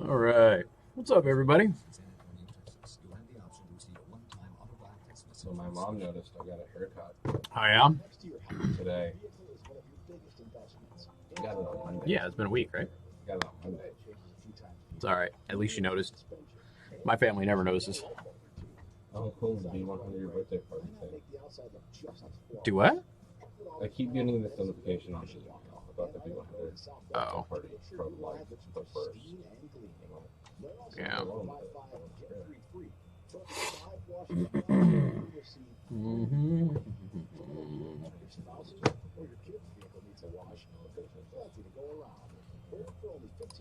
All right. What's up, everybody? So my mom noticed I got a haircut I am. today. I got it on Monday. Yeah, it's been a week, right? I got it on Monday. It's all right. At least you noticed. My family never notices. Oh, cool. The B100 your birthday party thing. Do what? I keep getting this notification about the B100 Oh. party from like the first. Yeah.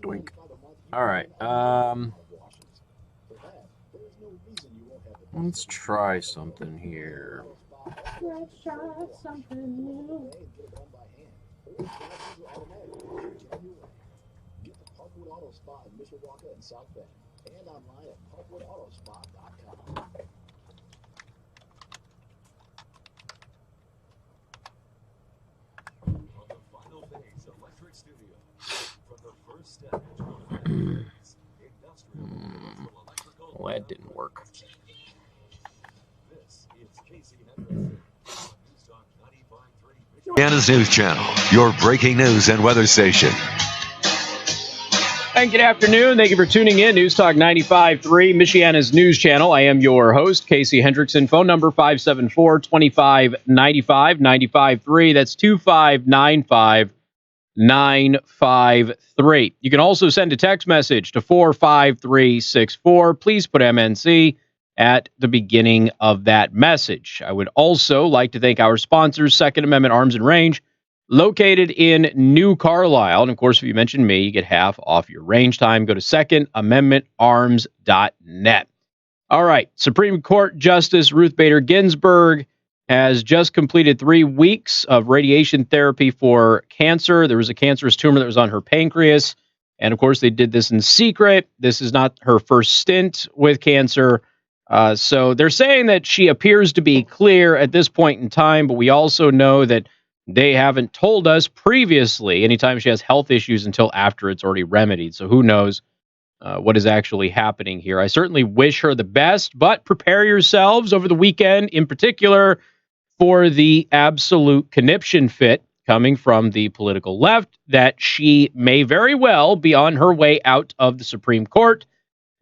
Doink. All right. Let's try something here. Let's try something new. Get the Parkwood Auto Spa in Mishawaka and South Bend, and online at parkwoodautospot.com. On the final phase electric studio, from the first step into industrial electrical. Well, that didn't work. This is Casey Henderson on News Talk 95.3. Michiana's News Channel, your breaking news and weather station. And good afternoon. Thank you for tuning in. News Talk 95.3, Michiana's News Channel. I am your host, Casey Hendrickson. Phone number 574-2595, 95.3. That's 2595953. You can also send a text message to 45364. Please put MNC at the beginning of that message. I would also like to thank our sponsors, Second Amendment Arms and Range, located in New Carlisle. And of course, if you mention me, you get half off your range time. Go to secondamendmentarms.net. All right. Supreme Court Justice Ruth Bader Ginsburg has just completed 3 weeks of radiation therapy for cancer. There was a cancerous tumor that was on her pancreas. And of course, they did this in secret. This is not her first stint with cancer. So they're saying that she appears to be clear at this point in time, but we also know that they haven't told us previously anytime she has health issues until after it's already remedied. So who knows what is actually happening here. I certainly wish her the best, but prepare yourselves over the weekend in particular for the absolute conniption fit coming from the political left that she may very well be on her way out of the Supreme Court.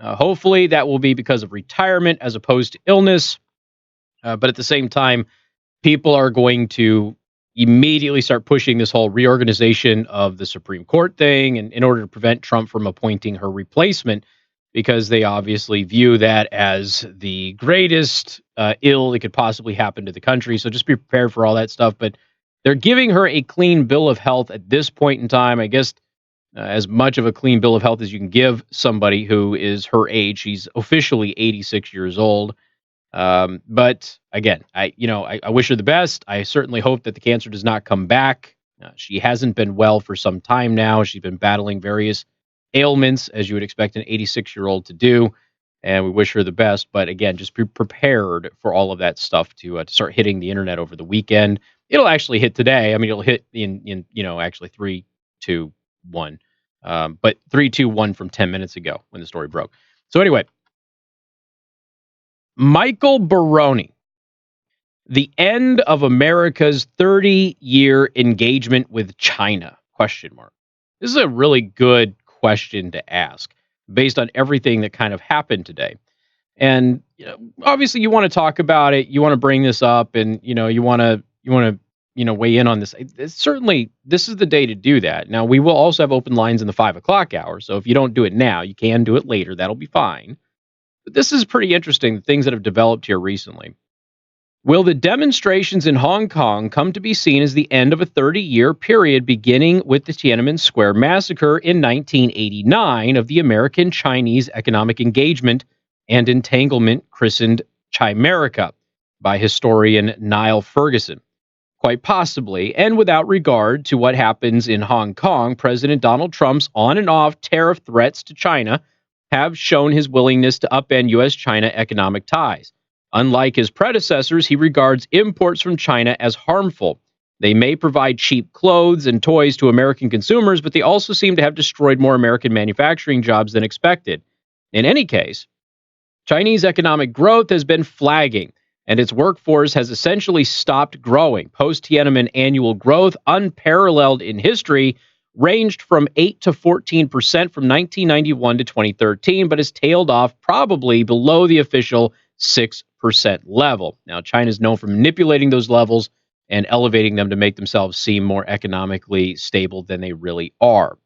Hopefully that will be because of retirement as opposed to illness. But at the same time, people are going to immediately start pushing this whole reorganization of the Supreme Court thing, and in order to prevent Trump from appointing her replacement, because they obviously view that as the greatest ill that could possibly happen to the country. So just be prepared for all that stuff. But they're giving her a clean bill of health at this point in time. I guess as much of a clean bill of health as you can give somebody who is her age. She's officially 86 years old. But again, I wish her the best. I certainly hope that the cancer does not come back. She hasn't been well for some time now. She's been battling various ailments, as you would expect an 86-year-old to do. And we wish her the best. But again, just be prepared for all of that stuff to start hitting the internet over the weekend. It'll actually hit today. I mean, it'll hit in actually 3, 2, 1. But 3, 2, 1 from 10 minutes ago when the story broke. So anyway, Michael Baroni, the end of America's 30-year engagement with China, question mark. This is a really good question to ask based on everything that kind of happened today. And obviously you want to talk about it, you want to bring this up, and you want to weigh in on this. Certainly this is the day to do that. Now we will also have open lines in the 5 o'clock hour. So if you don't do it now, you can do it later. That'll be fine. But this is pretty interesting, the things that have developed here recently. Will the demonstrations in Hong Kong come to be seen as the end of a 30-year period beginning with the Tiananmen Square massacre in 1989 of the American-Chinese economic engagement and entanglement christened Chimerica by historian Niall Ferguson? Quite possibly, and without regard to what happens in Hong Kong, President Donald Trump's on and off tariff threats to China have shown his willingness to upend U.S.-China economic ties. Unlike his predecessors, he regards imports from China as harmful They may provide cheap clothes and toys to American consumers, but they also seem to have destroyed more American manufacturing jobs than expected. In any case, Chinese economic growth has been flagging, and its workforce has essentially stopped growing. Post-Tiananmen annual growth, unparalleled in history, ranged from 8 to 14% from 1991 to 2013, but has tailed off probably below the official 6% level. Now, China is known for manipulating those levels and elevating them to make themselves seem more economically stable than they really are.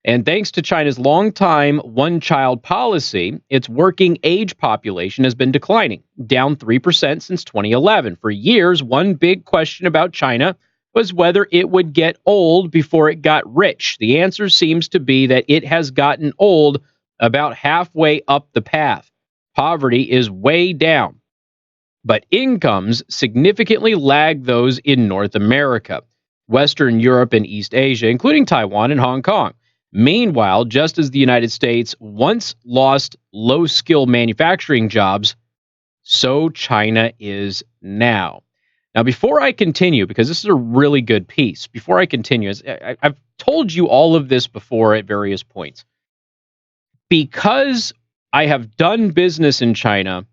And thanks to China's longtime one-child policy, its working age population has been declining, down 3% since 2011. For years, one big question about China was whether it would get old before it got rich. The answer seems to be that it has gotten old about halfway up the path. Poverty is way down, but incomes significantly lag those in North America, Western Europe, and East Asia, including Taiwan and Hong Kong. Meanwhile, just as the United States once lost low-skill manufacturing jobs, so China is now. Now, before I continue, because this is a really good piece, before I continue, I've told you all of this before at various points. Because I have done business in China,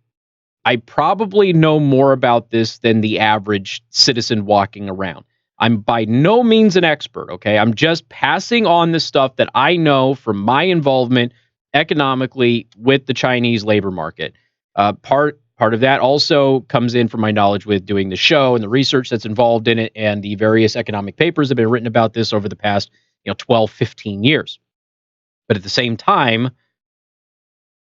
I probably know more about this than the average citizen walking around. I'm by no means an expert, okay? I'm just passing on the stuff that I know from my involvement economically with the Chinese labor market. Part of that also comes in from my knowledge with doing the show and the research that's involved in it and the various economic papers that have been written about this over the past 12, 15 years. But at the same time,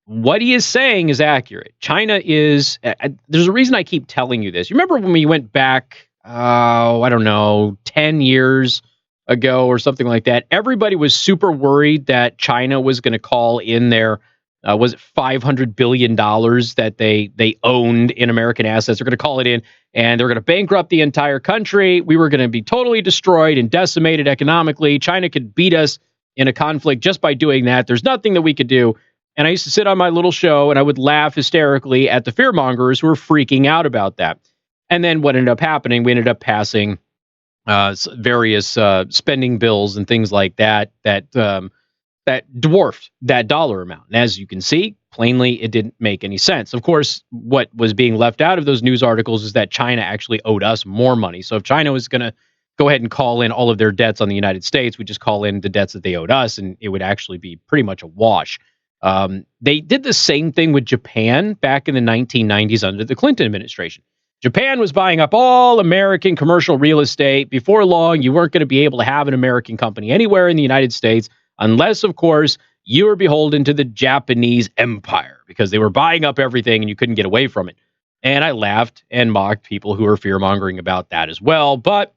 what he is saying is accurate. China is, there's a reason I keep telling you this. You remember when we went back, I don't know, 10 years ago or something like that, everybody was super worried that China was going to call in their, was it $500 billion that they owned in American assets? They're going to call it in and they're going to bankrupt the entire country. We were going to be totally destroyed and decimated economically. China could beat us in a conflict just by doing that. There's nothing that we could do. And I used to sit on my little show and I would laugh hysterically at the fearmongers who were freaking out about that. And then what ended up happening, we ended up passing various spending bills and things like that that dwarfed that dollar amount. And as you can see, plainly, it didn't make any sense. Of course, what was being left out of those news articles is that China actually owed us more money. So if China was going to go ahead and call in all of their debts on the United States, we just call in the debts that they owed us, and it would actually be pretty much a wash. They did the same thing with Japan back in the 1990s under the Clinton administration. Japan was buying up all American commercial real estate. Before long, you weren't going to be able to have an American company anywhere in the United States unless, of course, you were beholden to the Japanese empire because they were buying up everything and you couldn't get away from it. And I laughed and mocked people who were fear-mongering about that as well. But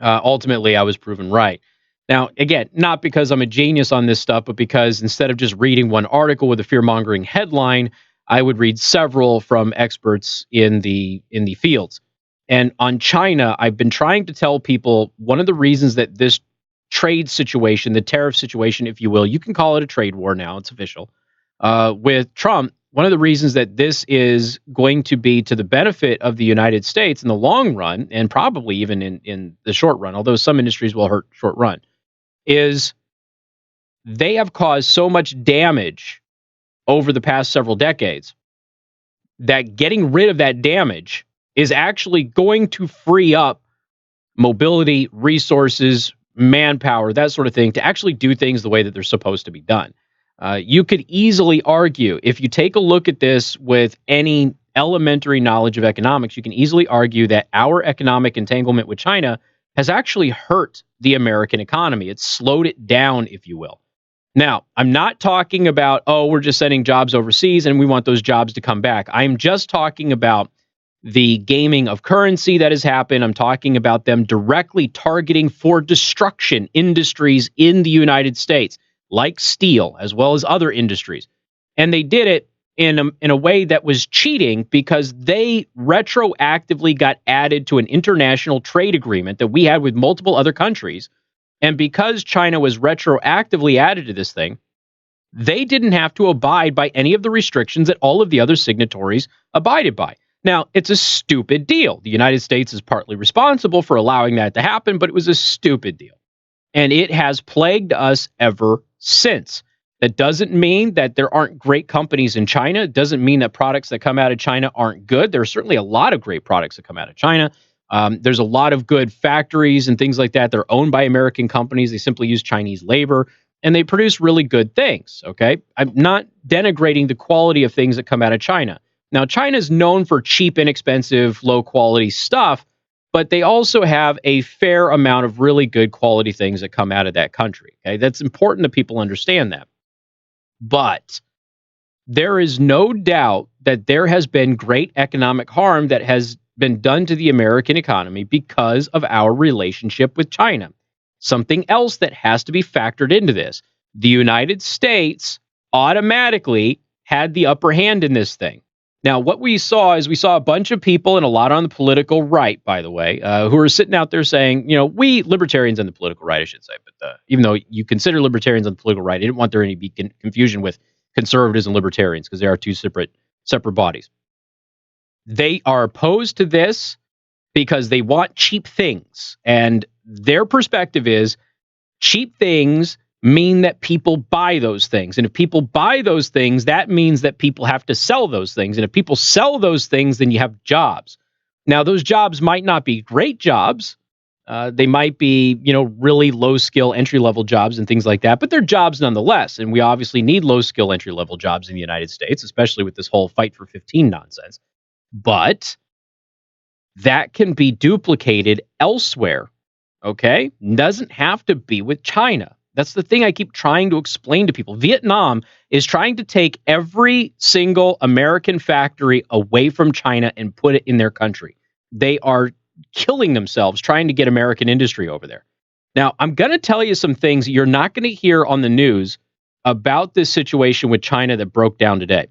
ultimately, I was proven right. Now, again, not because I'm a genius on this stuff, but because instead of just reading one article with a fear-mongering headline, I would read several from experts in the fields. And on China, I've been trying to tell people one of the reasons that this trade situation, the tariff situation, if you will, you can call it a trade war now, it's official, with Trump, one of the reasons that this is going to be to the benefit of the United States in the long run, and probably even in the short run, although some industries will hurt short run, is they have caused so much damage over the past several decades that getting rid of that damage is actually going to free up mobility, resources, manpower, that sort of thing, to actually do things the way that they're supposed to be done. You could easily argue, if you take a look at this with any elementary knowledge of economics, you can easily argue that our economic entanglement with China has actually hurt the American economy. It's slowed it down, if you will. Now, I'm not talking about, oh, we're just sending jobs overseas and we want those jobs to come back. I'm just talking about the gaming of currency that has happened. I'm talking about them directly targeting for destruction industries in the United States, like steel, as well as other industries. And they did it in a way that was cheating because they retroactively got added to an international trade agreement that we had with multiple other countries. And because China was retroactively added to this thing, they didn't have to abide by any of the restrictions that all of the other signatories abided by. Now, it's a stupid deal. The United States is partly responsible for allowing that to happen, but it was a stupid deal. And it has plagued us ever since. That doesn't mean that there aren't great companies in China. It doesn't mean that products that come out of China aren't good. There are certainly a lot of great products that come out of China. There's a lot of good factories and things like that. They're owned by American companies. They simply use Chinese labor, and they produce really good things, okay? I'm not denigrating the quality of things that come out of China. Now, China's known for cheap, inexpensive, low-quality stuff, but they also have a fair amount of really good quality things that come out of that country, okay? That's important that people understand that. But there is no doubt that there has been great economic harm that has been done to the American economy because of our relationship with China. Something else that has to be factored into this. The United States automatically had the upper hand in this thing. Now, what we saw is we saw a bunch of people, and a lot on the political right, by the way, who are sitting out there saying, you know, we libertarians on the political right, I should say, but even though you consider libertarians on the political right, I didn't want there to be confusion with conservatives and libertarians because they are two separate bodies. They are opposed to this because they want cheap things. And their perspective is cheap things mean that people buy those things. And if people buy those things, that means that people have to sell those things. And if people sell those things, then you have jobs. Now, those jobs might not be great jobs. They might be, you know, really low skill entry level jobs and things like that, but they're jobs nonetheless. And we obviously need low skill entry level jobs in the United States, especially with this whole fight for 15 nonsense. But that can be duplicated elsewhere. Okay? Doesn't have to be with China. That's the thing I keep trying to explain to people. Vietnam is trying to take every single American factory away from China and put it in their country. They are killing themselves trying to get American industry over there. Now, I'm going to tell you some things you're not going to hear on the news about this situation with China that broke down today.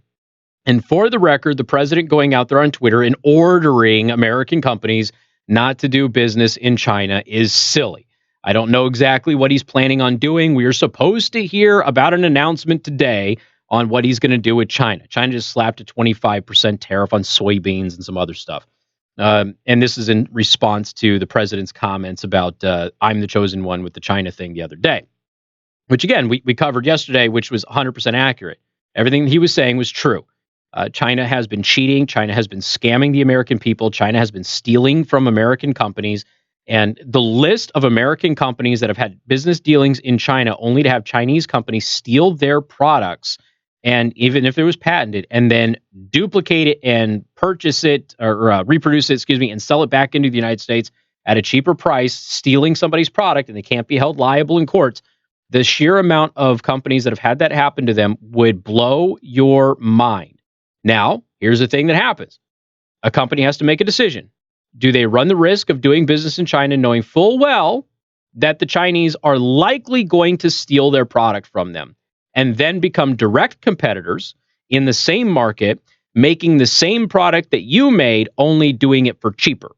And for the record, the president going out there on Twitter and ordering American companies not to do business in China is silly. I don't know exactly what he's planning on doing. We are supposed to hear about an announcement today on what he's going to do with China. China just slapped a 25% tariff on soybeans and some other stuff. And this is in response to the president's comments about I'm the chosen one with the China thing the other day, which, again, we covered yesterday, which was 100% accurate. Everything he was saying was true. China has been cheating. China has been scamming the American people. China has been stealing from American companies. And the list of American companies that have had business dealings in China only to have Chinese companies steal their products, and even if it was patented, and then duplicate it and purchase it or reproduce it, and sell it back into the United States at a cheaper price, stealing somebody's product, and they can't be held liable in courts. The sheer amount of companies that have had that happen to them would blow your mind. Now, here's the thing that happens. A company has to make a decision. Do they run the risk of doing business in China knowing full well that the Chinese are likely going to steal their product from them and then become direct competitors in the same market, making the same product that you made, only doing it for cheaper?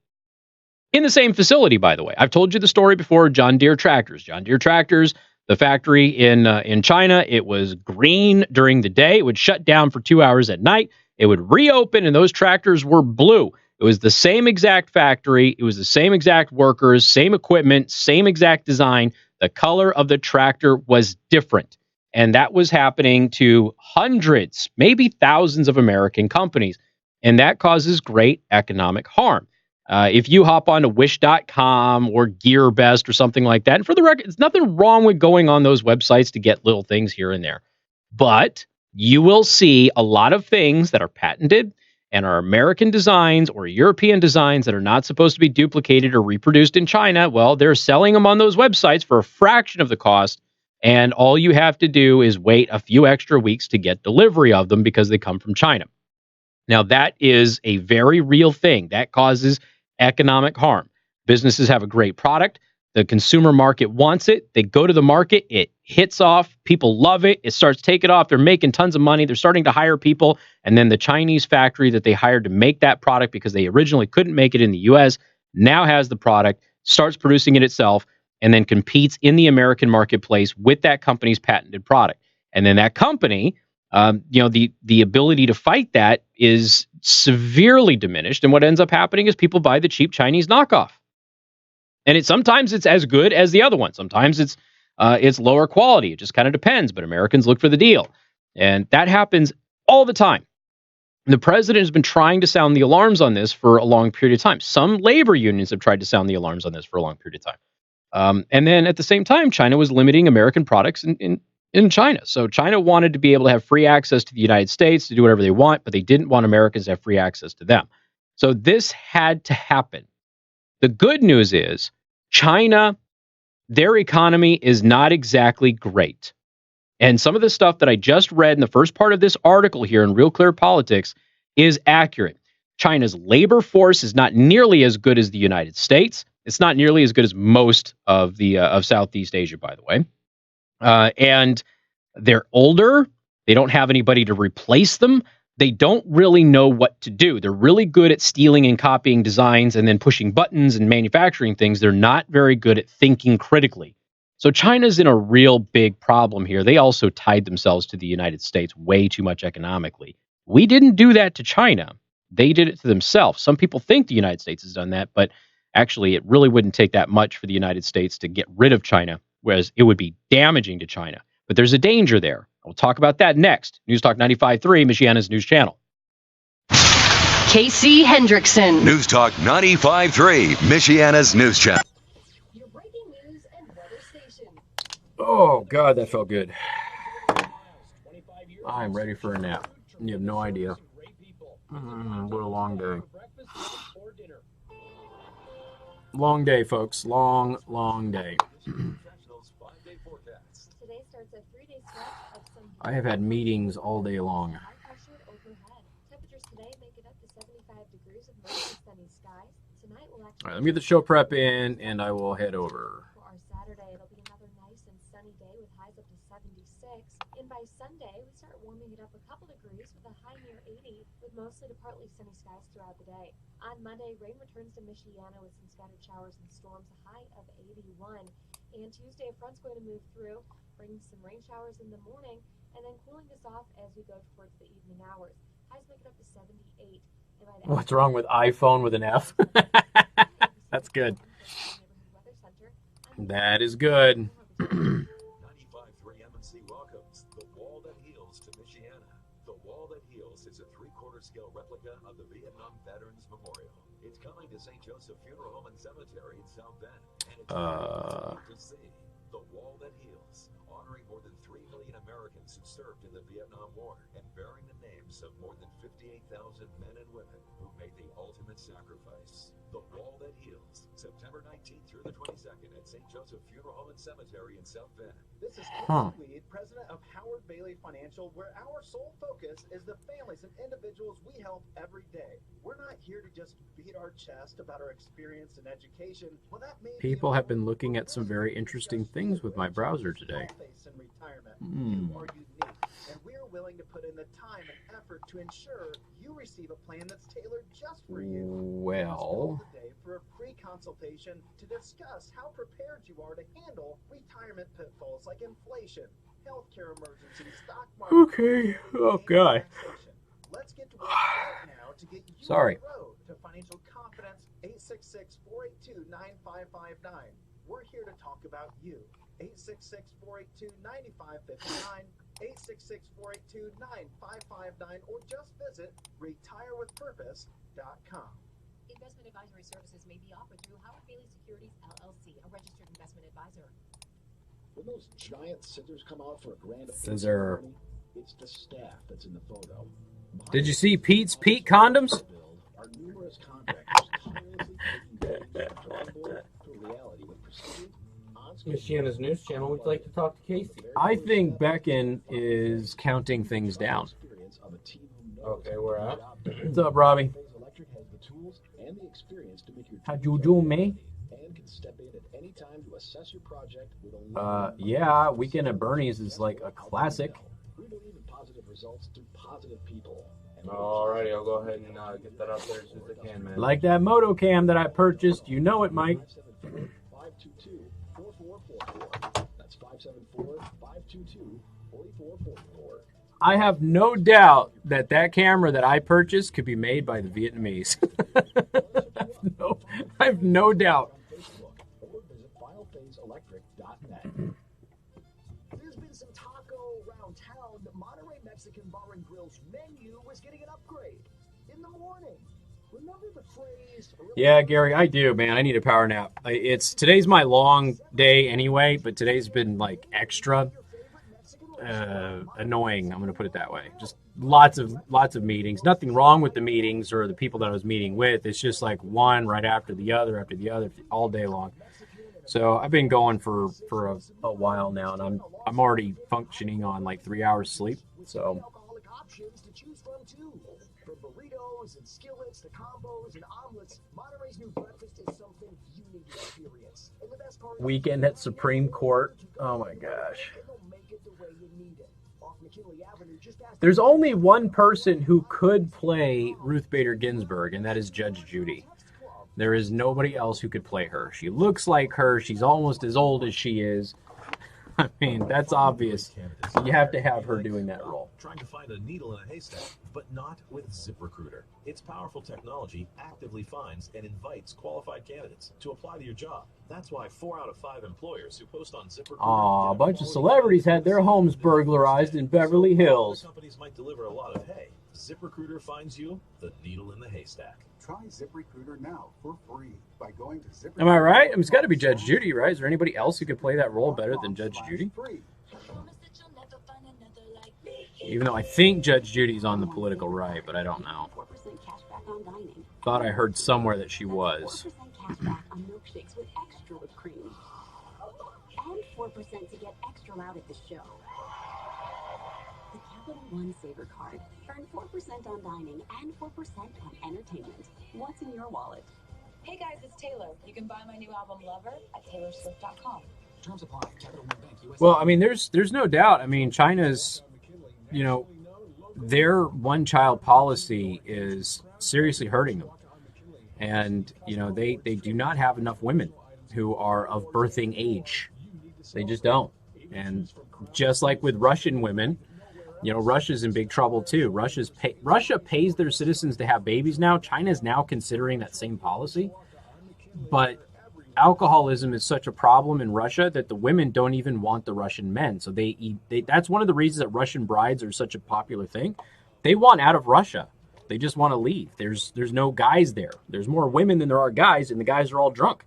In the same facility, by the way. I've told you the story before, John Deere Tractors. John Deere Tractors, the factory in China, it was green during the day. It would shut down for 2 hours at night. It would reopen, and those tractors were blue. It was the same exact factory. It was the same exact workers, same equipment, same exact design. The color of the tractor was different. And that was happening to hundreds, maybe thousands of American companies. And that causes great economic harm. If you hop onto wish.com or GearBest or something like that, and for the record, there's nothing wrong with going on those websites to get little things here and there. But you will see a lot of things that are patented and are American designs or European designs that are not supposed to be duplicated or reproduced in China. Well, they're selling them on those websites for a fraction of the cost, and all you have to do is wait a few extra weeks to get delivery of them because they come from China. Now, that is a very real thing. That causes economic harm. Businesses have a great product. The consumer market wants it. They go to the market. It hits off. People love it. It starts taking off. They're making tons of money. They're starting to hire people. And then the Chinese factory that they hired to make that product because they originally couldn't make it in the U.S. now has the product, starts producing it itself, and then competes in the American marketplace with that company's patented product. And then that company, the ability to fight that is severely diminished. And what ends up happening is people buy the cheap Chinese knockoff. And sometimes it's as good as the other one. Sometimes it's lower quality. It just kind of depends. But Americans look for the deal. And that happens all the time. The president has been trying to sound the alarms on this for a long period of time. Some labor unions have tried to sound the alarms on this for a long period of time. And then at the same time, China was limiting American products in China. So China wanted to be able to have free access to the United States to do whatever they want, but they didn't want Americans to have free access to them. So this had to happen. The good news is China, their economy is not exactly great. And some of the stuff that I just read in the first part of this article here in Real Clear Politics is accurate. China's labor force is not nearly as good as the United States. It's not nearly as good as most of Southeast Asia, by the way. And they're older. They don't have anybody to replace them. They don't really know what to do. They're really good at stealing and copying designs and then pushing buttons and manufacturing things. They're not very good at thinking critically. So China's in a real big problem here. They also tied themselves to the United States way too much economically. We didn't do that to China. They did it to themselves. Some people think the United States has done that, but actually it really wouldn't take that much for the United States to get rid of China, whereas it would be damaging to China. But there's a danger there. We'll talk about that next. News Talk 95.3, Michiana's news channel. Casey Hendrickson. News Talk 95.3, Michiana's news channel. Your breaking news and weather station. Oh, God, that felt good. I'm ready for a nap. You have no idea. What a long day. Long day, folks. Long, long day. I have had meetings all day long. All right, let me get the show prep in, and I will head over. For our Saturday, it'll be another nice and sunny day with highs up to 76. And by Sunday, we start warming it up a couple degrees with a high near 80, with mostly to partly sunny skies throughout the day. On Monday, rain returns to Michiana with some scattered showers and storms, a high of 81. And Tuesday, a front's going to move through, bringing some rain showers in the morning, and then cooling us off as we go towards the evening hours. Highs make it up to 78. What's wrong with iPhone with an F? That's good. That is good. 95.3 MNC welcomes The Wall That Heals to Michiana. The Wall That Heals is a 3/4 scale replica of the Vietnam Veterans Memorial. It's coming to St. Joseph Funeral Home and Cemetery in South Bend. And it's to see The Wall That Heals, honoring more than 3 million Americans who served in the Vietnam War and bearing the names of more than 58,000 men and women who made the ultimate sacrifice. The Wall That Heals, September 19th through the 22nd at St. Joseph Funeral Home and Cemetery in South Bend. This is Casey Weed, president of Howard Bailey Financial, where our sole focus is the families and individuals we help every day. We're not here to just beat our chest about our experience and education. Well, that may People have been looking at some very interesting things with my browser today. You are unique, and we're willing to put in the time and effort to ensure you receive a plan that's tailored just for you. Well, Today for a pre-consultation to discuss how prepared you are to handle retirement pitfalls like inflation, healthcare emergencies, stock market. okay. Oh, God. Let's get to work right now to get you Sorry. on the road to financial confidence. 866-482-9559. We're here to talk about you. 866-482-9559, 866-482-9559, or just visit retirewithpurpose.com. Investment advisory services may be offered through Howard Bailey Securities, LLC, a registered investment advisor. When those giant scissors come out for a grand Scissor. ceremony, it's the staff that's in the photo. Did you see Pete's Pete condoms? Our numerous contractors tirelessly taking the drawing board to a reality with precision. Michiana's news channel. Would you like to talk to Casey? I think Becken is counting things down. Okay, where at? What's up, Robbie? Electric has the tools and the experience to make your How'd you do, me? and can step in at any time to assess your project with a Yeah, Weekend at Bernie's is like a classic. We believe in positive results through positive people. And Alrighty, I'll go ahead and get that up there as soon as I can, man. Like that Motocam that I purchased. You know it, Mike. 574-522-4444. That's 574-522-4444. I have no doubt that that camera that I purchased could be made by the Vietnamese. I have no doubt. Or visit finalphaseelectric.net. There's been some taco around town that Monterey Mexican Bar and Grill's menu was getting an upgrade in the morning. Remember the phrase? Yeah, Gary, I do, man. I need a power nap. Today's my long day anyway, but today's been like extra annoying. I'm going to put it that way. Just lots of meetings. Nothing wrong with the meetings or the people that I was meeting with. It's just like one right after the other all day long. So I've been going for a while now, and I'm already functioning on like 3 hours sleep. So. From burritos and skillets to combos and omelets, Monterey's new breakfast is something you need to experience. And the best part Weekend at Supreme Court. Oh my gosh. There's only one person who could play Ruth Bader Ginsburg, and that is Judge Judy. There is nobody else who could play her. She looks like her. She's almost as old as she is. I mean, that's obvious. You have to have her doing that role. Trying to find a needle in a haystack, but not with ZipRecruiter. Its powerful technology actively finds and invites qualified candidates to apply to your job. That's why 4 out of 5 employers who post on ZipRecruiter. Aw, a bunch of celebrities had their homes burglarized in Beverly Hills. Companies might deliver a lot of hay. ZipRecruiter finds you the needle in the haystack. Try ZipRecruiter now for free by going to ZipRecruiter. Am I right? It's got to be Judge Judy, right? Is there anybody else who could play that role better than Judge Judy? Even though I think Judge Judy's on the political right, but I don't know. Thought I heard somewhere that she was. 4% cashback on milkshakes with extra whipped cream. And 4% to get extra loud at the show. The Capital One Saver Card. Earn 4% on dining and 4% on entertainment. What's in your wallet? Hey guys, it's Taylor. You can buy my new album Lover at taylorswift.com. Terms apply. Capital One Bank, USA. Well, I mean, there's no doubt. I mean, China's, their one-child policy is seriously hurting them. And, they do not have enough women who are of birthing age. They just don't. And just like with Russian women, Russia's in big trouble too. Russia pays their citizens to have babies now. China's now considering that same policy. But alcoholism is such a problem in Russia that the women don't even want the Russian men. So that's one of the reasons that Russian brides are such a popular thing. They want out of Russia. They just want to leave. There's no guys there. There's more women than there are guys, and the guys are all drunk.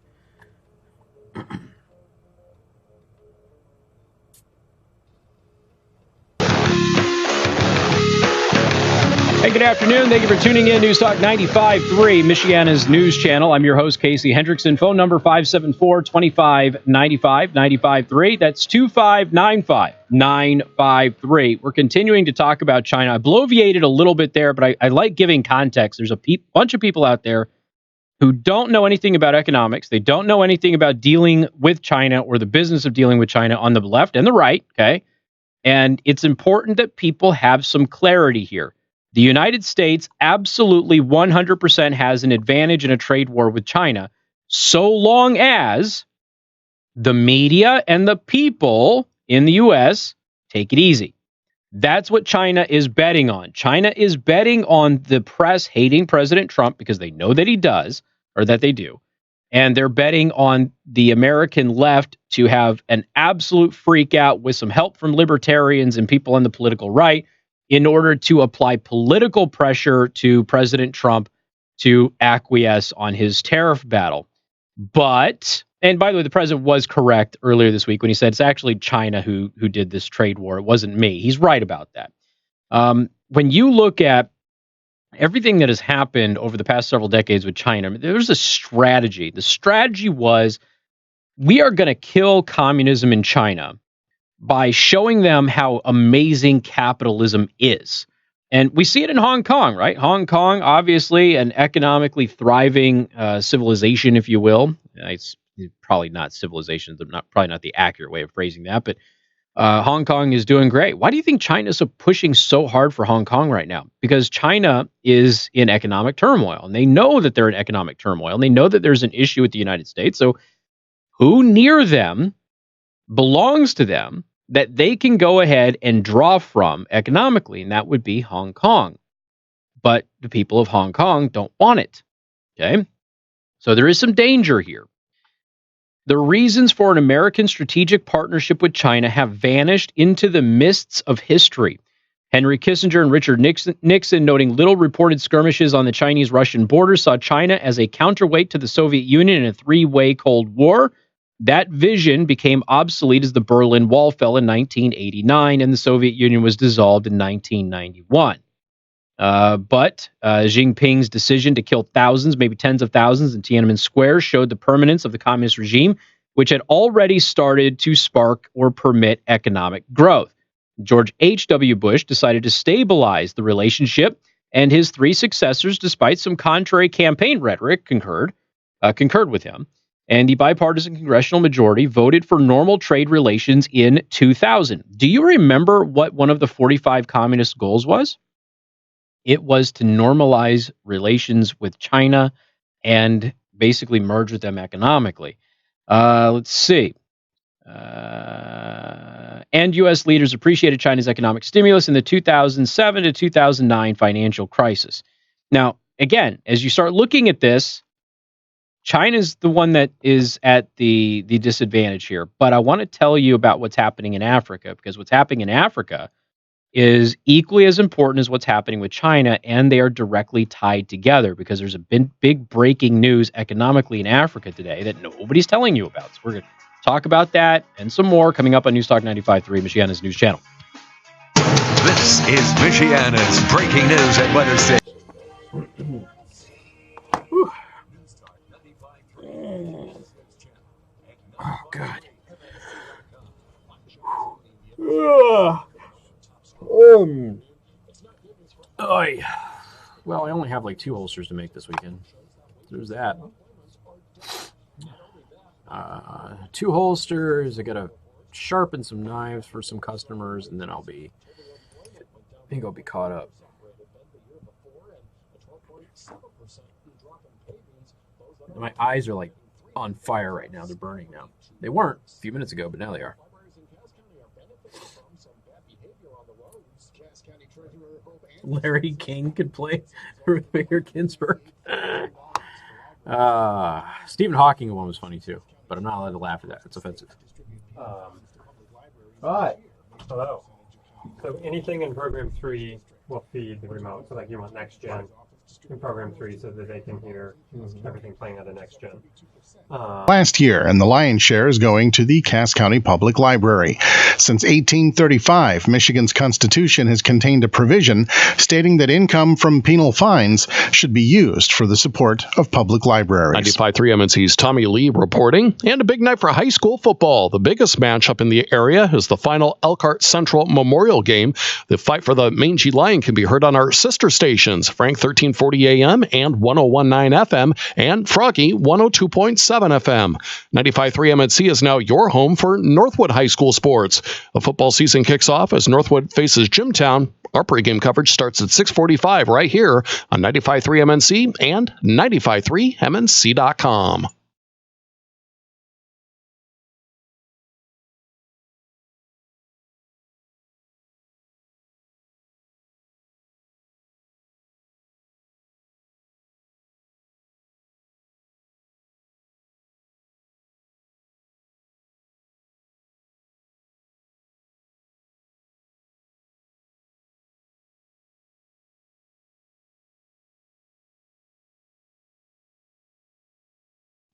Hey, good afternoon. Thank you for tuning in. News Talk 95.3, Michiana's news channel. I'm your host, Casey Hendrickson. Phone number 574-2595, 95.3. That's 2595-953. We're continuing to talk about China. I bloviated a little bit there, but I like giving context. There's a bunch of people out there who don't know anything about economics. They don't know anything about dealing with China or the business of dealing with China on the left and the right, okay? And it's important that people have some clarity here. The United States absolutely 100% has an advantage in a trade war with China, so long as the media and the people in the U.S. take it easy. That's what China is betting on. China is betting on the press hating President Trump because they know that he does, or that they do. And they're betting on the American left to have an absolute freak out with some help from libertarians and people on the political right in order to apply political pressure to President Trump to acquiesce on his tariff battle. But, and by the way, the president was correct earlier this week when he said it's actually China who did this trade war. It wasn't me. He's right about that. When you look at everything that has happened over the past several decades with China, there's a strategy. The strategy was, we are going to kill communism in China by showing them how amazing capitalism is. And we see it in Hong Kong, right? Hong Kong, obviously, an economically thriving civilization, if you will. It's probably not civilization, probably not the accurate way of phrasing that, but Hong Kong is doing great. Why do you think China is pushing so hard for Hong Kong right now? Because China is in economic turmoil, and they know that they're in economic turmoil, and they know that there's an issue with the United States. So who near them belongs to them that they can go ahead and draw from economically, and that would be Hong Kong. But the people of Hong Kong don't want it. Okay? So there is some danger here. The reasons for an American strategic partnership with China have vanished into the mists of history. Henry Kissinger and Richard Nixon, noting little reported skirmishes on the Chinese-Russian border, saw China as a counterweight to the Soviet Union in a three-way Cold War. That vision became obsolete as the Berlin Wall fell in 1989 and the Soviet Union was dissolved in 1991. But Jinping's decision to kill thousands, maybe tens of thousands in Tiananmen Square showed the permanence of the communist regime, which had already started to spark or permit economic growth. George H.W. Bush decided to stabilize the relationship, and his three successors, despite some contrary campaign rhetoric, concurred with him. And the bipartisan congressional majority voted for normal trade relations in 2000. Do you remember what one of the 45 communist goals was? It was to normalize relations with China and basically merge with them economically. Let's see. And U.S. leaders appreciated China's economic stimulus in the 2007 to 2009 financial crisis. Now, again, as you start looking at this, China's the one that is at the disadvantage here. But I want to tell you about what's happening in Africa, because what's happening in Africa is equally as important as what's happening with China, and they are directly tied together because there's a big breaking news economically in Africa today that nobody's telling you about. So we're going to talk about that and some more coming up on News Talk 95.3, Michiana's news channel. This is Michiana's breaking news and weather station. Oh, God. Well, I only have like 2 holsters to make this weekend. There's that. 2 holsters. I gotta sharpen some knives for some customers, and then I think I'll be caught up. My eyes are like on fire right now. They're burning now. They weren't a few minutes ago, but now they are. Larry King could play Ruth Bader Ginsburg. Stephen Hawking one was funny too, but I'm not allowed to laugh at that. It's offensive. But hello. So anything in program 3 will feed the remote. So like you want next gen in program 3 so that they can hear everything playing on the next gen. Last year, and the lion's share is going to the Cass County Public Library. Since 1835, Michigan's Constitution has contained a provision stating that income from penal fines should be used for the support of public libraries. 95.3 MNC's Tommy Lee reporting. And a big night for high school football. The biggest matchup in the area is the final Elkhart Central Memorial game. The fight for the Mangy Lion can be heard on our sister stations, Frank 1340 AM and 101.9 FM, and Froggy 102.7 FM. 95.3 MNC is now your home for Northwood High School sports. The football season kicks off as Northwood faces Jimtown. Our pregame coverage starts at 6:45 right here on 95.3 MNC and 95.3MNC.com.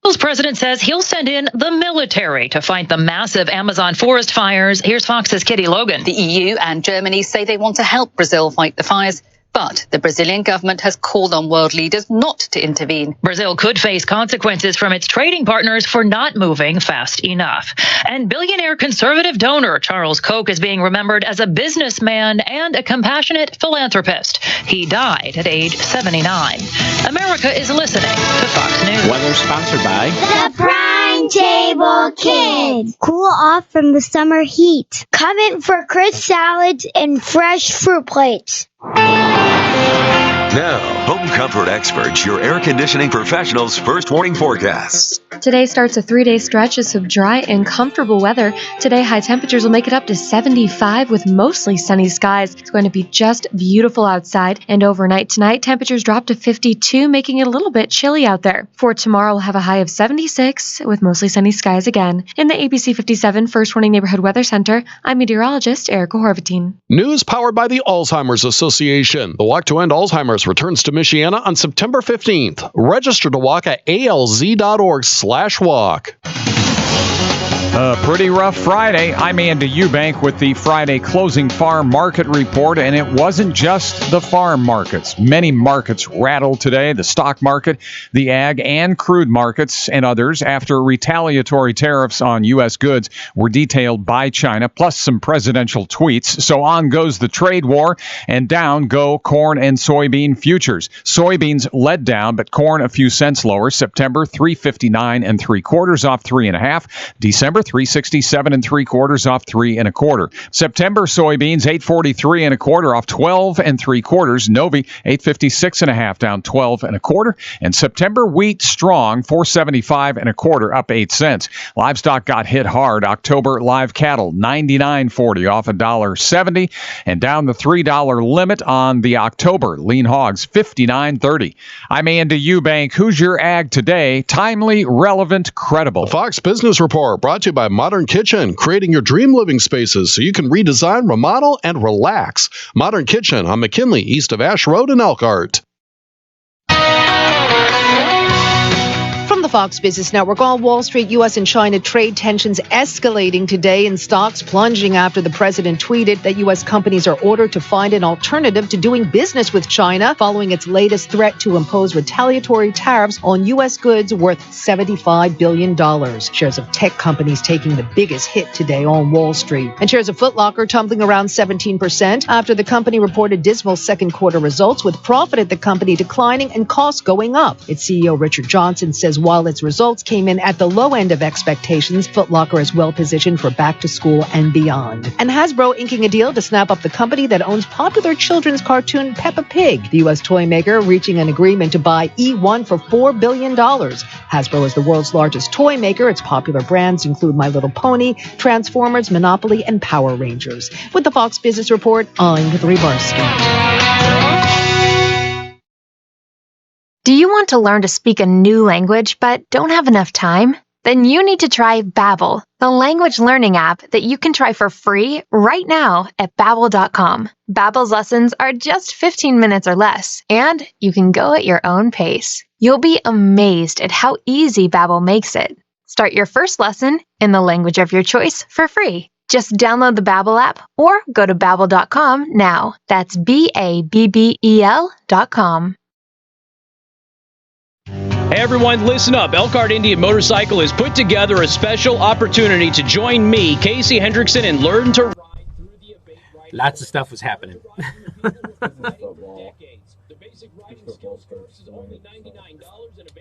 The president says he'll send in the military to fight the massive Amazon forest fires. Here's Fox's Kitty Logan. The EU and Germany say they want to help Brazil fight the fires, but the Brazilian government has called on world leaders not to intervene. Brazil could face consequences from its trading partners for not moving fast enough. And billionaire conservative donor Charles Koch is being remembered as a businessman and a compassionate philanthropist. He died at age 79. America is listening to Fox News. Weather sponsored by The Prime Table Kids. Cool off from the summer heat. Come in for crisp salads and fresh fruit plates. Now, home comfort experts, your air conditioning professionals' first warning forecasts. Today starts a 3-day stretch of some dry and comfortable weather. Today, high temperatures will make it up to 75 with mostly sunny skies. It's going to be just beautiful outside. And overnight tonight, temperatures drop to 52, making it a little bit chilly out there. For tomorrow, we'll have a high of 76 with mostly sunny skies again. In the ABC 57 First Warning Neighborhood Weather Center, I'm meteorologist Erica Horvatine. News powered by the Alzheimer's Association. The Walk to End Alzheimer's returns to Michiana on September 15th. Register to walk at alz.org/walk. A pretty rough Friday. I'm Andy Eubank with the Friday closing farm market report, and it wasn't just the farm markets. Many markets rattled today, the stock market, the ag and crude markets, and others after retaliatory tariffs on U.S. goods were detailed by China, plus some presidential tweets. So on goes the trade war, and down go corn and soybean futures. Soybeans led down, but corn a few cents lower. September, 3.59 3/4 off 3.5. December, 3.67 3/4 off 3 1/4. September soybeans 8.43 1/4 off 12 3/4. Novi 8.56 down 12 1/4. And September wheat strong 4.75 1/4 up 8 cents. Livestock got hit hard. October live cattle 99.40 off $1.70 and down the $3 limit on the October lean hogs 59.30. I'm Andy Eubank. Who's your ag today? Timely, relevant, credible. The Fox Business Report brought to you by Modern Kitchen, creating your dream living spaces so you can redesign, remodel, and relax. Modern Kitchen on McKinley, east of Ash Road in Elkhart. From the Fox Business Network, on Wall Street, U.S. and China trade tensions escalating today and stocks plunging after the president tweeted that U.S. companies are ordered to find an alternative to doing business with China following its latest threat to impose retaliatory tariffs on U.S. goods worth $75 billion. Shares of tech companies taking the biggest hit today on Wall Street. And shares of Foot Locker tumbling around 17% after the company reported dismal second quarter results, with profit at the company declining and costs going up. Its CEO Richard Johnson says while its results came in at the low end of expectations, Foot Locker is well positioned for back to school and beyond. And Hasbro inking a deal to snap up the company that owns popular children's cartoon Peppa Pig. The U.S. toy maker reaching an agreement to buy E1 for $4 billion. Hasbro is the world's largest toy maker. Its popular brands include My Little Pony, Transformers, Monopoly, and Power Rangers. With the Fox Business Report, I'm Hillary Barsky. Do you want to learn to speak a new language but don't have enough time? Then you need to try Babbel, the language learning app that you can try for free right now at Babbel.com. Babbel's lessons are just 15 minutes or less, and you can go at your own pace. You'll be amazed at how easy Babbel makes it. Start your first lesson in the language of your choice for free. Just download the Babbel app or go to Babbel.com now. That's Babbel.com. Hey everyone, listen up. Elkhart Indian Motorcycle has put together a special opportunity to join me, Casey Hendrickson, and learn to ride through the abate. Lots of stuff was happening.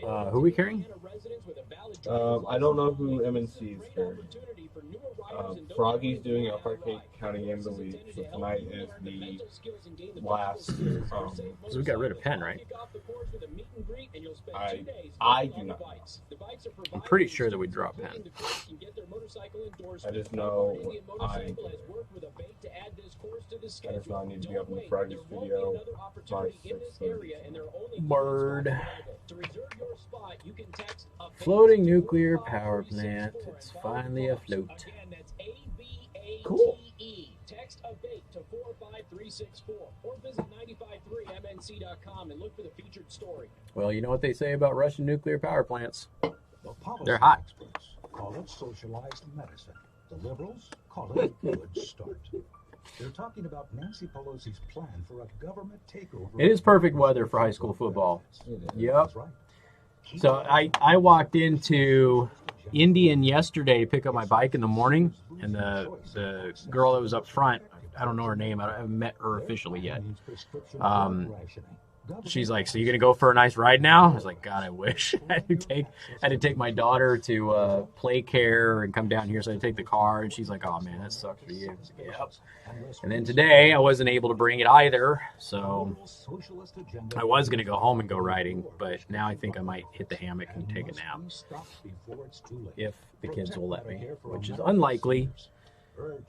Who are we carrying? I don't know who MNC is carrying. Froggy's doing Elkhart County Game of the Week, so tonight is the last. So we got rid of Penn, right? I do not know. I'm pretty sure that we dropped Penn. I just know I need to be up in Froggy's video by 6:30. Bird. Floating nuclear power plant. It's finally afloat. Cool. Text ABATE to 45364 or visit 953mnc.com and look for the featured story. Well, you know what they say about Russian nuclear power plants? They're hot. Call it socialized medicine. The liberals call it a good start. They're talking about Nancy Pelosi's plan for a government takeover. It is perfect weather for high school football. Yep. So I walked into Indian yesterday to pick up my bike in the morning, and the girl that was up front, I don't know her name, I haven't met her officially yet. she's like, so you going to go for a nice ride now? I was like, God, I wish. I had to take my daughter to play care and come down here, so I had to take the car. And she's like, oh, man, that sucks for you. I was like, yep. And then today I wasn't able to bring it either, so I was going to go home and go riding, but now I think I might hit the hammock and take a nap if the kids will let me, which is unlikely,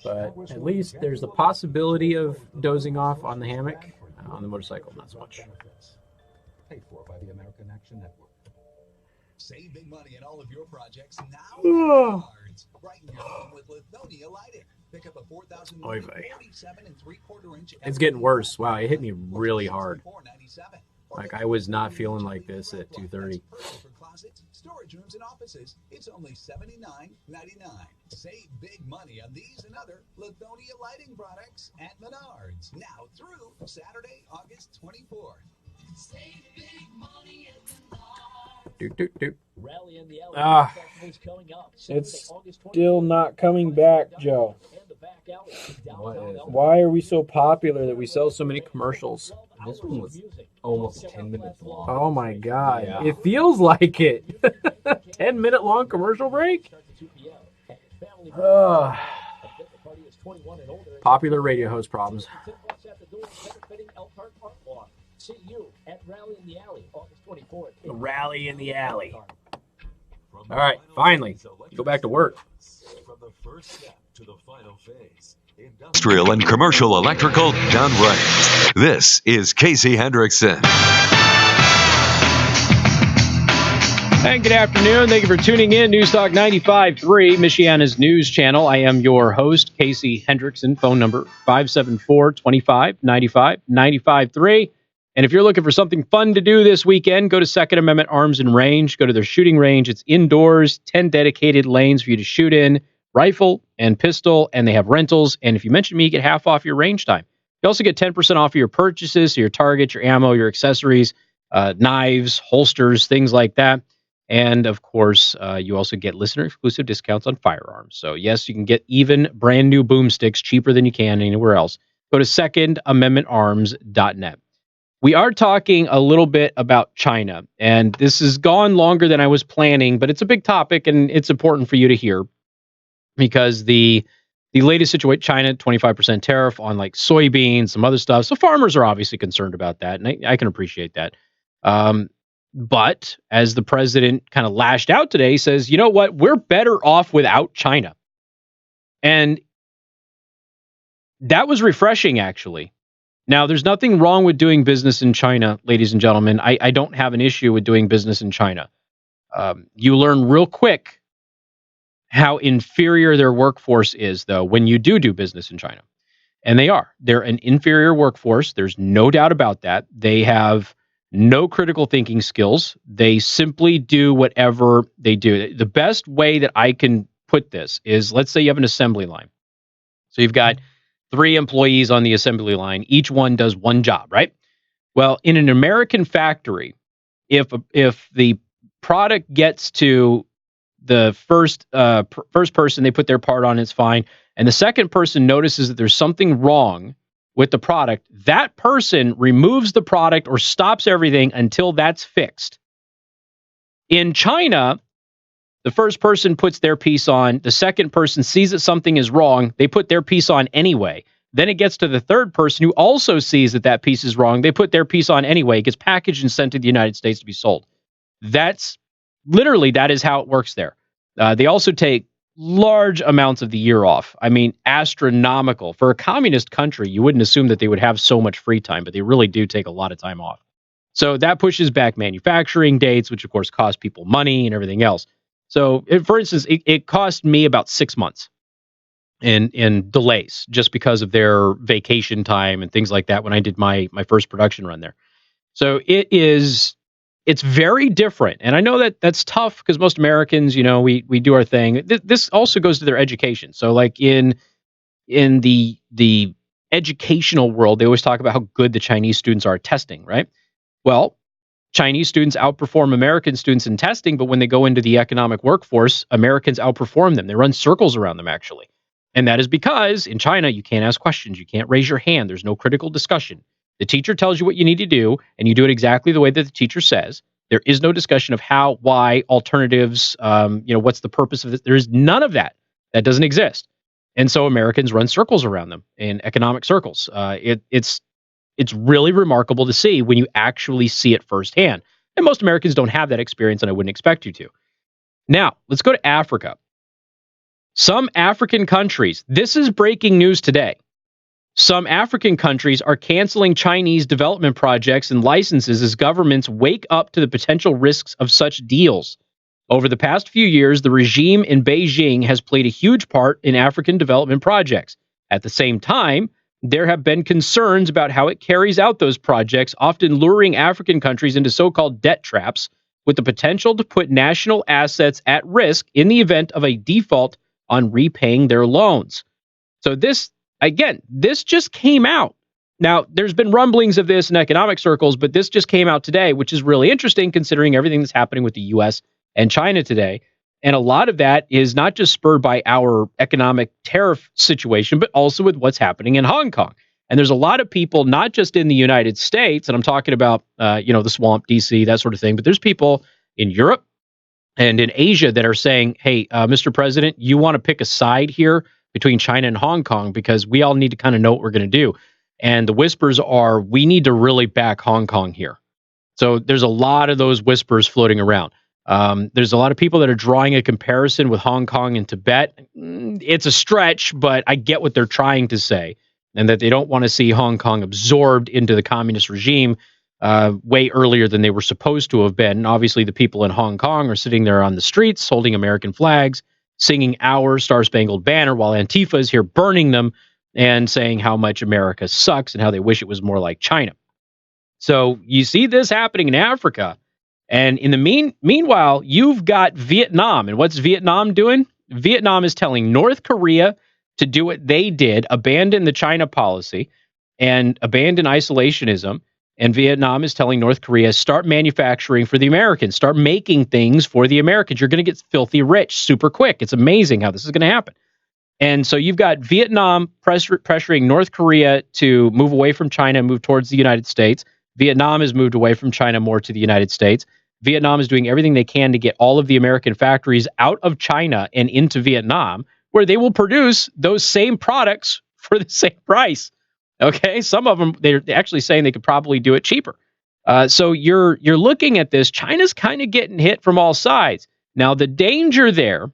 but at least there's the possibility of dozing off on the hammock. On the motorcycle, not so much. Paid for by the American Action Network. Save big money in all of your projects now. Menards. Brighten your home with Lithonia lighting. Pick up a 4,047.75-inch. It's getting worse. Wow, it hit me really hard. Like, I was not feeling like this at 2:30. For closets, storage rooms, and offices, it's only $79.99. Save big money on these and other Lithonia lighting products at Menards. Now through Saturday, August 24th. Save big money at Menards. Rally in the Alley Festival's coming up. It's still not coming back, Joe. Why are we so popular that we sell so many commercials? This one was almost 10 minutes long. Oh my God. Yeah. It feels like it. 10-minute long commercial break? Popular radio host problems. See you at Rally in the Alley, August 24th. Rally in the Alley. All right, finally, go back to work. From the first step to the final phase. Industrial and commercial electrical done right. This is Casey Hendrickson. And good afternoon. Thank you for tuning in. News Talk 95.3, Michiana's news channel. I am your host, Casey Hendrickson. Phone number 574-25-95-95.3. And if you're looking for something fun to do this weekend, go to Second Amendment Arms and Range. Go to their shooting range. It's indoors, 10 dedicated lanes for you to shoot in, rifle and pistol, and they have rentals. And if you mention me, you get half off your range time. You also get 10% off of your purchases, so your targets, your ammo, your accessories, knives, holsters, things like that. And, of course, you also get listener-exclusive discounts on firearms. So, yes, you can get even brand-new boomsticks cheaper than you can anywhere else. Go to secondamendmentarms.net. We are talking a little bit about China, and this has gone longer than I was planning, but it's a big topic, and it's important for you to hear because the latest situation, China, 25% tariff on like soybeans, some other stuff. So farmers are obviously concerned about that, and I can appreciate that. But as the president kind of lashed out today, he says, you know what, we're better off without China. And that was refreshing, actually. Now, there's nothing wrong with doing business in China, ladies and gentlemen. I don't have an issue with doing business in China. You learn real quick how inferior their workforce is, though, when you do business in China. And they are. They're an inferior workforce. There's no doubt about that. They have no critical thinking skills. They simply do whatever they do. The best way that I can put this is, let's say you have an assembly line. So you've got 3 employees on the assembly line. Each one does one job, right? Well, in an American factory, if the product gets to the first person, they put their part on, it's fine. And the second person notices that there's something wrong with the product, that person removes the product or stops everything until that's fixed. In China, the first person puts their piece on, the second person sees that something is wrong, they put their piece on anyway. Then it gets to the third person who also sees that that piece is wrong, they put their piece on anyway, it gets packaged and sent to the United States to be sold. That's literally, that is how it works there. They also take large amounts of the year off. I mean, astronomical. For a communist country, you wouldn't assume that they would have so much free time, but they really do take a lot of time off. So that pushes back manufacturing dates, which of course cost people money and everything else. So, for instance, it cost me about 6 months in delays just because of their vacation time and things like that when I did my first production run there. So it's very different. And I know that that's tough because most Americans, we do our thing. This also goes to their education. So like in the educational world, they always talk about how good the Chinese students are at testing, right? Well, Chinese students outperform American students in testing, but when they go into the economic workforce, Americans outperform them. They run circles around them, actually. And that is because in China, you can't ask questions. You can't raise your hand. There's no critical discussion. The teacher tells you what you need to do, and you do it exactly the way that the teacher says. There is no discussion of how, why, alternatives, what's the purpose of this. There is none of that. That doesn't exist. And so Americans run circles around them in economic circles. It's really remarkable to see when you actually see it firsthand. And most Americans don't have that experience, and I wouldn't expect you to. Now, let's go to Africa. Some African countries, this is breaking news today. Some African countries are canceling Chinese development projects and licenses as governments wake up to the potential risks of such deals. Over the past few years, the regime in Beijing has played a huge part in African development projects. At the same time, there have been concerns about how it carries out those projects, often luring African countries into so-called debt traps, with the potential to put national assets at risk in the event of a default on repaying their loans. So this just came out. Now, there's been rumblings of this in economic circles, but this just came out today, which is really interesting considering everything that's happening with the U.S. and China today. And a lot of that is not just spurred by our economic tariff situation, but also with what's happening in Hong Kong. And there's a lot of people, not just in the United States, and I'm talking about, the swamp, DC, that sort of thing, but there's people in Europe and in Asia that are saying, hey, Mr. President, you want to pick a side here between China and Hong Kong because we all need to kind of know what we're going to do. And the whispers are, we need to really back Hong Kong here. So there's a lot of those whispers floating around. There's a lot of people that are drawing a comparison with Hong Kong and Tibet. It's a stretch, but I get what they're trying to say, and that they don't want to see Hong Kong absorbed into the communist regime way earlier than they were supposed to have been. And obviously, the people in Hong Kong are sitting there on the streets holding American flags, singing our Star-Spangled Banner, while Antifa is here burning them and saying how much America sucks and how they wish it was more like China. So you see this happening in Africa. And in the meanwhile, you've got Vietnam. And what's Vietnam doing? Vietnam is telling North Korea to do what they did, abandon the China policy and abandon isolationism. And Vietnam is telling North Korea, start manufacturing for the Americans, start making things for the Americans. You're going to get filthy rich super quick. It's amazing how this is going to happen. And so you've got Vietnam pressuring North Korea to move away from China and move towards the United States. Vietnam has moved away from China more to the United States. Vietnam is doing everything they can to get all of the American factories out of China and into Vietnam, where they will produce those same products for the same price. Okay, some of them, they're actually saying they could probably do it cheaper. So you're looking at this. China's kind of getting hit from all sides. Now, the danger there,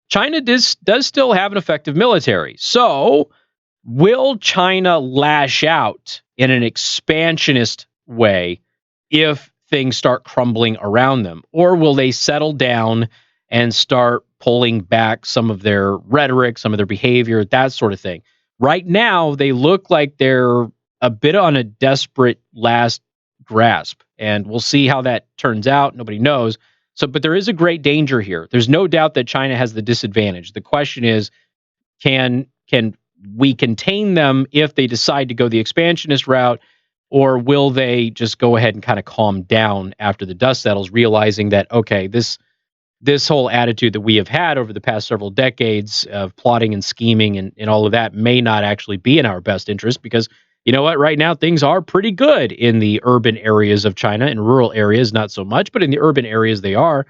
China does still have an effective military. So will China lash out in an expansionist way if things start crumbling around them? Or will they settle down and start pulling back some of their rhetoric, some of their behavior, that sort of thing? Right now, they look like they're a bit on a desperate last grasp, and we'll see how that turns out. Nobody knows. So, but there is a great danger here. There's no doubt that China has the disadvantage. The question is, can we contain them if they decide to go the expansionist route, or will they just go ahead and kind of calm down after the dust settles, realizing that, okay, this whole attitude that we have had over the past several decades of plotting and scheming and all of that may not actually be in our best interest, because you know what, right now things are pretty good in the urban areas of China. In rural areas, not so much, but in the urban areas they are.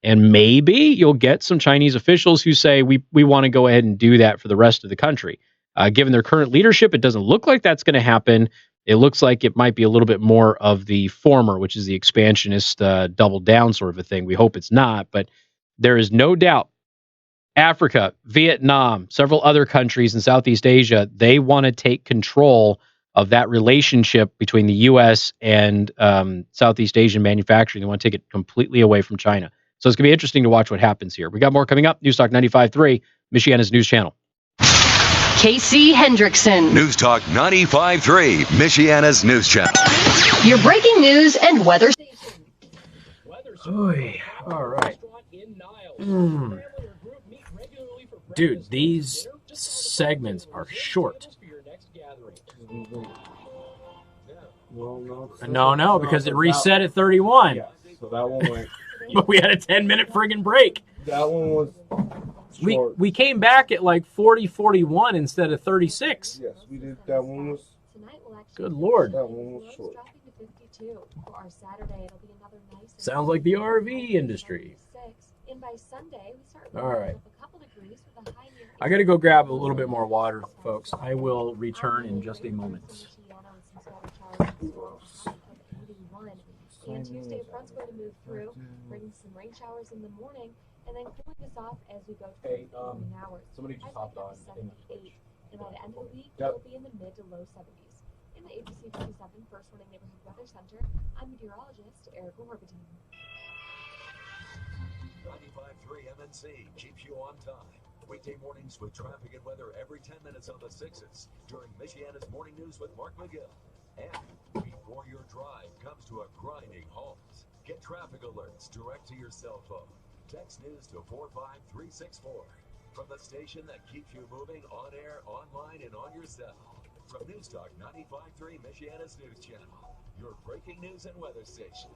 And maybe you'll get some Chinese officials who say, we want to go ahead and do that for the rest of the country. Given their current leadership, it doesn't look like that's going to happen. It looks like it might be a little bit more of the former, which is the expansionist double down sort of a thing. We hope it's not, but there is no doubt Africa, Vietnam, several other countries in Southeast Asia, they want to take control of that relationship between the U.S. and Southeast Asian manufacturing. They want to take it completely away from China. So it's going to be interesting to watch what happens here. We got more coming up. News Talk 95.3, Michiana's news channel. Casey Hendrickson. News Talk 95.3, Michiana's news channel. Your breaking news and weather. Oy, all right. Dude, these segments are short. No, because it reset at 31. Yeah, so that one went. But we had a 10-minute friggin' break. That one was short. We came back at like 40, 41 instead of 36. Yes, we did. That one was. Good Lord. That one was short. Dropping to 52. For our Saturday, it'll be another nice. Sounds like the RV industry. And by Sunday, we start All right. up a couple degrees with a high near I got to go grab a little bit more water, folks. I will return in just a moment. And Tuesday, a front's going to move through, bringing some rain showers in the morning, and then cooling us off as we go to the evening hours. Somebody just hopped on. 78. And by the end of the week, Yep. it'll be in the mid to low 70s. In the ABC 57 First Warning Neighborhood Weather Center, I'm meteorologist Erica Warburton. 95.3 MNC keeps you on time. Weekday mornings with traffic and weather every 10 minutes on the 6s during Michiana's Morning News with Mark McGill. And before your drive comes to a grinding halt, get traffic alerts direct to your cell phone. Text news to 45364 from the station that keeps you moving on air, online, and on your cell. From Newstalk 95.3 Michiana's News Channel, your breaking news and weather station.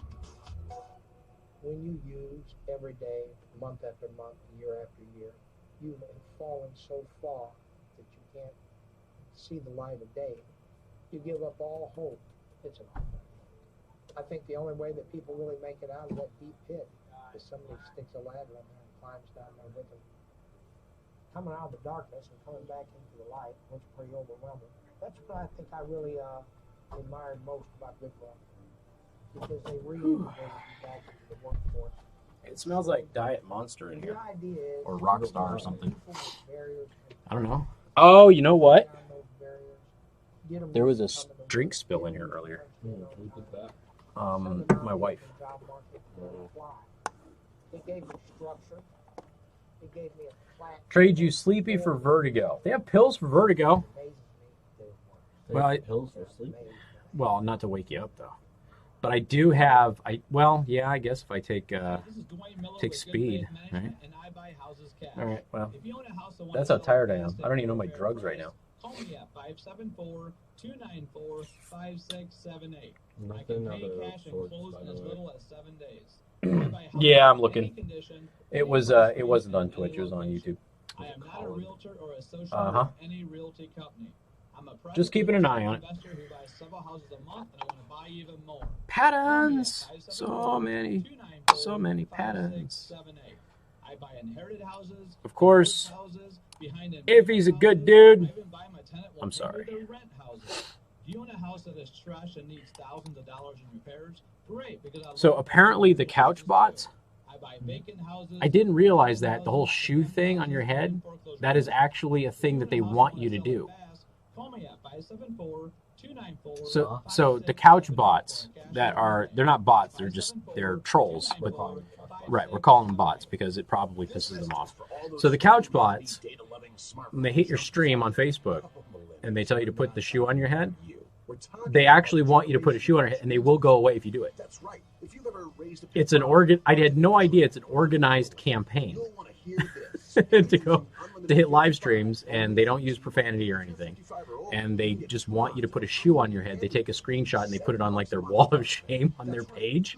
When you use every day, month after month, year after year, you have fallen so far that you can't see the light of day. You give up all hope. It's an offer. I think the only way that people really make it out of that deep pit is somebody sticks a ladder in there and climbs down there with them. Coming out of the darkness and coming back into the light was pretty overwhelming. That's what I think I really admired most about Good Run, because they reintegrated you back into the workforce. It smells like Diet Monster in here. Or Rockstar or something. I don't know. Oh, you know what? There was a drink spill in here earlier. My wife. It gave me structure. It gave me a flat. Trade you sleepy for vertigo. They have pills for vertigo. Well, pills for sleep. Well, not to wake you up though. But I do have. Yeah, I guess if I take speed, right? All right. Well, that's how tired I am. I don't even know my drugs right now. Call me at 574-294-5678. I Nothing can pay other cash and sorts, close by in the as way. little as 7 days. Yeah, I'm looking. It wasn't on Twitch. It was on YouTube. I am not a realtor or associate Uh-huh. with any realty company. I'm a private Just keeping an eye on it. investor who buys several houses a month, and I want to buy even more. Patterns. So many patterns. I buy inherited houses, Of course, houses, behind if he's a good dude. I'm sorry. rent houses. Do you own a house that is trash and needs thousands of dollars in repairs? Great, because I So love apparently the couch bots. I buy vacant houses. I didn't realize that the whole shoe thing on your head, that is actually a thing that they want you to do. Call me at 574-294. So the couch bots they're not bots, they're trolls, but right, we're calling them bots because it probably pisses them off. So the couch bots, when they hit your stream on Facebook and they tell you to put the shoe on your head, they actually want you to put a shoe on your head and they will go away if you do it. It's I had no idea it's an organized campaign to hit live streams, and they don't use profanity or anything. And they just want you to put a shoe on your head. They take a screenshot and they put it on like their wall of shame on their page.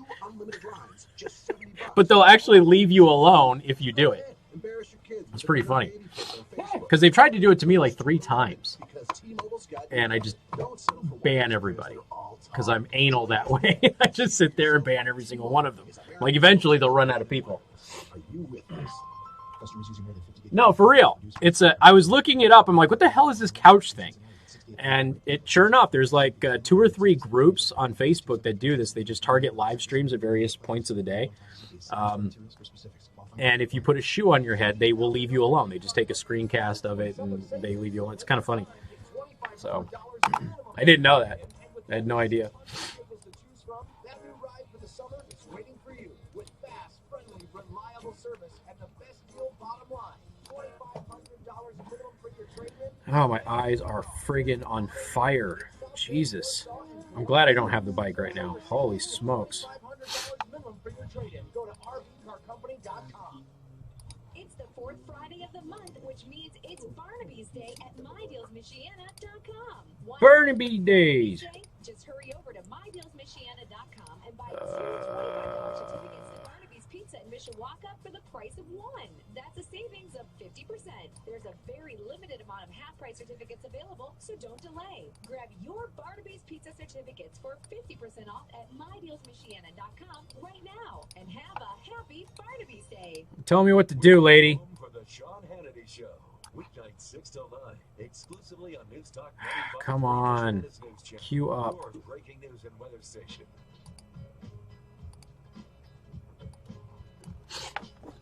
But they'll actually leave you alone if you do it. It's pretty funny. Because they've tried to do it to me like 3 times. And I just ban everybody. Because I'm anal that way. I just sit there and ban every single one of them. Like eventually they'll run out of people. No, for real. I was looking it up. I'm like, what the hell is this couch thing? And sure enough, there's like 2 or 3 groups on Facebook that do this. They just target live streams at various points of the day. And if you put a shoe on your head, they will leave you alone. They just take a screencast of it and they leave you alone. It's kind of funny. So I didn't know that. I had no idea. Oh, my eyes are friggin' on fire. Jesus. I'm glad I don't have the bike right now. Holy smokes. It's the 4th Friday of the month, which means it's Barnaby's Day at MyDealsMichiana.com. Barnaby Days. Just hurry over to MyDealsMichiana.com and buy 2 $25 certificates to Barnaby's Pizza in Mishawaka for the price of 1. That's a savings of 50%. 50%. There's a very limited amount of half-price certificates available, so don't delay. Grab your Barnaby's Pizza certificates for 50% off at mydealsmichiana.com right now, and have a happy Barnaby's Day. Tell me what to do, lady. For the Sean Hannity Show, weeknights 6 till 9, exclusively on News Talk 95. Come on. Cue up. Your breaking news and weather station.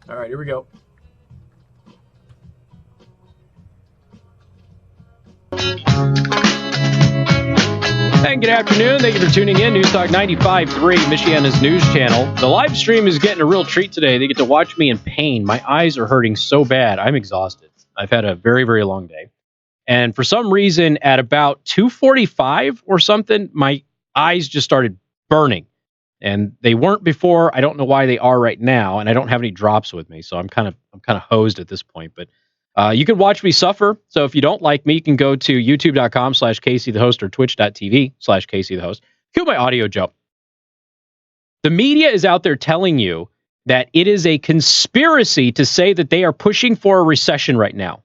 All right, here we go. And good afternoon. Thank you for tuning in. News Talk 95.3, Michiana's news channel. The live stream is getting a real treat today. They get to watch me in pain. My eyes are hurting so bad. I'm exhausted. I've had a very, very long day. And for some reason, at about 2:45 or something, my eyes just started burning. And they weren't before. I don't know why they are right now. And I don't have any drops with me. So I'm kind of hosed at this point. But you can watch me suffer. So if you don't like me, you can go to youtube.com/KC the or twitch.tv/KC the Cue my audio, Joe. The media is out there telling you that it is a conspiracy to say that they are pushing for a recession right now.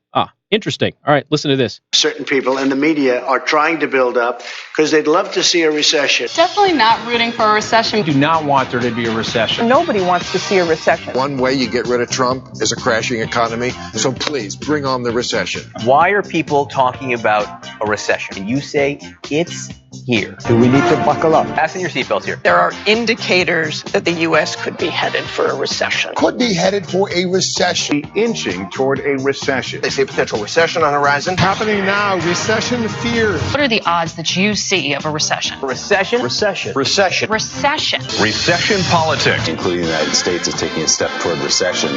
Interesting. All right, listen to this. Certain people in the media are trying to build up because they'd love to see a recession. Definitely not rooting for a recession. We do not want there to be a recession. Nobody wants to see a recession. One way you get rid of Trump is a crashing economy. So please bring on the recession. Why are people talking about a recession? You say it's here. Do we need to buckle up? Fasten your seatbelts here. There are indicators that the U.S. could be headed for a recession. Could be headed for a recession. Inching toward a recession. They say potential recession on the horizon. Happening now. Recession fears. What are the odds that you see of a recession? Recession. Recession. Recession. Recession. Recession politics. Including the United States is taking a step toward recession.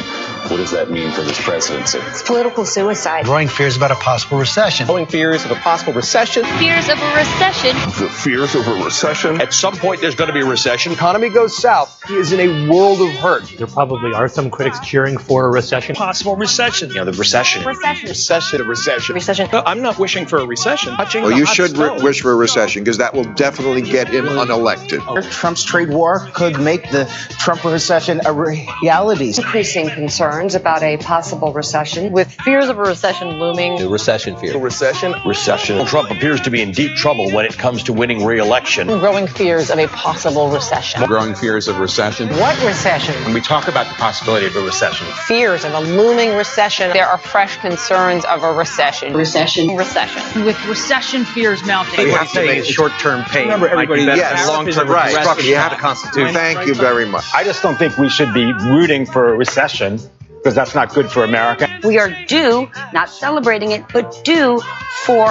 What does that mean for this presidency? It's political suicide. Growing fears about a possible recession. Growing fears of a possible recession. Fears of a recession. The fears of a recession. At some point, there's going to be a recession. Economy goes south. He is in a world of hurt. There probably are some critics cheering for a recession. Possible recession. The recession. Recession. Recession. Recession. Recession. No, I'm not wishing for a recession. Well, you should wish for a recession because that will definitely get him unelected. Trump's trade war could make the Trump recession a reality. Increasing concerns about a possible recession, with fears of a recession looming. The recession fear. The recession. Recession. Trump appears to be in deep trouble when it comes to winning re-election. Growing fears of a possible recession. Growing fears of recession. What recession? When we talk about the possibility of a recession, Fears of a looming recession. There are fresh concerns of a recession. Recession. Recession. With recession fears mounting. we have to make short-term pain. Remember, everybody, yes, long-term right. structure. You have the Constitution. Thank you very much. I just don't think we should be rooting for a recession because that's not good for America. We are due, not celebrating it, but due for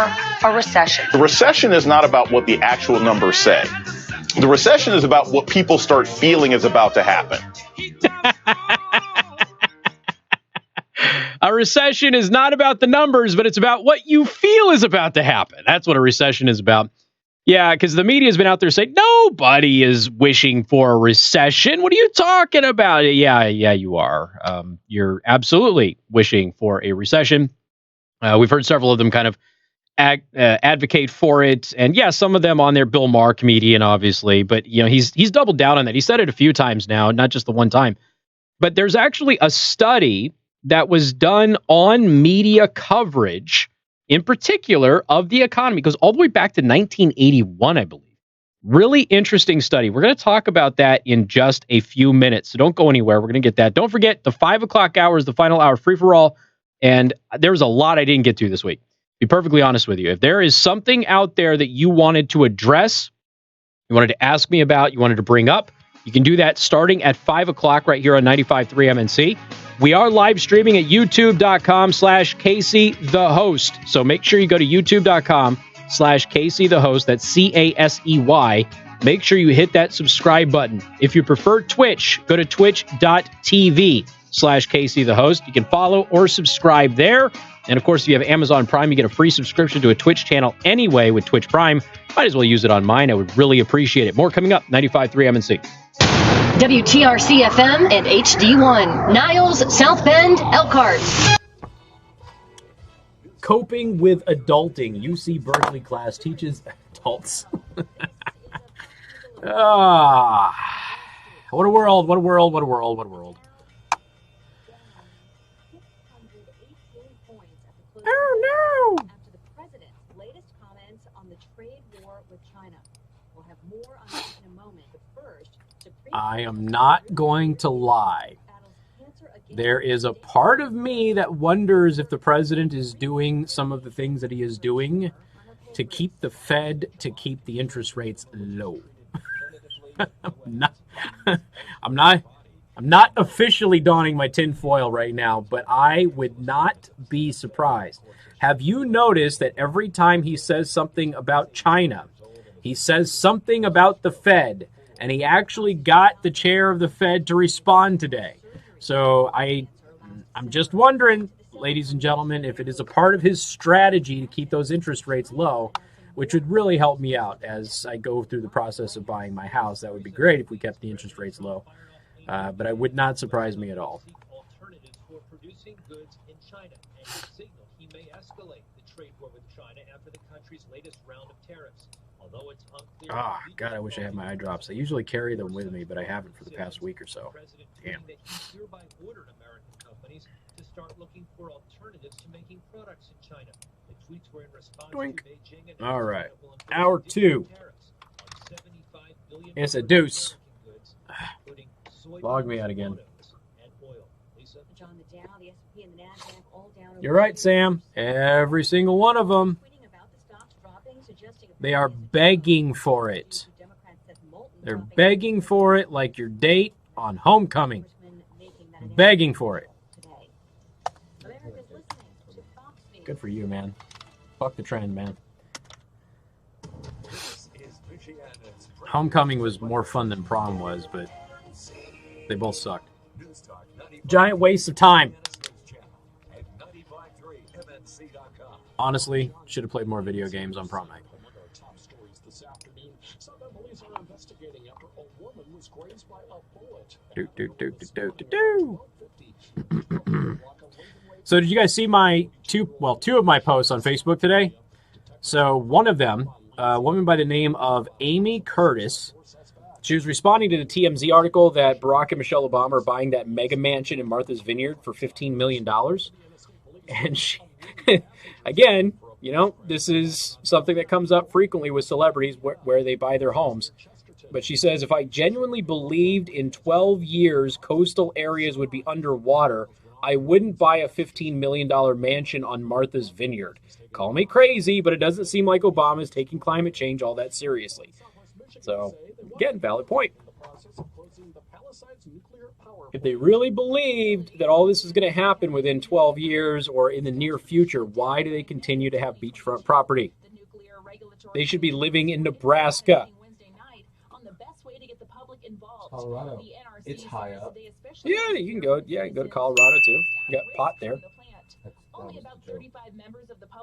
a recession. The recession is not about what the actual numbers say. The recession is about what people start feeling is about to happen. A recession is not about the numbers, but it's about what you feel is about to happen. That's what a recession is about. Yeah, because the media has been out there saying, nobody is wishing for a recession. What are you talking about? Yeah, you are. You're absolutely wishing for a recession. We've heard several of them kind of advocate for it. And yeah, some of them on there, Bill Maher, comedian, obviously. But, he's doubled down on that. He said it a few times now, not just the one time. But there's actually a study that was done on media coverage, in particular of the economy. It goes all the way back to 1981, I believe. Really interesting study. We're going to talk about that in just a few minutes. So don't go anywhere. We're going to get that. Don't forget, the 5 o'clock hour is the final hour free-for-all. And there was a lot I didn't get to this week. Be perfectly honest with you. If there is something out there that you wanted to address, you wanted to ask me about, you wanted to bring up, you can do that starting at 5 o'clock right here on 95.3 MNC. We are live streaming at youtube.com/KC the host. So make sure you go to youtube.com/KC the host. That's CASEY. Make sure you hit that subscribe button. If you prefer Twitch, go to twitch.tv/KC the host. You can follow or subscribe there. And of course, if you have Amazon Prime, you get a free subscription to a Twitch channel anyway with Twitch Prime. Might as well use it on mine. I would really appreciate it. More coming up, 95.3 MNC. WTRC FM and HD1. Niles, South Bend, Elkhart. Coping with adulting. UC Berkeley class teaches adults. What a world, what a world, what a world, what a world. on the trade war with China. We'll have more on that in a moment, but first, I am not going to lie. There is a part of me that wonders if the president is doing some of the things that he is doing to keep the Fed, to keep the interest rates low. I'm not officially donning my tinfoil right now, but I would not be surprised. Have you noticed that every time he says something about China, he says something about the Fed, and he actually got the chair of the Fed to respond today? So I'm just wondering, ladies and gentlemen, if it is a part of his strategy to keep those interest rates low, which would really help me out as I go through the process of buying my house. That would be great if we kept the interest rates low, but it would not surprise me at all. Alternatives for producing goods in China, and signal he may escalate the trade war with China after the country's latest round of tariffs. Although it's unclear. Ah, God, I wish I had my eye drops. I usually carry them with me, but I haven't for the past week or so. Damn. That he hereby ordered American companies to start looking for alternatives to making products in China. The tweets were in response to Beijing and all right, hour 2. It's a deuce. Log me out again. You're right, Sam. Every single one of them. They are begging for it. They're begging for it like your date on homecoming. Begging for it. Good for you, man. Fuck the trend, man. Homecoming was more fun than prom was, but they both sucked. Giant waste of time. Honestly, should have played more video games on prom night. So did you guys see my two of my posts on Facebook today? So one of them, a woman by the name of Amy Curtis, she was responding to the TMZ article that Barack and Michelle Obama are buying that mega mansion in Martha's Vineyard for $15 million. And she, again, you know, this is something that comes up frequently with celebrities where they buy their homes. But she says, if I genuinely believed in 12 years coastal areas would be underwater, I wouldn't buy a $15 million mansion on Martha's Vineyard. Call me crazy, but it doesn't seem like Obama is taking climate change all that seriously. So, again, valid point. If they really believed that all this is going to happen within 12 years or in the near future, why do they continue to have beachfront property? They should be living in Nebraska. Colorado. It's high up. Yeah, you can go. Yeah, you can go to Colorado too. You got pot there.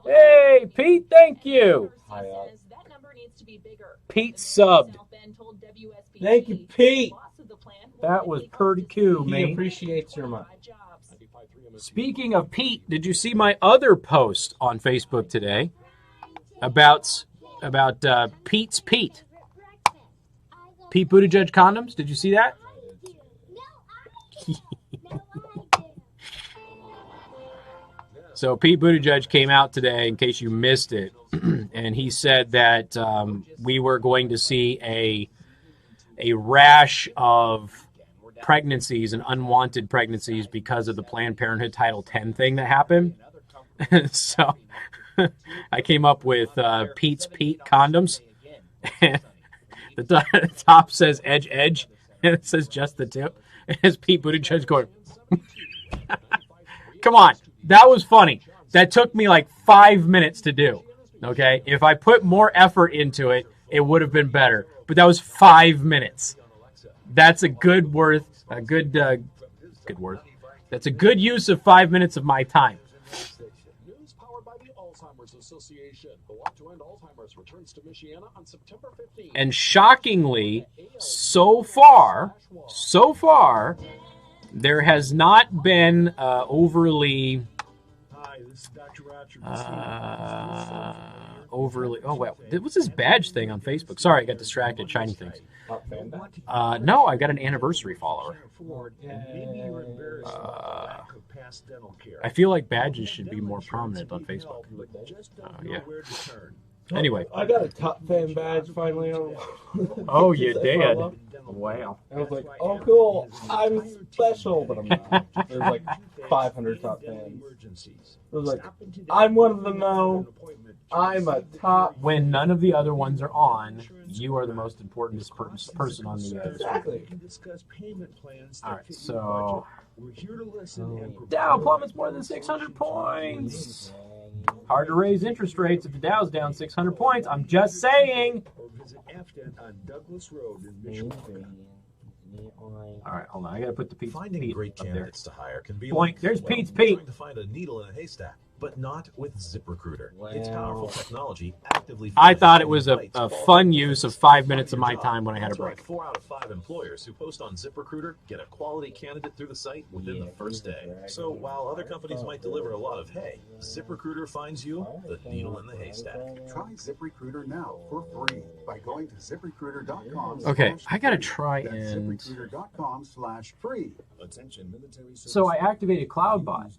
Hey, Pete, thank you. High up. Pete subbed. Thank you, Pete. That was pretty cool, He man. appreciates your money. Speaking of Pete, did you see my other post on Facebook today about Pete's Pete? Pete Buttigieg condoms? Did you see that? So Pete Buttigieg came out today, in case you missed it, and he said that we were going to see a rash of pregnancies and unwanted pregnancies because of the Planned Parenthood Title X thing that happened. So I came up with Pete's Pete condoms. The top says edge, edge, and it says just the tip. And it's Pete Buttigieg going, come on, that was funny. That took me like 5 minutes to do. Okay, if I put more effort into it, it would have been better. But that was 5 minutes. That's a good worth. That's a good use of 5 minutes of my time. News powered by the Alzheimer's Association. The Walk to End Alzheimer's returns to Michiana on September 15th. And shockingly, so far, there has not been overly. Oh, wow. What's this badge thing on Facebook? Sorry, I got distracted. Shiny things. No, I've got an anniversary follower. I feel like badges should be more prominent on Facebook. Yeah. Anyway. I got a Top Fan badge finally. Oh, you did? Wow. I was like, oh, cool. I'm special, but I'm not. There's like 500 Top Fans. I was like, I'm one of them, though. I'm a top. When none of the other ones are on, you are the most important person on the Exactly. All right, so Dow plummets more than 600 points. Hard to raise interest rates if the Dow's down 600 points. I'm just saying. On Douglas Road in Mishawaka. All right, hold on. I gotta put the Pete's Finding Pete great up there. candidates to hire can be Boink, like, there's well, Pete's Pete. trying to find a needle in a haystack, but not with ZipRecruiter. Its powerful technology actively. I thought it was a fun use of 5 minutes of my time when I had a That's why break. 4 out of 5 employers who post on ZipRecruiter get a quality candidate through the site within the first day. So while other companies might deliver a lot of hay, ZipRecruiter finds you the needle in the haystack. Try ZipRecruiter now for free by going to ZipRecruiter.com. Okay, I gotta try and. ZipRecruiter.com/free. So I activated CloudBot,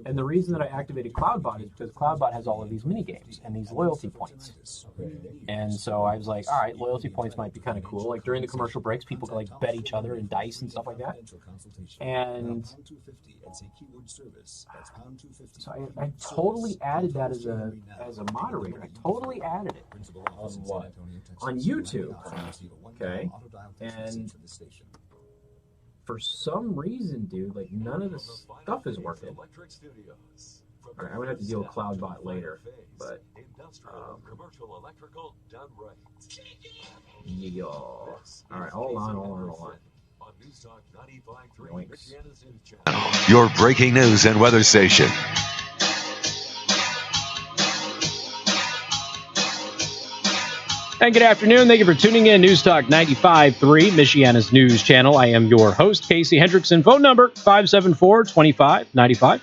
and the reason that I activated CloudBot is because CloudBot has all of these mini games and these loyalty points. And so I was like, all right, loyalty points might be kind of cool. Like during the commercial breaks, people could like bet each other in dice and stuff like that. And so I totally added that as a moderator. I totally added it. On what? On YouTube. Okay. And for some reason, dude, like none of the stuff is working. All right, I'm gonna have to deal with CloudBot later, but commercial electrical done right. yeah. All right, hold on. On News Talk 95.3, Michiana's news channel. Your breaking news and weather station. And good afternoon. Thank you for tuning in. News Talk 95.3, Michiana's news channel. I am your host, Casey Hendrickson. Phone number 574-2595.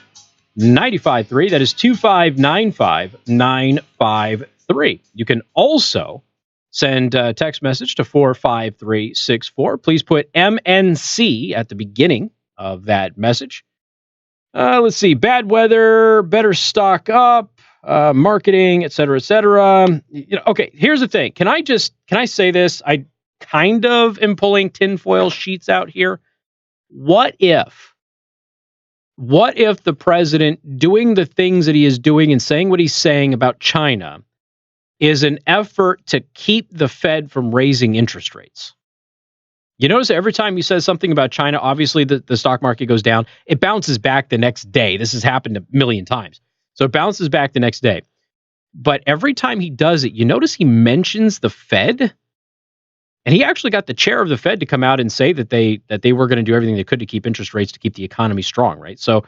95.3. That is 2595953. You can also send a text message to 45364. Please put MNC at the beginning of that message. Let's see. Bad weather, better stock up, marketing, et cetera, et cetera. Okay, here's the thing. Can I say this? I kind of am pulling tinfoil sheets out here. What if the president doing the things that he is doing and saying what he's saying about China is an effort to keep the Fed from raising interest rates? You notice every time he says something about China, obviously the stock market goes down. It bounces back the next day. This has happened a million times. So it bounces back the next day. But every time he does it, you notice he mentions the Fed. And he actually got the chair of the Fed to come out and say that they were going to do everything they could to keep interest rates, to keep the economy strong, right? So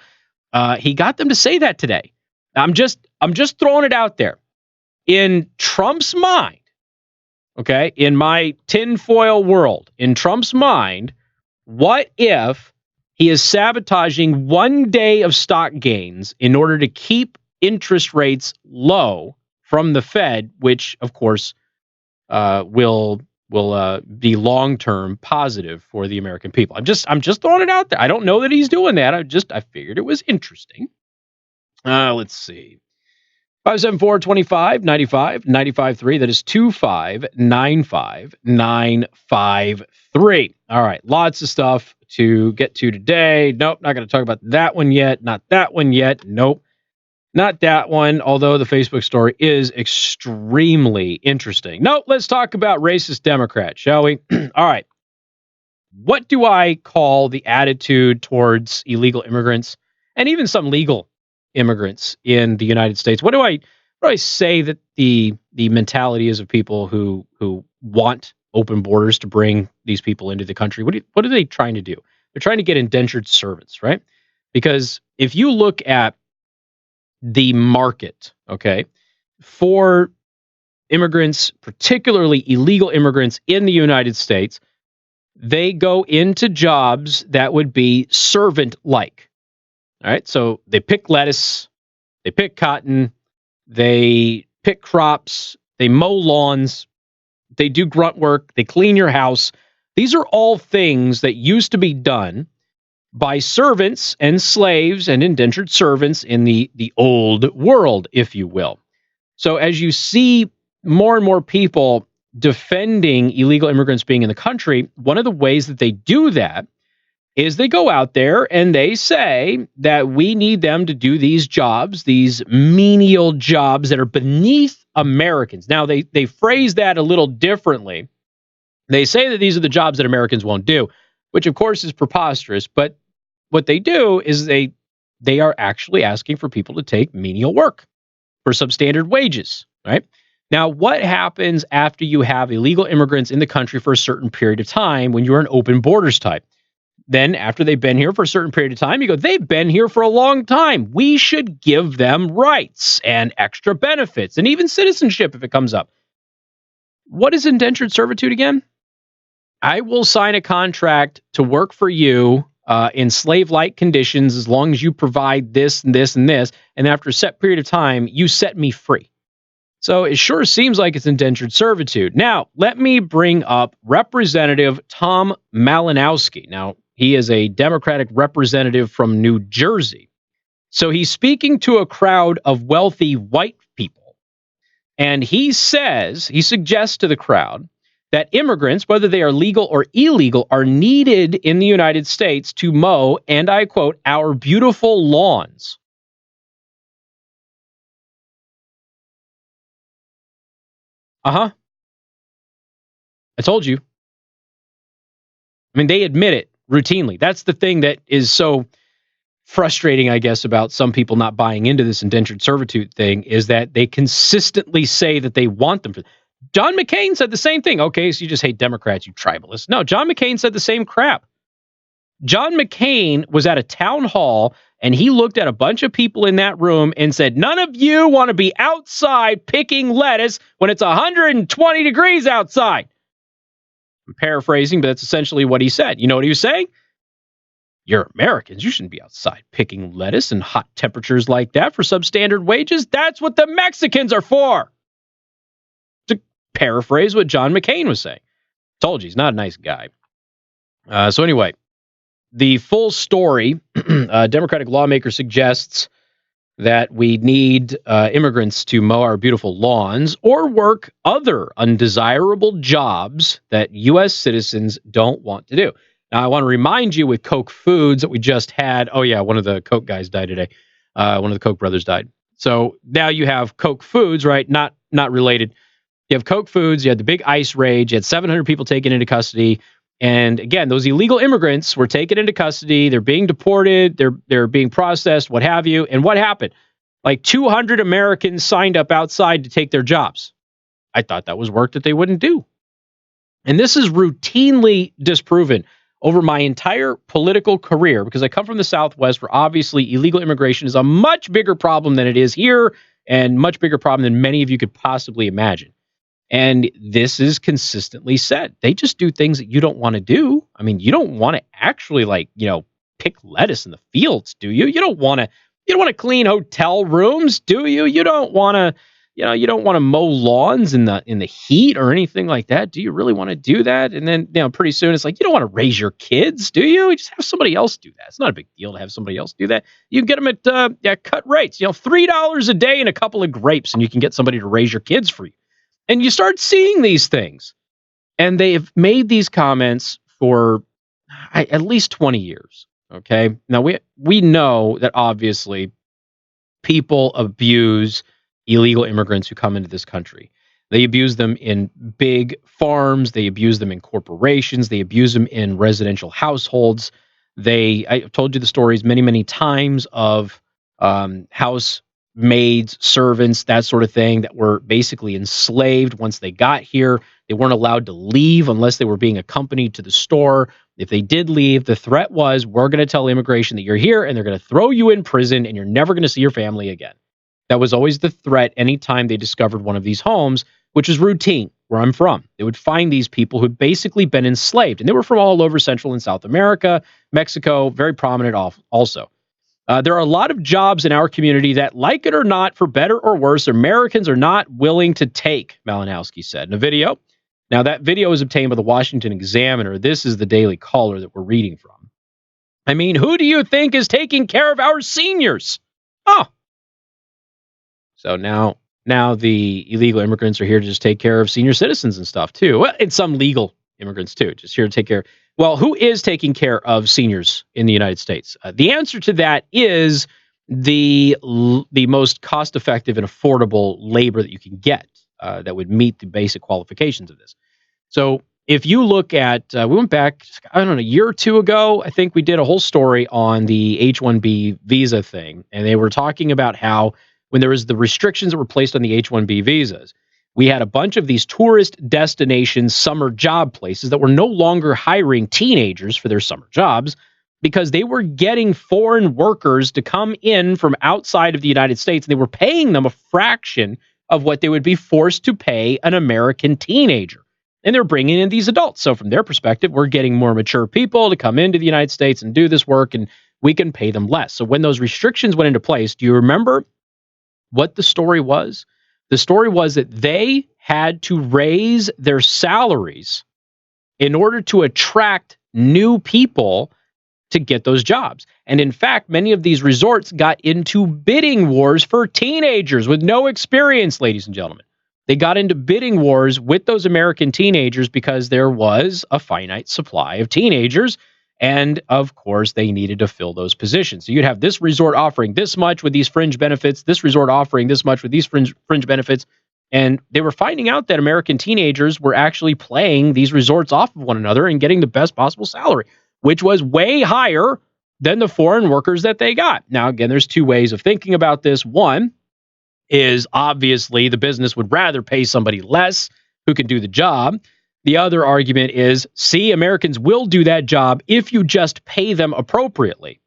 he got them to say that today. I'm just throwing it out there. In Trump's mind, okay, in my tinfoil world, in Trump's mind, what if he is sabotaging one day of stock gains in order to keep interest rates low from the Fed, which, of course, will be long-term positive for the American people. I'm just throwing it out there. I don't know that he's doing that. I figured it was interesting. Let's see. 574-2595-95.3. That is 2595953. All right. Lots of stuff to get to today. Nope. Not going to talk about that one yet. Not that one yet. Nope. Not that one, although the Facebook story is extremely interesting. No, let's talk about racist Democrats, shall we? All right. What do I call the attitude towards illegal immigrants and even some legal immigrants in the United States? What do I say that the mentality is of people who want open borders to bring these people into the country? What are they trying to do? They're trying to get indentured servants, right? Because if you look at the market, okay, for immigrants, particularly illegal immigrants in the United States, they go into jobs that would be servant-like. All right, so they pick lettuce, they pick cotton, they pick crops, they mow lawns, they do grunt work, they clean your house. These are all things that used to be done by servants and slaves and indentured servants in the old world, if you will. So as you see more and more people defending illegal immigrants being in the country, one of the ways that they do that is they go out there and they say that we need them to do these jobs, these menial jobs that are beneath Americans. Now, they phrase that a little differently. They say that these are the jobs that Americans won't do, which of course is preposterous. But what they do is they are actually asking for people to take menial work for substandard wages, right? Now, what happens after you have illegal immigrants in the country for a certain period of time when you're an open borders type? Then after they've been here for a certain period of time, you go, they've been here for a long time. We should give them rights and extra benefits and even citizenship if it comes up. What is indentured servitude again? I will sign a contract to work for you in slave-like conditions as long as you provide this and this and this. And after a set period of time, you set me free. So it sure seems like it's indentured servitude. Now, let me bring up Representative Tom Malinowski. Now, he is a Democratic representative from New Jersey. So he's speaking to a crowd of wealthy white people. And he suggests to the crowd that immigrants, whether they are legal or illegal, are needed in the United States to mow, and I quote, our beautiful lawns. I told you. I mean, they admit it routinely. That's the thing that is so frustrating, I guess, about some people not buying into this indentured servitude thing, is that they consistently say that they want them. John McCain said the same thing. Okay, so you just hate Democrats, you tribalists. No, John McCain said the same crap. John McCain was at a town hall and he looked at a bunch of people in that room and said, none of you want to be outside picking lettuce when it's 120 degrees outside. I'm paraphrasing, but that's essentially what he said. You know what he was saying? You're Americans. You shouldn't be outside picking lettuce in hot temperatures like that for substandard wages. That's what the Mexicans are for. To paraphrase what John McCain was saying. Told you, he's not a nice guy. So anyway, the full story, a Democratic lawmaker suggests that we need immigrants to mow our beautiful lawns or work other undesirable jobs that U.S. citizens don't want to do. Now, I want to remind you with Koch Foods that we just had, oh yeah, one of the Koch guys died today. One of the Koch brothers died. So now you have Koch Foods, right? Not related. You have Koch Foods, you had the big ICE raid, you had 700 people taken into custody. And again, those illegal immigrants were taken into custody. They're being deported. They're being processed, what have you. And what happened? Like 200 Americans signed up outside to take their jobs. I thought that was work that they wouldn't do. And this is routinely disproven over my entire political career, because I come from the Southwest, where obviously illegal immigration is a much bigger problem than it is here, and much bigger problem than many of you could possibly imagine. And this is consistently said. They just do things that you don't want to do. I mean, you don't want to actually, like, pick lettuce in the fields, do you? You don't want to clean hotel rooms, do you? You don't want to, you don't want to mow lawns in the heat or anything like that. Do you really want to do that? And then, pretty soon it's like, you don't want to raise your kids, do you? You just have somebody else do that. It's not a big deal to have somebody else do that. You can get them at cut rates, $3 a day and a couple of grapes, and you can get somebody to raise your kids for you. And you start seeing these things. And they have made these comments for at least 20 years. Okay. Now, we know that obviously people abuse illegal immigrants who come into this country. They abuse them in big farms. They abuse them in corporations. They abuse them in residential households. I've told you the stories many, many times of maids, servants, that sort of thing, that were basically enslaved once they got here. They weren't allowed to leave unless they were being accompanied to the store. If they did leave, the threat was, we're going to tell immigration that you're here and they're going to throw you in prison and you're never going to see your family again. That was always the threat anytime they discovered one of these homes, which is routine where I'm from. They would find these people who had basically been enslaved, and they were from all over Central and South America, Mexico, very prominent also. There are a lot of jobs in our community that, like it or not, for better or worse, Americans are not willing to take, Malinowski said in a video. Now, that video was obtained by the Washington Examiner. This is the Daily Caller that we're reading from. I mean, who do you think is taking care of our seniors? Oh. So now Now the illegal immigrants are here to just take care of senior citizens and stuff too. Well, and some legal immigrants too, just here to take care. Well, who is taking care of seniors in the United States? The answer to that is the most cost-effective and affordable labor that you can get that would meet the basic qualifications of this. So if you look at, we went back, I don't know, a year or two ago, I think we did a whole story on the H-1B visa thing, and they were talking about how when there was the restrictions that were placed on the H-1B visas, we had a bunch of these tourist destination summer job places that were no longer hiring teenagers for their summer jobs because they were getting foreign workers to come in from outside of the United States, and they were paying them a fraction of what they would be forced to pay an American teenager. And they're bringing in these adults. So from their perspective, we're getting more mature people to come into the United States and do this work, and we can pay them less. So when those restrictions went into place, do you remember what the story was? The story was that they had to raise their salaries in order to attract new people to get those jobs. And in fact, many of these resorts got into bidding wars for teenagers with no experience, ladies and gentlemen. They got into bidding wars with those American teenagers because there was a finite supply of teenagers. And of course, they needed to fill those positions. So you'd have this resort offering this much with these fringe benefits, this resort offering this much with these fringe benefits. And they were finding out that American teenagers were actually playing these resorts off of one another and getting the best possible salary, which was way higher than the foreign workers that they got. Now, again, there's two ways of thinking about this. One is obviously the business would rather pay somebody less who can do the job. The other argument is, see, Americans will do that job if you just pay them appropriately.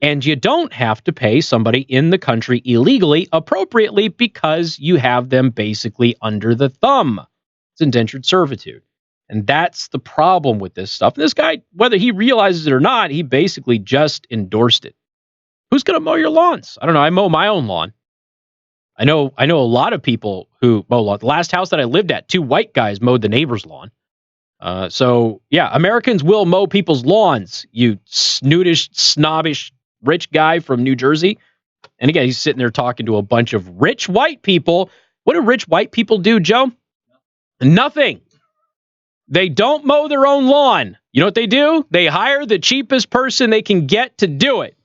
And you don't have to pay somebody in the country illegally appropriately because you have them basically under the thumb. It's indentured servitude. And that's the problem with this stuff. And this guy, whether he realizes it or not, he basically just endorsed it. Who's going to mow your lawns? I don't know. I mow my own lawn. I know a lot of people who mow lawns. The last house that I lived at, 2 white guys mowed the neighbor's lawn. So, yeah, Americans will mow people's lawns, you snootish, snobbish, rich guy from New Jersey. And again, he's sitting there talking to a bunch of rich white people. What do rich white people do, Joe? Nothing. They don't mow their own lawn. You know what they do? They hire the cheapest person they can get to do it,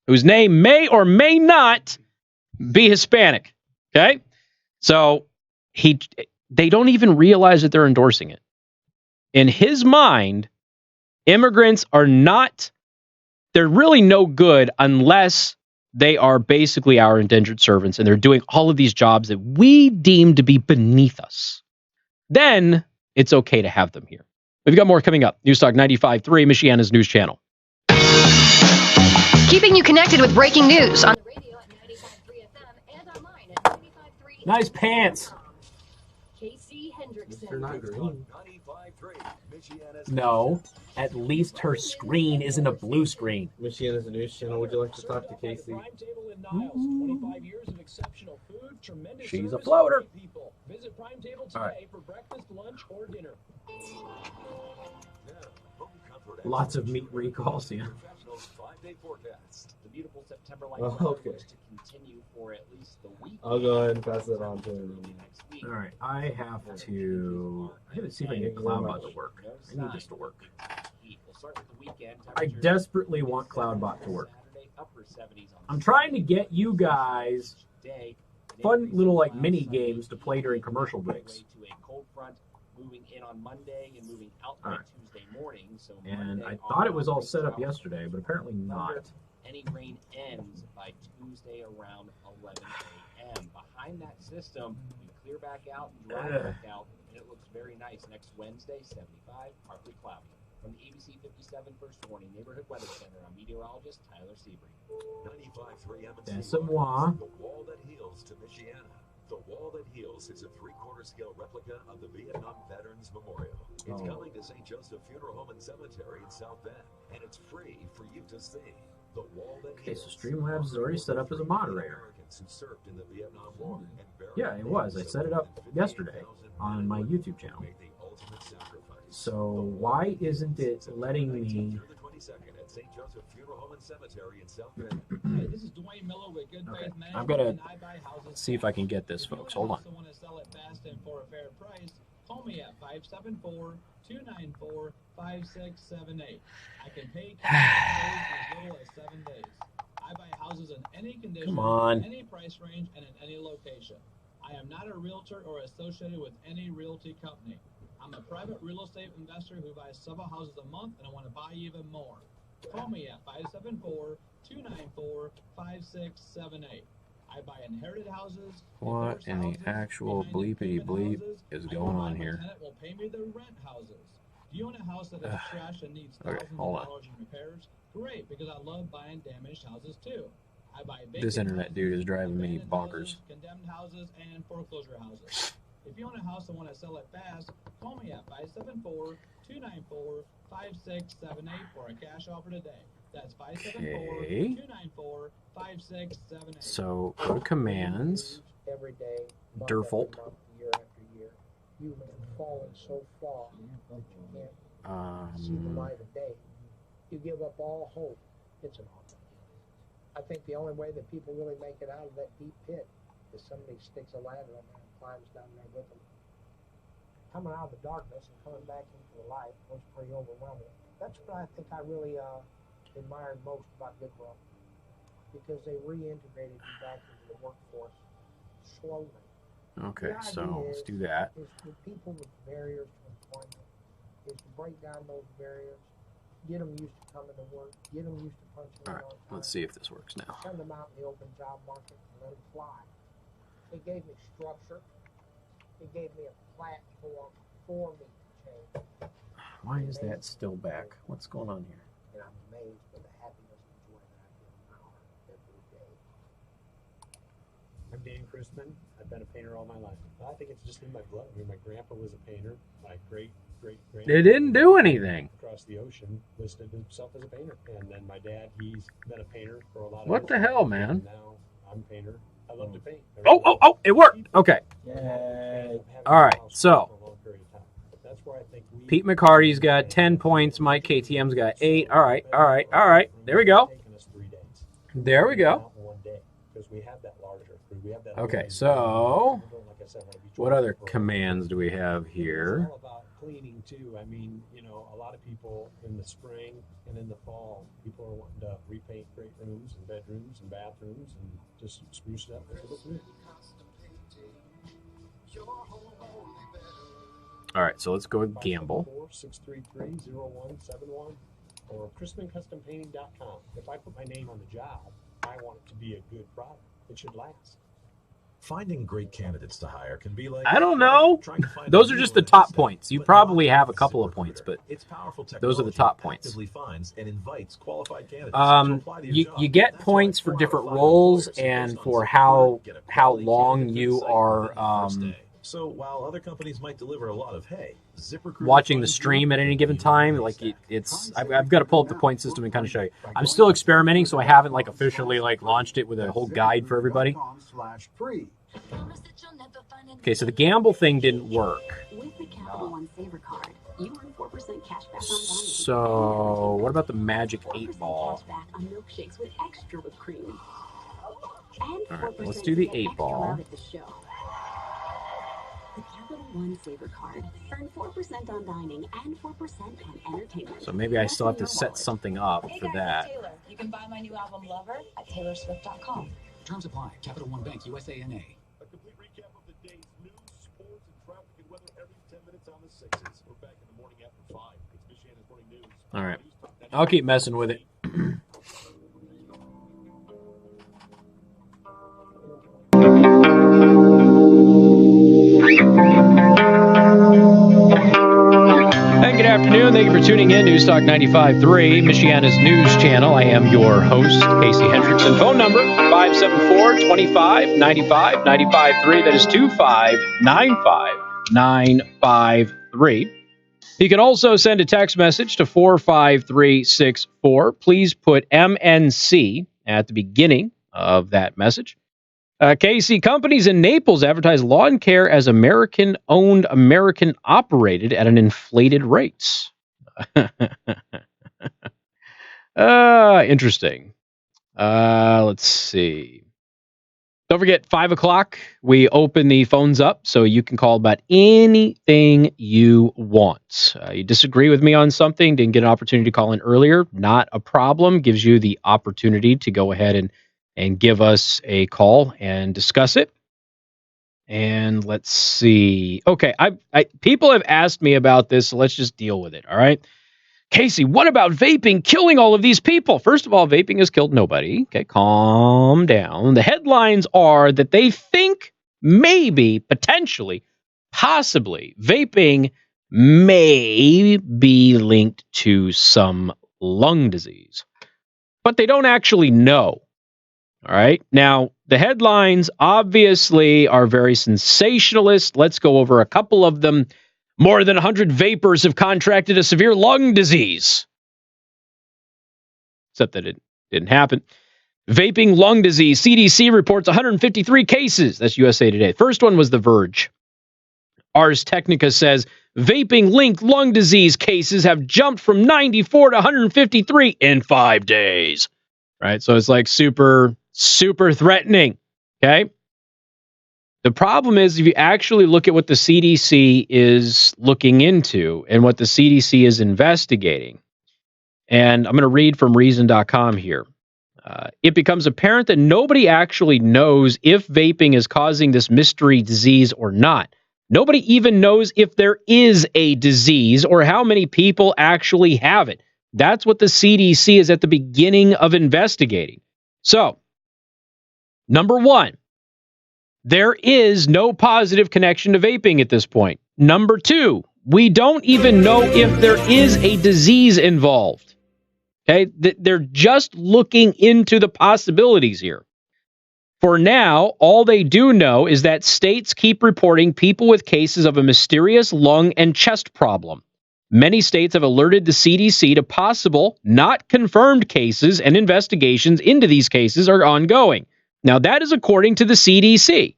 whose name may or may not be Hispanic. Okay? So they don't even realize that they're endorsing it. In his mind, immigrants are not, they're really no good unless they are basically our indentured servants and they're doing all of these jobs that we deem to be beneath us. Then it's okay to have them here. We've got more coming up. News Talk 95.3, Michiana's news channel. Keeping you connected with breaking news on the radio at 95.3 FM and online at 95.3. Nice pants. Casey Hendrickson. They're not green. No, at least her screen isn't a blue screen. Michiana's news channel. Would you like to talk to Casey? She's a floater. Visit Prime Table All right. today for breakfast, lunch, or dinner. Lots of meat recalls, yeah. The beautiful September-like Oh, weather okay. looks to continue for at least the week. I'll go ahead and pass that on to him. All right, I have to see if I can get CloudBot to work. I need this to work. We'll start with the weekend. I desperately want CloudBot to work. Saturday, upper 70s on I'm trying to get you guys day. fun little like mini games to play during commercial breaks. To a cold front moving in on Monday and moving out by All right. Tuesday morning. So And Monday I thought it was all on set up south. yesterday, but apparently not. Any rain ends by Tuesday around 11 a.m. Behind that system, we clear back out and dry back out, and it looks very nice. Next Wednesday, 75, partly cloudy. From the ABC 57 First Warning Neighborhood Weather Center, I'm meteorologist Tyler Seabury. 95.3 M&C Decimois. The Wall That Heals to Michiana. The Wall That Heals is a 3/4 scale replica of the Vietnam Veterans Memorial. It's coming to St. Joseph Funeral Home and Cemetery in South Bend, and it's free for you to see. The Wall That Okay, Heals. so Streamlabs is already set up as a moderator. Americans who served in the Vietnam War and buried Yeah, it was. I set it up yesterday on my YouTube channel. made the ultimate sacrifice. So why isn't it letting me St. Joseph Funeral Home and Cemetery in South Bend. Hey, this is Dwayne Miller with Good Faith Management. I'm gonna and I buy houses see if I can get this, If you folks. own a Hold on. house and want to sell it fast and for a fair price, call me at 574-294-5678. I can pay cash in as little as 7 days. I buy houses in any condition, Come on. any price range, and in any location. I am not a realtor or associated with any realty company. I'm a private real estate investor who buys several houses a month, and I want to buy even more. Call me at 574-294-5678. I buy inherited houses. What in the actual bleepity bleep is going on here? Tenant will pay me the rent houses. Do you own a house that is trash and needs Okay, thousands hold of on. dollars in repairs? Great, because I love buying damaged houses too. I buy This internet dude is driving me bonkers. condemned houses, and foreclosure houses. If you own a house and want to sell it fast, call me at 574-294-5678 for a cash offer today. That's 574-294-5678. So go to commands, every day, month default. after month, year after year. You have fallen so far that you can't see the light of day. You give up all hope. It's an awful. I think the only way that people really make it out of that deep pit is somebody sticks a ladder on there and climbs down there with them. Coming out of the darkness and coming back into the light was pretty overwhelming. That's what I think I really admired most about Goodwill, because they reintegrated you back into the workforce slowly. Okay, The so idea let's do that. Is for people with barriers to employment, is to break down those barriers, get them used to coming to work, get them used to punching All in right, on time. let's see if this works now. Send them out in the open job market and let them fly. It gave me structure. It gave me a platform for me to change. Why is that still back? What's going on here? And I'm amazed by the happiness and joy that I feel in my heart every day. I'm Dan Christman. I've been a painter all my life. I think it's just in my blood. I mean, my grandpa was a painter. My great-great-grandpa. They didn't do anything. Across the ocean, listed himself as a painter. And then my dad, he's been a painter for a lot of What the years. hell, man? And now I'm a painter. I love to paint. Oh, it worked. Okay. Yay. All right, so That's where I think we Pete McCarty's got 10 points. Mike KTM's got 8. All right. There we go. There we go. because we have that larger crew. We have that. Okay, so like I said, what other commands do we have here? It's all about cleaning too. I mean, you know, a lot of people in the spring and in the fall, people are wanting to repaint great rooms and bedrooms and bathrooms and just spruce it up and look good. All right, so let's go with Gamble. 633-0171 or ChrismanCustomPainting.com. If I put my name on the job, I want it to be a good product. It should last. Finding great candidates to hire can be like, I don't know. Those are just the top points. You probably have a couple of points, but its powerful those are the top points. actively finds and invites qualified candidates to apply to your job. You get points for different roles and for how long you are So while other companies might deliver a lot of hay, ZipRecruiter watching the stream at any given time. Like it's, I've got to pull up the point system and kind of show you. I'm still experimenting, so I haven't like officially like launched it with a whole guide for everybody. Okay, so the gamble thing didn't work. With the Capital One Saver card, you earn 4% cash back on dining. So what about the Magic 8 Ball? Cash back on milkshakes with extra whipped cream. And 4% All right, let's do the to get 8 extra Ball. loud at the show. The Capital One Saver card. Earn 4% on dining and 4% on entertainment. So maybe I still have to set something up Hey for guys, that. it's Taylor. You can buy my new album Lover at taylorswift.com. Terms apply. Capital One Bank, USANA. A complete recap of the day's news, sports, and traffic and weather every 10 minutes on the 6s. We're back in the morning after 5. It's Michiana's Morning News. All right, I'll keep messing with it. Hey, good afternoon. Thank you for tuning in. News Talk 95.3, Michiana's news channel. I am your host, Casey Hendrickson. Phone number, 574-25-95-95.3. That is 2595-953. You can also send a text message to 45364. Please put MNC at the beginning of that message. Casey, companies in Naples advertise lawn care as American-owned, American-operated at an inflated rate. Interesting. Let's see. Don't forget, 5 o'clock, we open the phones up so you can call about anything you want. You disagree with me on something, didn't get an opportunity to call in earlier, not a problem. Gives you the opportunity to go ahead and give us a call and discuss it. And let's see. Okay, people have asked me about this, so let's just deal with it, all right? Casey, what about vaping killing all of these people? First of all, vaping has killed nobody. Okay, calm down. The headlines are that they think maybe, potentially, possibly, vaping may be linked to some lung disease. But they don't actually know. All right. Now, the headlines obviously are very sensationalist. Let's go over a couple of them. More than 100 vapors have contracted a severe lung disease. Except that it didn't happen. Vaping lung disease. CDC reports 153 cases. That's USA Today. First one was The Verge. Ars Technica says vaping linked lung disease cases have jumped from 94 to 153 in 5 days. Right? So it's like super threatening. Okay? The problem is if you actually look at what the CDC is looking into and what the CDC is investigating, and I'm going to read from Reason.com here. It becomes apparent that nobody actually knows if vaping is causing this mystery disease or not. Nobody even knows if there is a disease or how many people actually have it. That's what the CDC is at the beginning of investigating. So, number one, there is no positive connection to vaping at this point. Number two, we don't even know if there is a disease involved. Okay, they're just looking into the possibilities here. For now, all they do know is that states keep reporting people with cases of a mysterious lung and chest problem. Many states have alerted the CDC to possible, not confirmed cases, and investigations into these cases are ongoing. Now, that is according to the CDC.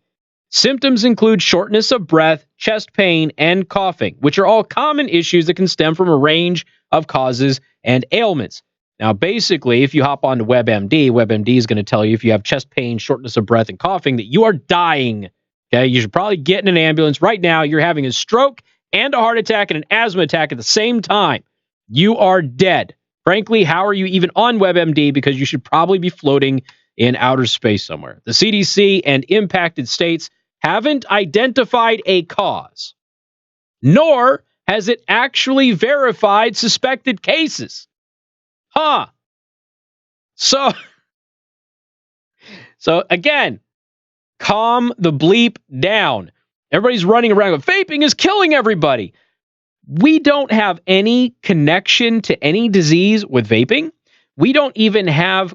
Symptoms include shortness of breath, chest pain, and coughing, which are all common issues that can stem from a range of causes and ailments. Now, basically, if you hop on to WebMD is going to tell you if you have chest pain, shortness of breath, and coughing that you are dying. Okay, you should probably get in an ambulance right now. You're having a stroke and a heart attack and an asthma attack at the same time. You are dead. Frankly, how are you even on WebMD? Because you should probably be floating in outer space somewhere. The CDC and impacted states haven't identified a cause, nor has it actually verified suspected cases. So again, calm the bleep down. Everybody's running around. Vaping is killing everybody. We don't have any connection to any disease with vaping. We don't even have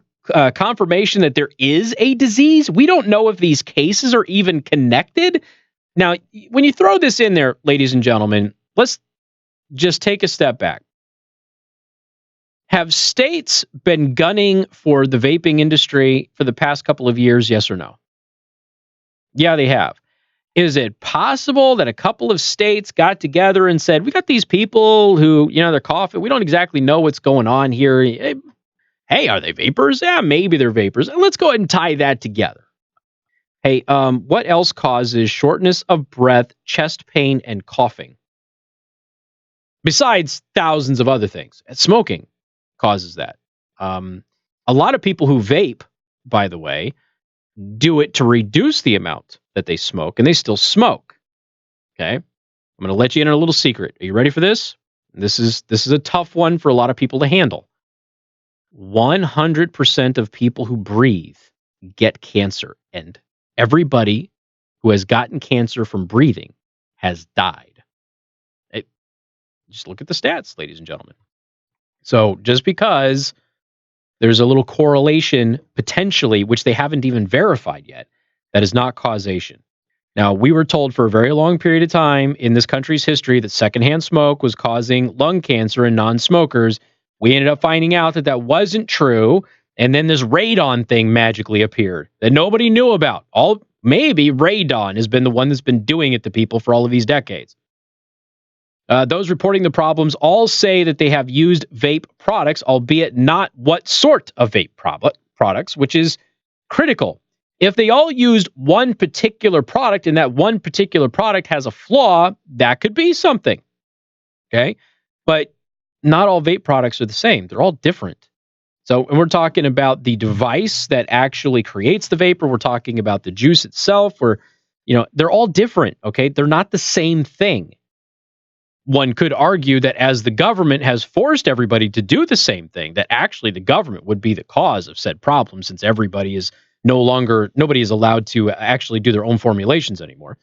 confirmation that there is a disease. We don't know if these cases are even connected. Now, when you throw this in there, ladies and gentlemen, let's just take a step back. Have states been gunning for the vaping industry for the past couple of years, yes or no? Yeah, they have. Is it possible that a couple of states got together and said, we got these people who, they're coughing. We don't exactly know what's going on here. Hey, are they vapors? Yeah, maybe they're vapors. Let's go ahead and tie that together. Hey, what else causes shortness of breath, chest pain, and coughing? Besides thousands of other things. Smoking causes that. A lot of people who vape, by the way, do it to reduce the amount that they smoke, and they still smoke. Okay? I'm going to let you in on a little secret. Are you ready for this? This is a tough one for a lot of people to handle. 100% of people who breathe get cancer, and everybody who has gotten cancer from breathing has died. Just look at the stats, ladies and gentlemen. So just because there's a little correlation potentially, which they haven't even verified yet, that is not causation. Now, we were told for a very long period of time in this country's history that secondhand smoke was causing lung cancer in non-smokers. We ended up finding out that that wasn't true, and then this radon thing magically appeared that nobody knew about. Maybe radon has been the one that's been doing it to people for all of these decades. Those reporting the problems all say that they have used vape products, albeit not what sort of vape products, which is critical. If they all used one particular product and that one particular product has a flaw, that could be something. Okay? But not all vape products are the same. They're all different. So, and we're talking about the device that actually creates the vapor. We're talking about the juice itself. They're all different. Okay? They're not the same thing. One could argue that as the government has forced everybody to do the same thing, that actually the government would be the cause of said problem, since nobody is allowed to actually do their own formulations anymore.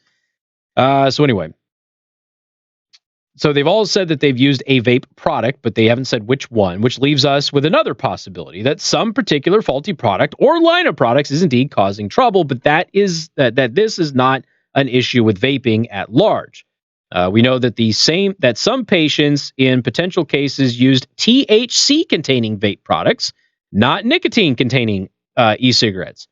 So they've all said that they've used a vape product, but they haven't said which one, which leaves us with another possibility that some particular faulty product or line of products is indeed causing trouble, but that this is not an issue with vaping at large. We know that some patients in potential cases used THC-containing vape products, not nicotine-containing e-cigarettes.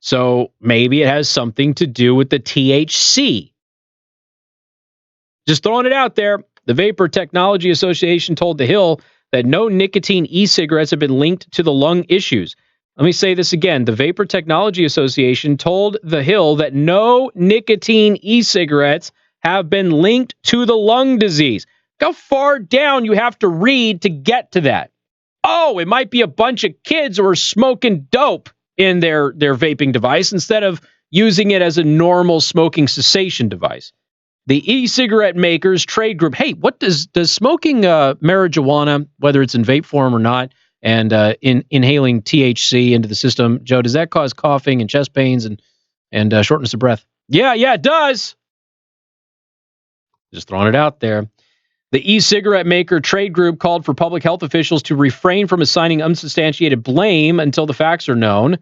So maybe it has something to do with the THC. Just throwing it out there. The Vapor Technology Association told The Hill that no nicotine e-cigarettes have been linked to the lung issues. Let me say this again. The Vapor Technology Association told The Hill that no nicotine e-cigarettes have been linked to the lung disease. Look how far down you have to read to get to that. Oh, it might be a bunch of kids who are smoking dope in their vaping device instead of using it as a normal smoking cessation device. The e-cigarette makers trade group. Hey, what does smoking marijuana, whether it's in vape form or not, and inhaling THC into the system, Joe, does that cause coughing and chest pains and shortness of breath? Yeah, it does. Just throwing it out there. The e-cigarette maker trade group called for public health officials to refrain from assigning unsubstantiated blame until the facts are known,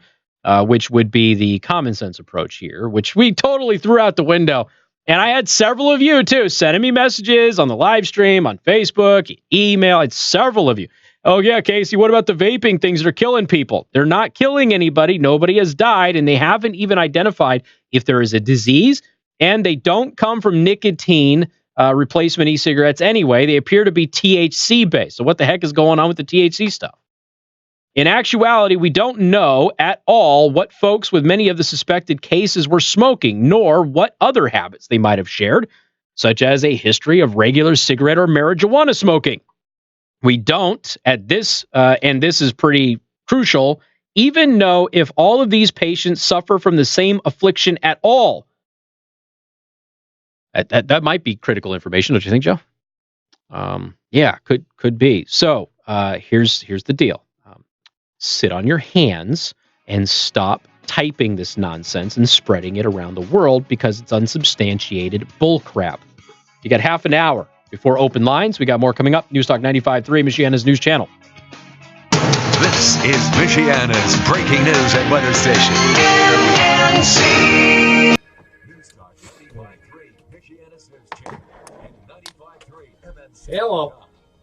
which would be the common sense approach here, which we totally threw out the window. And I had several of you, too, sending me messages on the live stream, on Facebook, email. I had several of you. Oh, yeah, Casey, what about the vaping things that are killing people? They're not killing anybody. Nobody has died, and they haven't even identified if there is a disease, and they don't come from nicotine replacement e-cigarettes anyway. They appear to be THC-based. So what the heck is going on with the THC stuff? In actuality, we don't know at all what folks with many of the suspected cases were smoking, nor what other habits they might have shared, such as a history of regular cigarette or marijuana smoking. We don't, at this, and this is pretty crucial, even know if all of these patients suffer from the same affliction at all. That might be critical information, don't you think, Joe? Yeah, could be. So here's the deal. Sit on your hands and stop typing this nonsense and spreading it around the world because it's unsubstantiated bullcrap. You got half an hour before open lines. We got more coming up. News Talk 95.3, Michiana's news channel. This is Michiana's breaking news and weather station. MNC. News Talk 95.3, Michiana's news channel, and 95.3 MNC. Hello.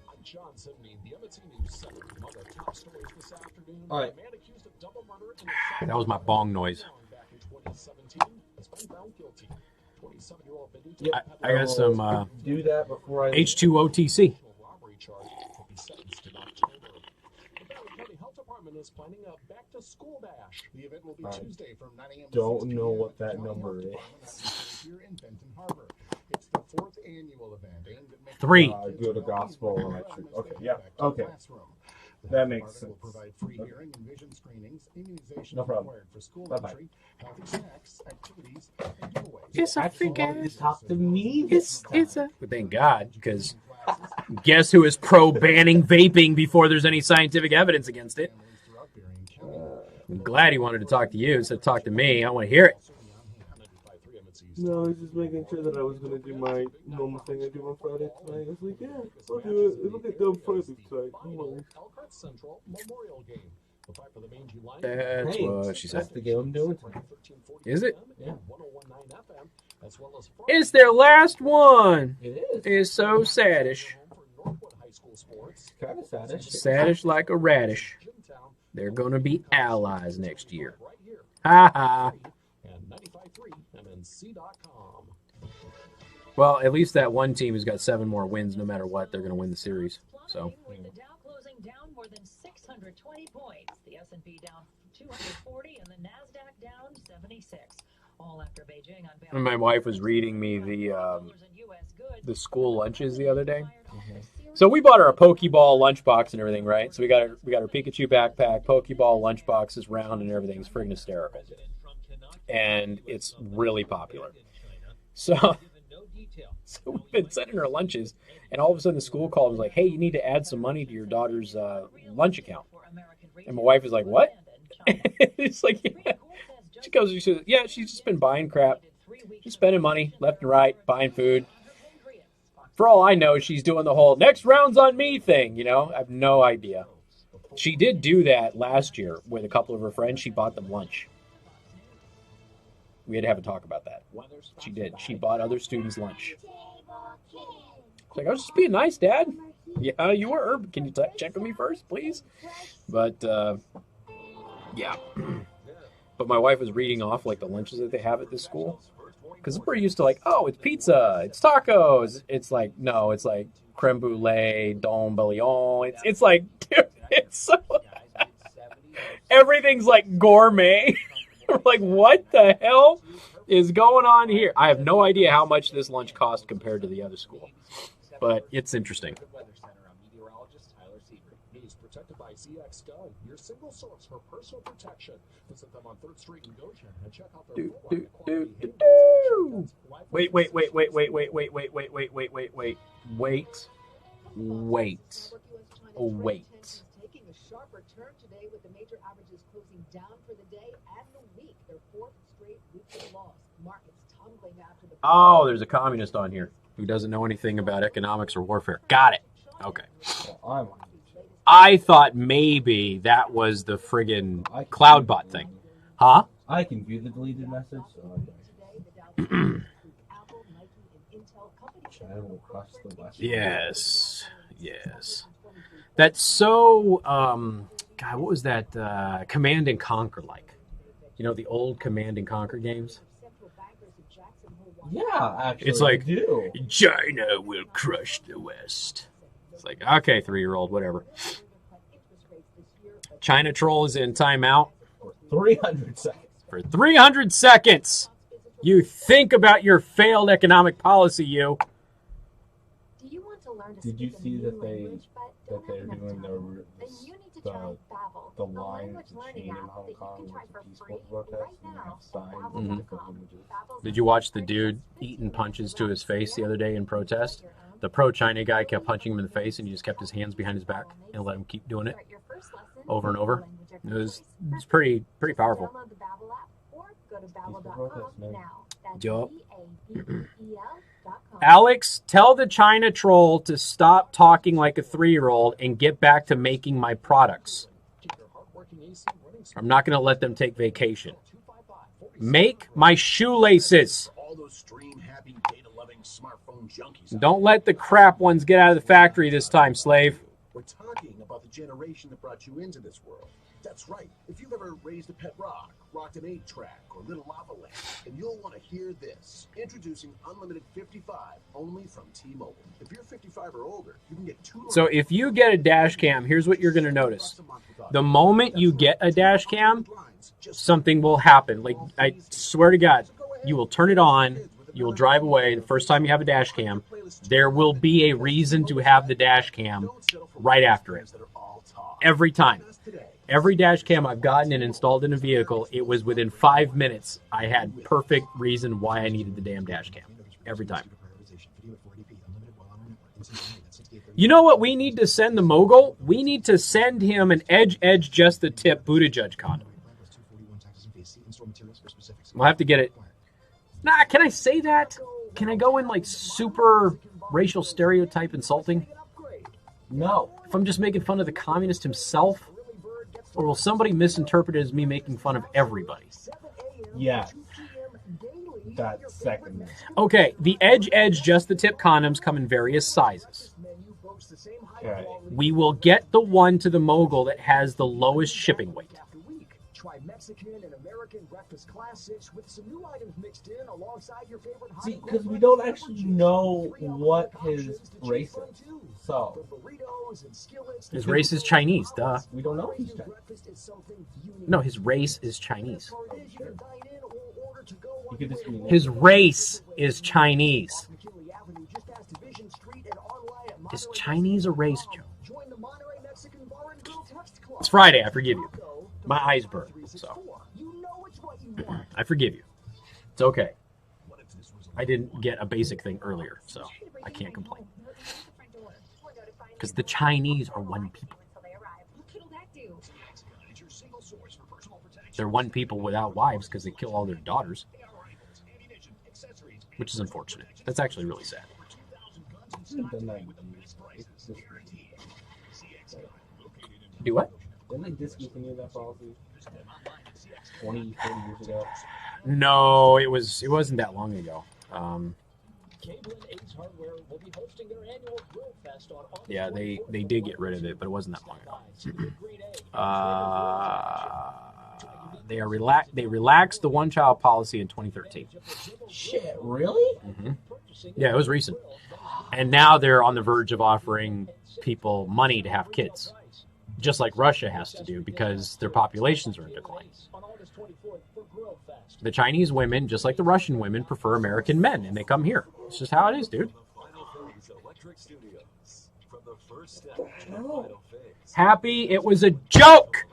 I'm John Sidney, the MNC News Center. Among our top stories this afternoon, All right. a man accused of double murder in the That was my bong noise. back in 2017 has been found guilty. 27-year-old Yep. I got some do that before I H2OTC. robbery charge will be sentenced in October. The Valley County Health Department is planning a back-to-school bash. The event will be Tuesday from 9 a.m. to don't 6 know p.m. what that County number Health is. Department here in Benton Harbor. It's the 4th annual event aimed at making 3. Go to gospel elementary. Okay, yeah, okay. That makes sense. Will provide free hearing and vision screenings, immunizations No problem. required for school Bye-bye. entry, healthy snacks, activities, and giveaways. It's a Actually, freaking. to talk to me. It's a. But thank God, because guess who is pro banning vaping before there's any scientific evidence against it? I'm glad he wanted to talk to you instead of talk to me. I want to hear it. No, I was just making sure that I was going to do my normal thing I do on Friday tonight. I was like, yeah, I'll do it. It'll get done Friday tonight. Don't worry. Elkhart Central Memorial Game. The fight for the Mangy Lions. That's Hey, what she said. that's the game I'm doing tonight. Is it? Yeah. 1019 FM, as well as It's their last one. It is. It's so saddish. Northwood High School sports. Kind of saddish. Saddish like a radish. They're going to be allies next year. Ha ha. And 95.3 MNC.com. Well, at least that one team has got 7 more wins. No matter what, they're going to win the series. So. With the Dow closing down more than 620 points, the S&P down 240 and the Nasdaq down 76. All after Beijing And my wife was reading me the school lunches the other day. So we bought her a Pokeball lunchbox and everything, right? So we got her Pikachu backpack, Pokeball lunchbox is round and everything. It's friggin' hysterical, and it's really popular. So we've been sending her lunches, and all of a sudden the school called and was like, "Hey, you need to add some money to your daughter's lunch account." And my wife is like, "What?" It's like, yeah. She says, "Yeah, she's just been buying crap, just spending money left and right, buying food. For all I know, she's doing the whole next round's on me thing, you know? I have no idea." She did do that last year with a couple of her friends. She bought them lunch. We had to have a talk about that. She did. She bought other students lunch. It's like, I was just being nice, Dad. Yeah, you were. Can you check with me first, please? But, yeah. But my wife was reading off, like, the lunches that they have at this school. Because we're used to, like, oh, it's pizza, it's tacos. It's like, no, it's like creme brulee, don bouillon. It's like, dude, it's so... Everything's like gourmet. We're like, what the hell is going on here? I have no idea how much this lunch cost compared to the other school. But it's interesting. He's protected by ZX Gun, your single source for personal protection. Visit them on 3rd Street in Goshen and check out their Wait. Taking a sharper turn today with the major averages closing down for the day and the week. Their 4th straight weekly loss. Markets tumbling after the... Oh, there's a communist on here who doesn't know anything about economics or warfare. Got it. Okay. I thought maybe that was the friggin' CloudBot thing. Huh? I can view the deleted message. China will crush the West. Yes. That's so, God, what was that Command and Conquer like? You know, the old Command and Conquer games? Yeah, actually, it's like, I do. China will crush the West. It's like, okay, 3-year-old, whatever. China Troll is in timeout. For 300 seconds. For 300 seconds. You think about your failed economic policy, you. Did you see that they're doing the line to chain in Hong Kong with the peaceful protest and they have signs in different languages? Did you watch the dude eating punches to his face the other day in protest? The pro-China guy kept punching him in the face and he just kept his hands behind his back and let him keep doing it over and over. It was pretty powerful. Yup. Alex, tell the China Troll to stop talking like a 3-year-old and get back to making my products. I'm not going to let them take vacation. Make my shoelaces. Don't let the crap ones get out of the factory this time, slave. We're talking about the generation that brought you into this world. That's right. If you've ever raised a pet rock, rocked an 8-track, or lit a lava lamp, then you'll want to hear this. Introducing Unlimited 55, only from T-Mobile. If you're 55 or older, you can get 2... So if you get a dash cam, here's what you're going to notice. The moment you get a dash cam, something will happen. Like, I swear to God, you will turn it on, you will drive away. The first time you have a dash cam, there will be a reason to have the dash cam right after it. Every time. Every dash cam I've gotten and installed in a vehicle, it was within 5 minutes. I had perfect reason why I needed the damn dash cam. Every time. You know what we need to send the mogul? We need to send him an edge just the tip Buttigieg condom. We'll have to get it. Nah, can I say that? Can I go in like super racial stereotype insulting? No. If I'm just making fun of the communist himself? Or will somebody misinterpret it as me making fun of everybody? Yeah. That second. Okay, the edge just the tip condoms come in various sizes. Okay. We will get the one to the mogul that has the lowest shipping weight. Try Mexican and American breakfast classics with some new items mixed in alongside your favorite hot See, because we don't actually know what his race is. So His race is Chinese, duh. we don't know if he's Chinese. No, his race is Chinese. He could just be His race is Chinese. Is Chinese a race, Joe? It's Friday, I forgive you. My eyes burn, so I forgive you. It's okay. I didn't get a basic thing earlier, so I can't complain. Because the Chinese are one people. They're one people without wives because they kill all their daughters. Which is unfortunate. That's actually really sad. Do what? Didn't they discontinue that policy 20, 30 years ago? No, it wasn't that long ago. Yeah, they did get rid of it, but it wasn't that long ago. They relaxed the one-child policy in 2013. Shit, really? Mm-hmm. Yeah, it was recent. And now they're on the verge of offering people money to have kids, just like Russia has to do because their populations are in decline. The Chinese women, just like the Russian women, prefer American men, and they come here. It's just how it is, dude. Happy, it was a joke!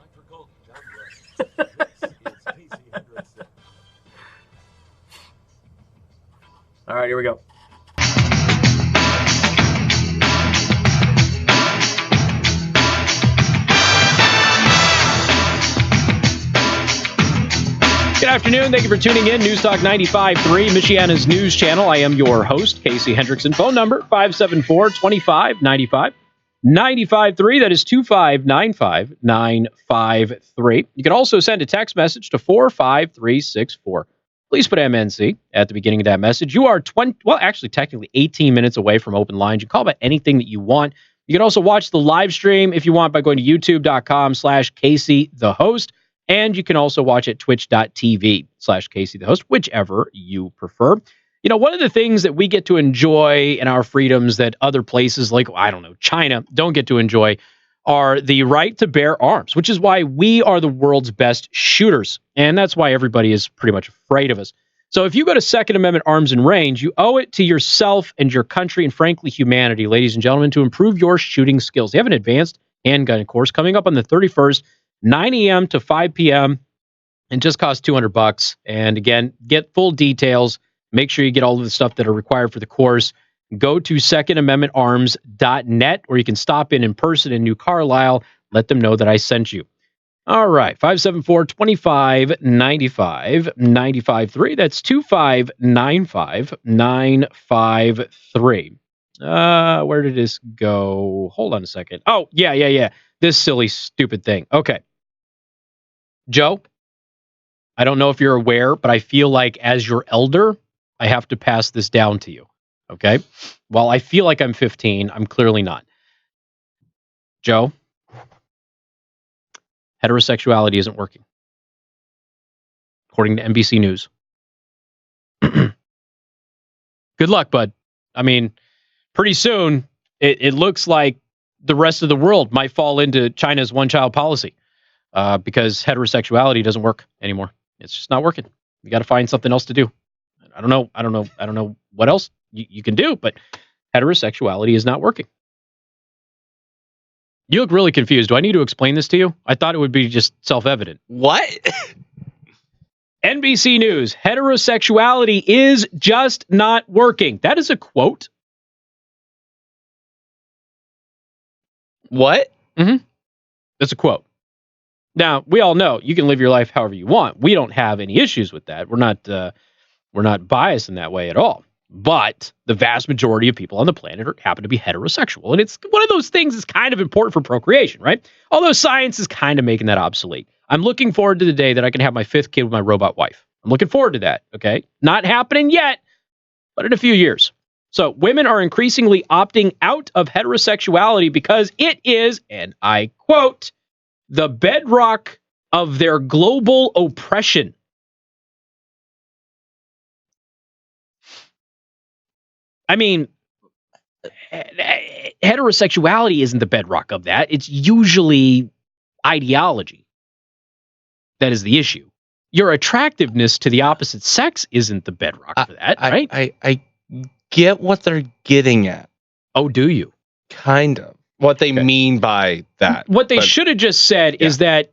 All right, here we go. Good afternoon. Thank you for tuning in. News Talk 95.3, Michiana's news channel. I am your host, Casey Hendrickson. Phone number, 574-2595. 95.3, that is 2595-953. You can also send a text message to 45364. Please put MNC at the beginning of that message. You are technically 18 minutes away from open lines. You can call about anything that you want. You can also watch the live stream if you want by going to youtube.com/Casey the host. And you can also watch at twitch.tv/Casey the host, whichever you prefer. You know, one of the things that we get to enjoy in our freedoms that other places like, I don't know, China don't get to enjoy are the right to bear arms, which is why we are the world's best shooters. And that's why everybody is pretty much afraid of us. So if you go to Second Amendment Arms and Range, you owe it to yourself and your country and frankly humanity, ladies and gentlemen, to improve your shooting skills. They have an advanced handgun course coming up on the 31st, 9 a.m. to 5 p.m. and just costs $200. And again, get full details. Make sure you get all of the stuff that are required for the course. Go to secondamendmentarms.net, or you can stop in person in New Carlisle. Let them know that I sent you. All right, 574-2595, 95.3. That's 2595-953. Where did this go? Hold on a second. Oh, yeah. This silly, stupid thing. Okay. Joe, I don't know if you're aware, but I feel like as your elder, I have to pass this down to you. Okay? While I feel like I'm 15, I'm clearly not. Joe, heterosexuality isn't working, according to NBC News. Good luck, bud. I mean, pretty soon, it looks like the rest of the world might fall into China's one-child policy because heterosexuality doesn't work anymore. It's just not working. You got to find something else to do. I don't know what else you can do, but heterosexuality is not working. You look really confused. Do I need to explain this to you? I thought it would be just self-evident. What? NBC News, heterosexuality is just not working. That is a quote. What? Mm-hmm. That's a quote. Now, we all know you can live your life however you want. We don't have any issues with that. We're not biased in that way at all. But the vast majority of people on the planet happen to be heterosexual. And it's one of those things that's kind of important for procreation, right? Although science is kind of making that obsolete. I'm looking forward to the day that I can have my 5th kid with my robot wife. I'm looking forward to that, okay? Not happening yet, but in a few years. So women are increasingly opting out of heterosexuality because it is, and I quote, the bedrock of their global oppression. I mean, heterosexuality isn't the bedrock of that. It's usually ideology that is the issue. Your attractiveness to the opposite sex isn't the bedrock for that, right? I get what they're getting at. Oh, do you? Kind of. What they mean by that. What they should have just said is that,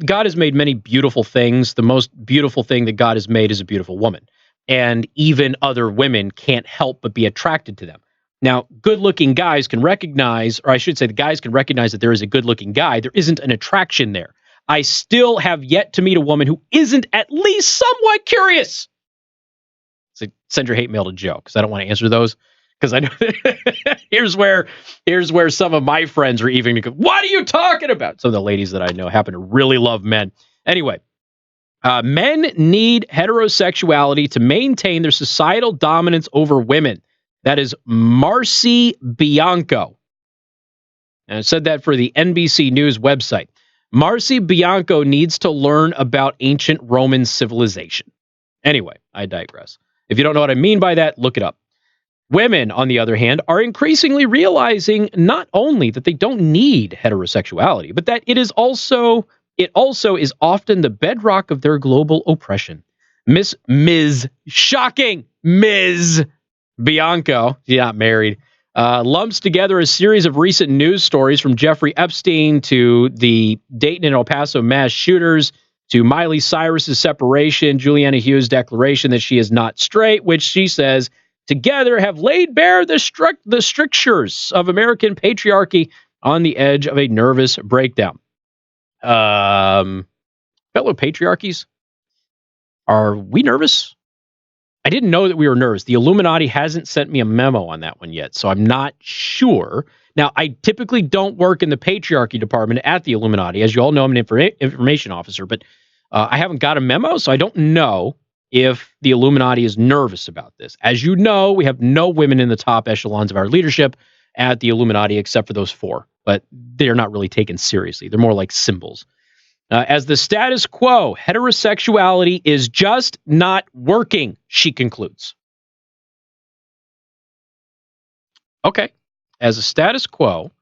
God has made many beautiful things. The most beautiful thing that God has made is a beautiful woman. And even other women can't help but be attracted to them. Now, good-looking guys can recognize, or I should say the guys can recognize that there is a good-looking guy. There isn't an attraction there. I still have yet to meet a woman who isn't at least somewhat curious. So send your hate mail to Joe, because I don't want to answer those. Because I know here's where some of my friends are even going, what are you talking about? Some of the ladies that I know happen to really love men. Anyway, men need heterosexuality to maintain their societal dominance over women. That is Marcy Bianco. And I said that for the NBC News website. Marcy Bianco needs to learn about ancient Roman civilization. Anyway, I digress. If you don't know what I mean by that, look it up. Women, on the other hand, are increasingly realizing not only that they don't need heterosexuality, but that it also is often the bedrock of their global oppression. Ms. Bianco, she's not married, lumps together a series of recent news stories from Jeffrey Epstein to the Dayton and El Paso mass shooters to Miley Cyrus's separation, Juliana Hughes' declaration that she is not straight, which she says together have laid bare the strictures of American patriarchy on the edge of a nervous breakdown. Fellow patriarchies, are we nervous? I didn't know that we were nervous. The Illuminati hasn't sent me a memo on that one yet, so I'm not sure. Now, I typically don't work in the patriarchy department at the Illuminati. As you all know, I'm an information officer, but I haven't got a memo, so I don't know if the Illuminati is nervous about this. As you know, we have no women in the top echelons of our leadership at the Illuminati except for those 4, but they're not really taken seriously. They're more like symbols. As the status quo, heterosexuality is just not working, she concludes. Okay. As a status quo,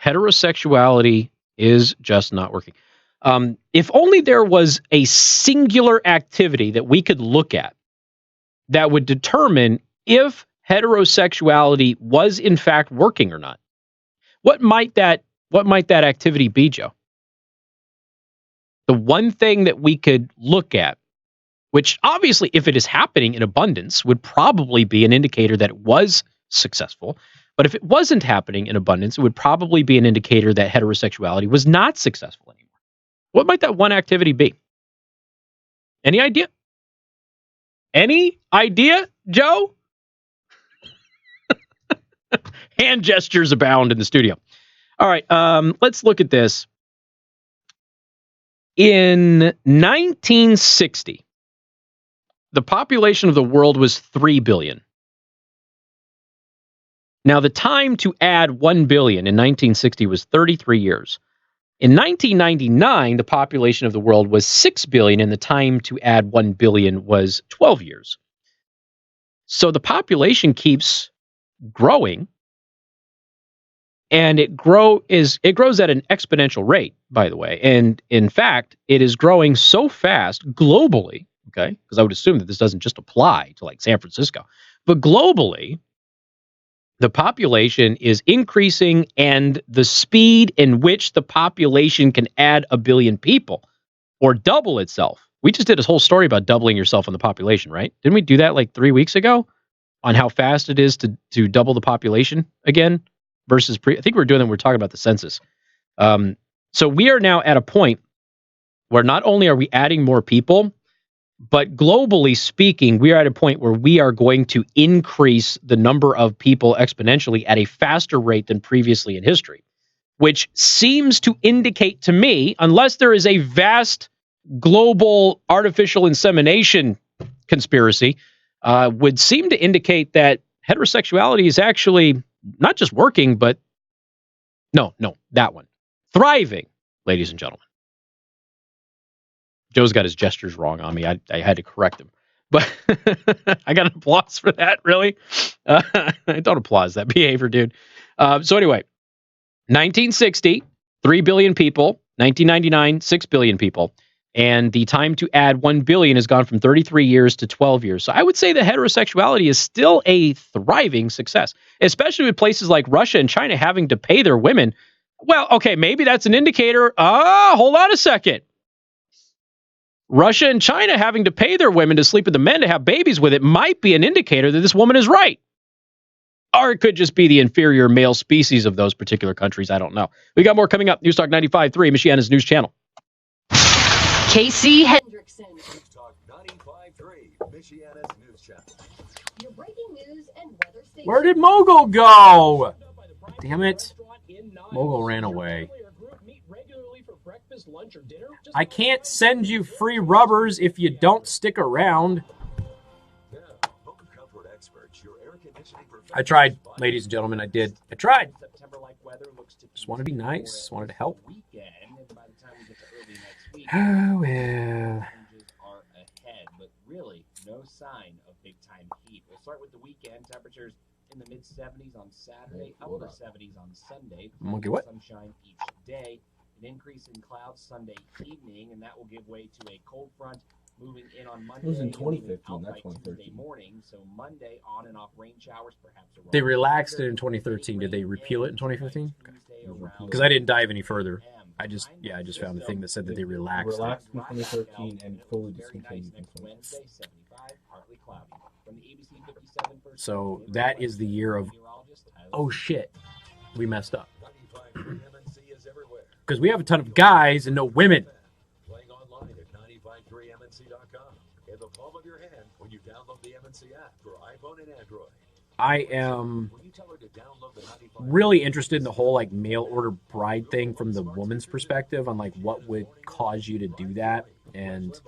heterosexuality is just not working. If only there was a singular activity that we could look at that would determine if heterosexuality was in fact working or not. What might that activity be, Joe? The one thing that we could look at, which obviously if it is happening in abundance, would probably be an indicator that it was successful. But if it wasn't happening in abundance, it would probably be an indicator that heterosexuality was not successful anymore. What might that one activity be? Any idea? Any idea, Joe? Hand gestures abound in the studio. All right, let's look at this. In 1960, the population of the world was 3 billion. Now, the time to add 1 billion in 1960 was 33 years. In 1999, the population of the world was 6 billion, and the time to add 1 billion was 12 years. So the population keeps growing, and it grows at an exponential rate, by the way. And in fact, it is growing so fast globally, okay? Because I would assume that this doesn't just apply to like San Francisco, but globally, the population is increasing, and the speed in which the population can add 1 billion people or double itself. We just did a whole story about doubling yourself in the population, right? Didn't we do that like 3 weeks ago on how fast it is to double the population again versus I think we were doing that when we were talking about the census. So we are now at a point where not only are we adding more people, but globally speaking, we are at a point where we are going to increase the number of people exponentially at a faster rate than previously in history, which seems to indicate to me, unless there is a vast global artificial insemination conspiracy, would seem to indicate that heterosexuality is actually not just working, but that one, thriving. ladies and gentlemen. Joe's got his gestures wrong on me. I had to correct him. But I got an applause for that, really? Don't applause that behavior, dude. So anyway, 1960, 3 billion people. 1999, 6 billion people. And the time to add 1 billion has gone from 33 years to 12 years. So I would say that heterosexuality is still a thriving success, especially with places like Russia and China having to pay their women. Well, okay, maybe that's an indicator. Hold on a second. Russia and China having to pay their women to sleep with the men to have babies with it might be an indicator that this woman is right. Or it could just be the inferior male species of those particular countries. I don't know. We got more coming up. News Talk 95.3, Michiana's news channel. Casey Hendrickson. News Talk 95.3, Michiana's news channel. Your breaking news and weather station. Where did Mogul go? Damn it. Mogul ran away. I can't send you free rubbers if you don't stick around. I tried, ladies and gentlemen. I did. I tried. Just want to be nice. Just wanted to help. Oh, well. Are ahead, but really no sign of big time heat. We'll start with the weekend. Temperatures in the mid 70s on Saturday, upper 70s on Sunday. Monkey what? Sunshine each day. An increase in clouds Sunday evening, and that will give way to a cold front moving in on Monday. It was in 2015, not by 2013. Tuesday morning, so Monday on and off rain showers, perhaps. They relaxed it in 2013. Did they repeal it in 2015? Because I didn't dive any further. I just found a thing that said that they relaxed. Relaxed in 2013 and fully discontinued in 2015. So that is the year of, oh shit, we messed up. Because we have a ton of guys and no women. Playing online at 953mnc.com. In the palm of your hand when you download the MNC app for iPhone and Android. I am really interested in the whole like mail order bride thing from the woman's perspective on like what would cause you to do that. And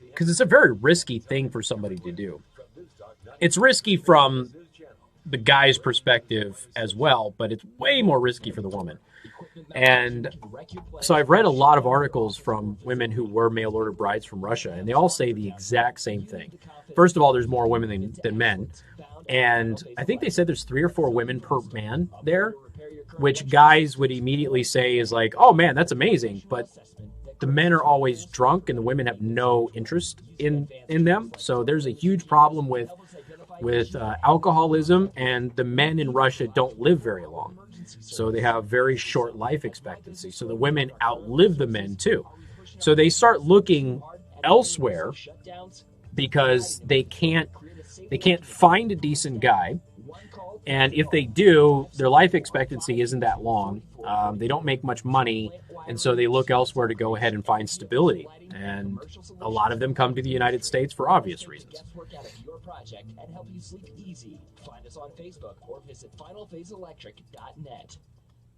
because it's a very risky thing for somebody to do. It's risky from the guy's perspective as well, but it's way more risky for the woman. And so I've read a lot of articles from women who were mail order brides from Russia, and they all say the exact same thing. First of all, there's more women than men. And I think they said there's 3 or 4 women per man there, which guys would immediately say is like, oh man, that's amazing. But the men are always drunk and the women have no interest in them. So there's a huge problem with alcoholism, and the men in Russia don't live very long. So they have very short life expectancy. So the women outlive the men too. So they start looking elsewhere because they can't find a decent guy. And if they do, their life expectancy isn't that long. They don't make much money. And so they look elsewhere to go ahead and find stability. And a lot of them come to the United States for obvious reasons. Project and help you sleep easy. Find us on Facebook or visit finalphaseelectric.net.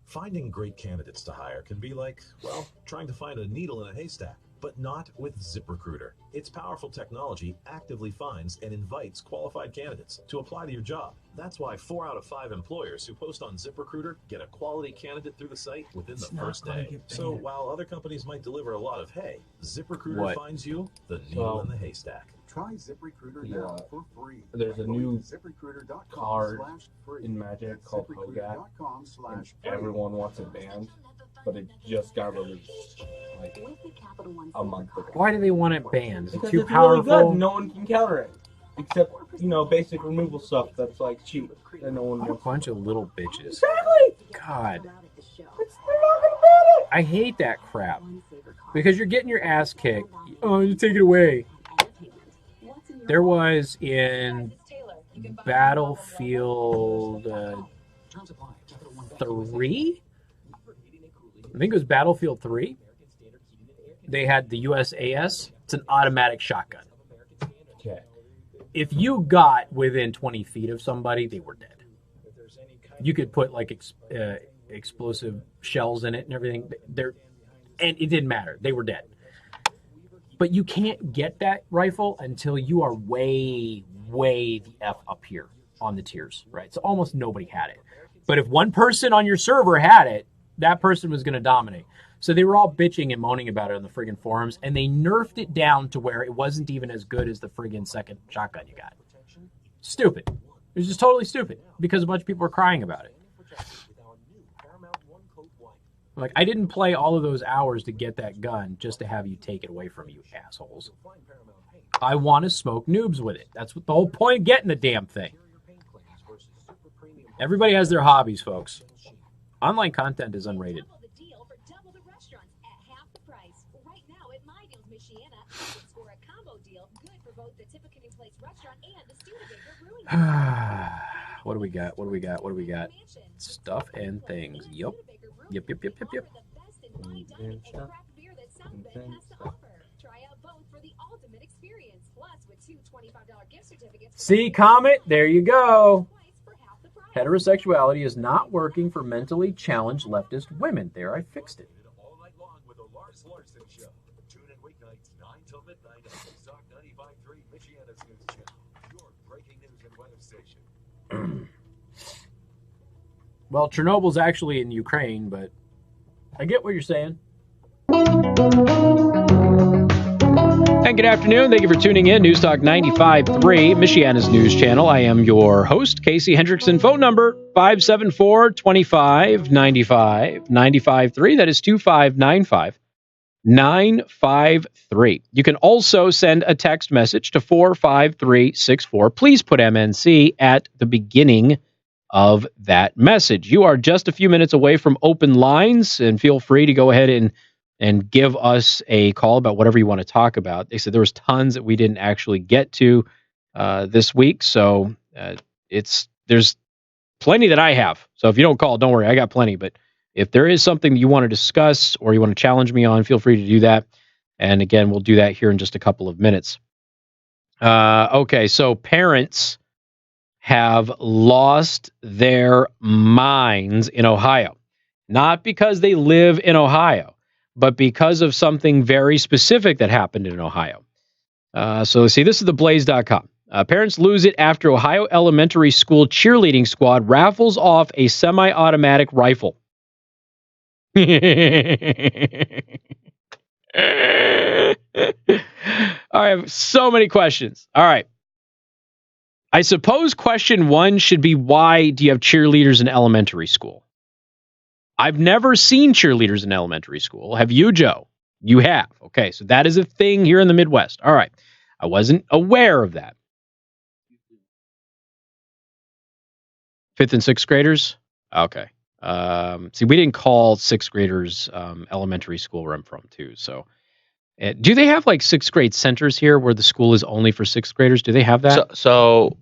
Finding great candidates to hire can be like, well, trying to find a needle in a haystack, but not with ZipRecruiter. Its powerful technology actively finds and invites qualified candidates to apply to your job. That's why 4 out of 5 employers who post on ZipRecruiter get a quality candidate through the site within the first day. So while other companies might deliver a lot of hay, ZipRecruiter finds you the needle in the haystack. Try ZipRecruiter now for free. There's a new card in Magic called Hogak, and everyone wants it banned, but it just got released like a month ago. Why do they want it banned? Is it Because too it's powerful? really good. No one can counter it, except basic removal stuff that's like cheap and no one What a wants. bunch of little bitches. Exactly. God. I hate that crap. Because you're getting your ass kicked. Oh, you take it away. There was in Battlefield 3? I think it was Battlefield 3. They had the USAS. It's an automatic shotgun. Okay. If you got within 20 feet of somebody, they were dead. You could put like explosive shells in it and everything. And it didn't matter. They were dead. But you can't get that rifle until you are way the F up here on the tiers, right? So almost nobody had it. But if one person on your server had it, that person was going to dominate. So they were all bitching and moaning about it on the friggin' forums, and they nerfed it down to where it wasn't even as good as the friggin' second shotgun you got. Stupid. It was just totally stupid because a bunch of people were crying about it. Like, I didn't play all of those hours to get that gun just to have you take it away from you assholes. I want to smoke noobs with it. That's what the whole point of getting the damn thing. Everybody has their hobbies, folks. Online content is unrated. What do we got? What do we got? What do we got? Stuff and things. Yep. Yep. See, Comet? There you go. Heterosexuality is not working for mentally challenged leftist women. There, I fixed it. Well, Chernobyl's actually in Ukraine, but I get what you're saying. And good afternoon. Thank you for tuning in. News Talk 95.3, Michiana's news channel. I am your host, Casey Hendrickson. Phone number 574-2595, 95.3. That is 2595-953. You can also send a text message to 45364. Please put MNC at the beginning of that message. You are just a few minutes away from open lines, and feel free to go ahead and give us a call about whatever you want to talk about. They said there was tons that we didn't actually get to this week, so there's plenty that I have. So if you don't call, don't worry, I got plenty. But if there is something you want to discuss or you want to challenge me on, feel free to do that. And again, we'll do that here in just a couple of minutes. Okay, so parents have lost their minds in Ohio. Not because they live in Ohio, but because of something very specific that happened in Ohio. So see, this is theblaze.com. Parents lose it after Ohio elementary school cheerleading squad raffles off a semi-automatic rifle. I have so many questions. All right. I suppose question one should be, why do you have cheerleaders in elementary school? I've never seen cheerleaders in elementary school. Have you, Joe? You have. Okay, so that is a thing here in the Midwest. All right. I wasn't aware of that. 5th and 6th graders? Okay. See, we didn't call 6th graders elementary school where I'm from, too. So, do they have like 6th grade centers here where the school is only for 6th graders? Do they have that? So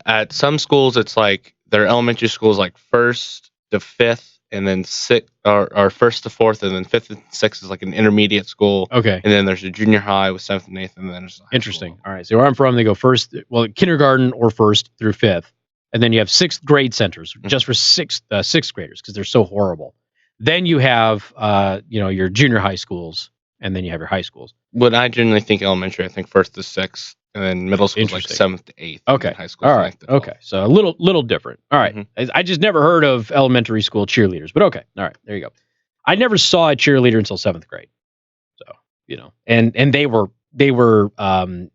at some schools, it's like their elementary school is like 1st to 5th, and then 6th or 1st to 4th, and then 5th and 6th is like an intermediate school. Okay. And then there's a junior high with 7th and 8th, and then there's interesting. All right. So where I'm from, they go kindergarten or 1st through 5th. And then you have 6th grade centers just for 6th graders because they're so horrible. Then you have, your junior high schools, and then you have your high schools. When I generally think elementary, I think 1st to 6th, and then middle school is like 7th to 8th. Okay. High school. All right. Okay. So a little different. All right. I just never heard of elementary school cheerleaders, but okay. All right. There you go. I never saw a cheerleader until 7th grade. So, and they were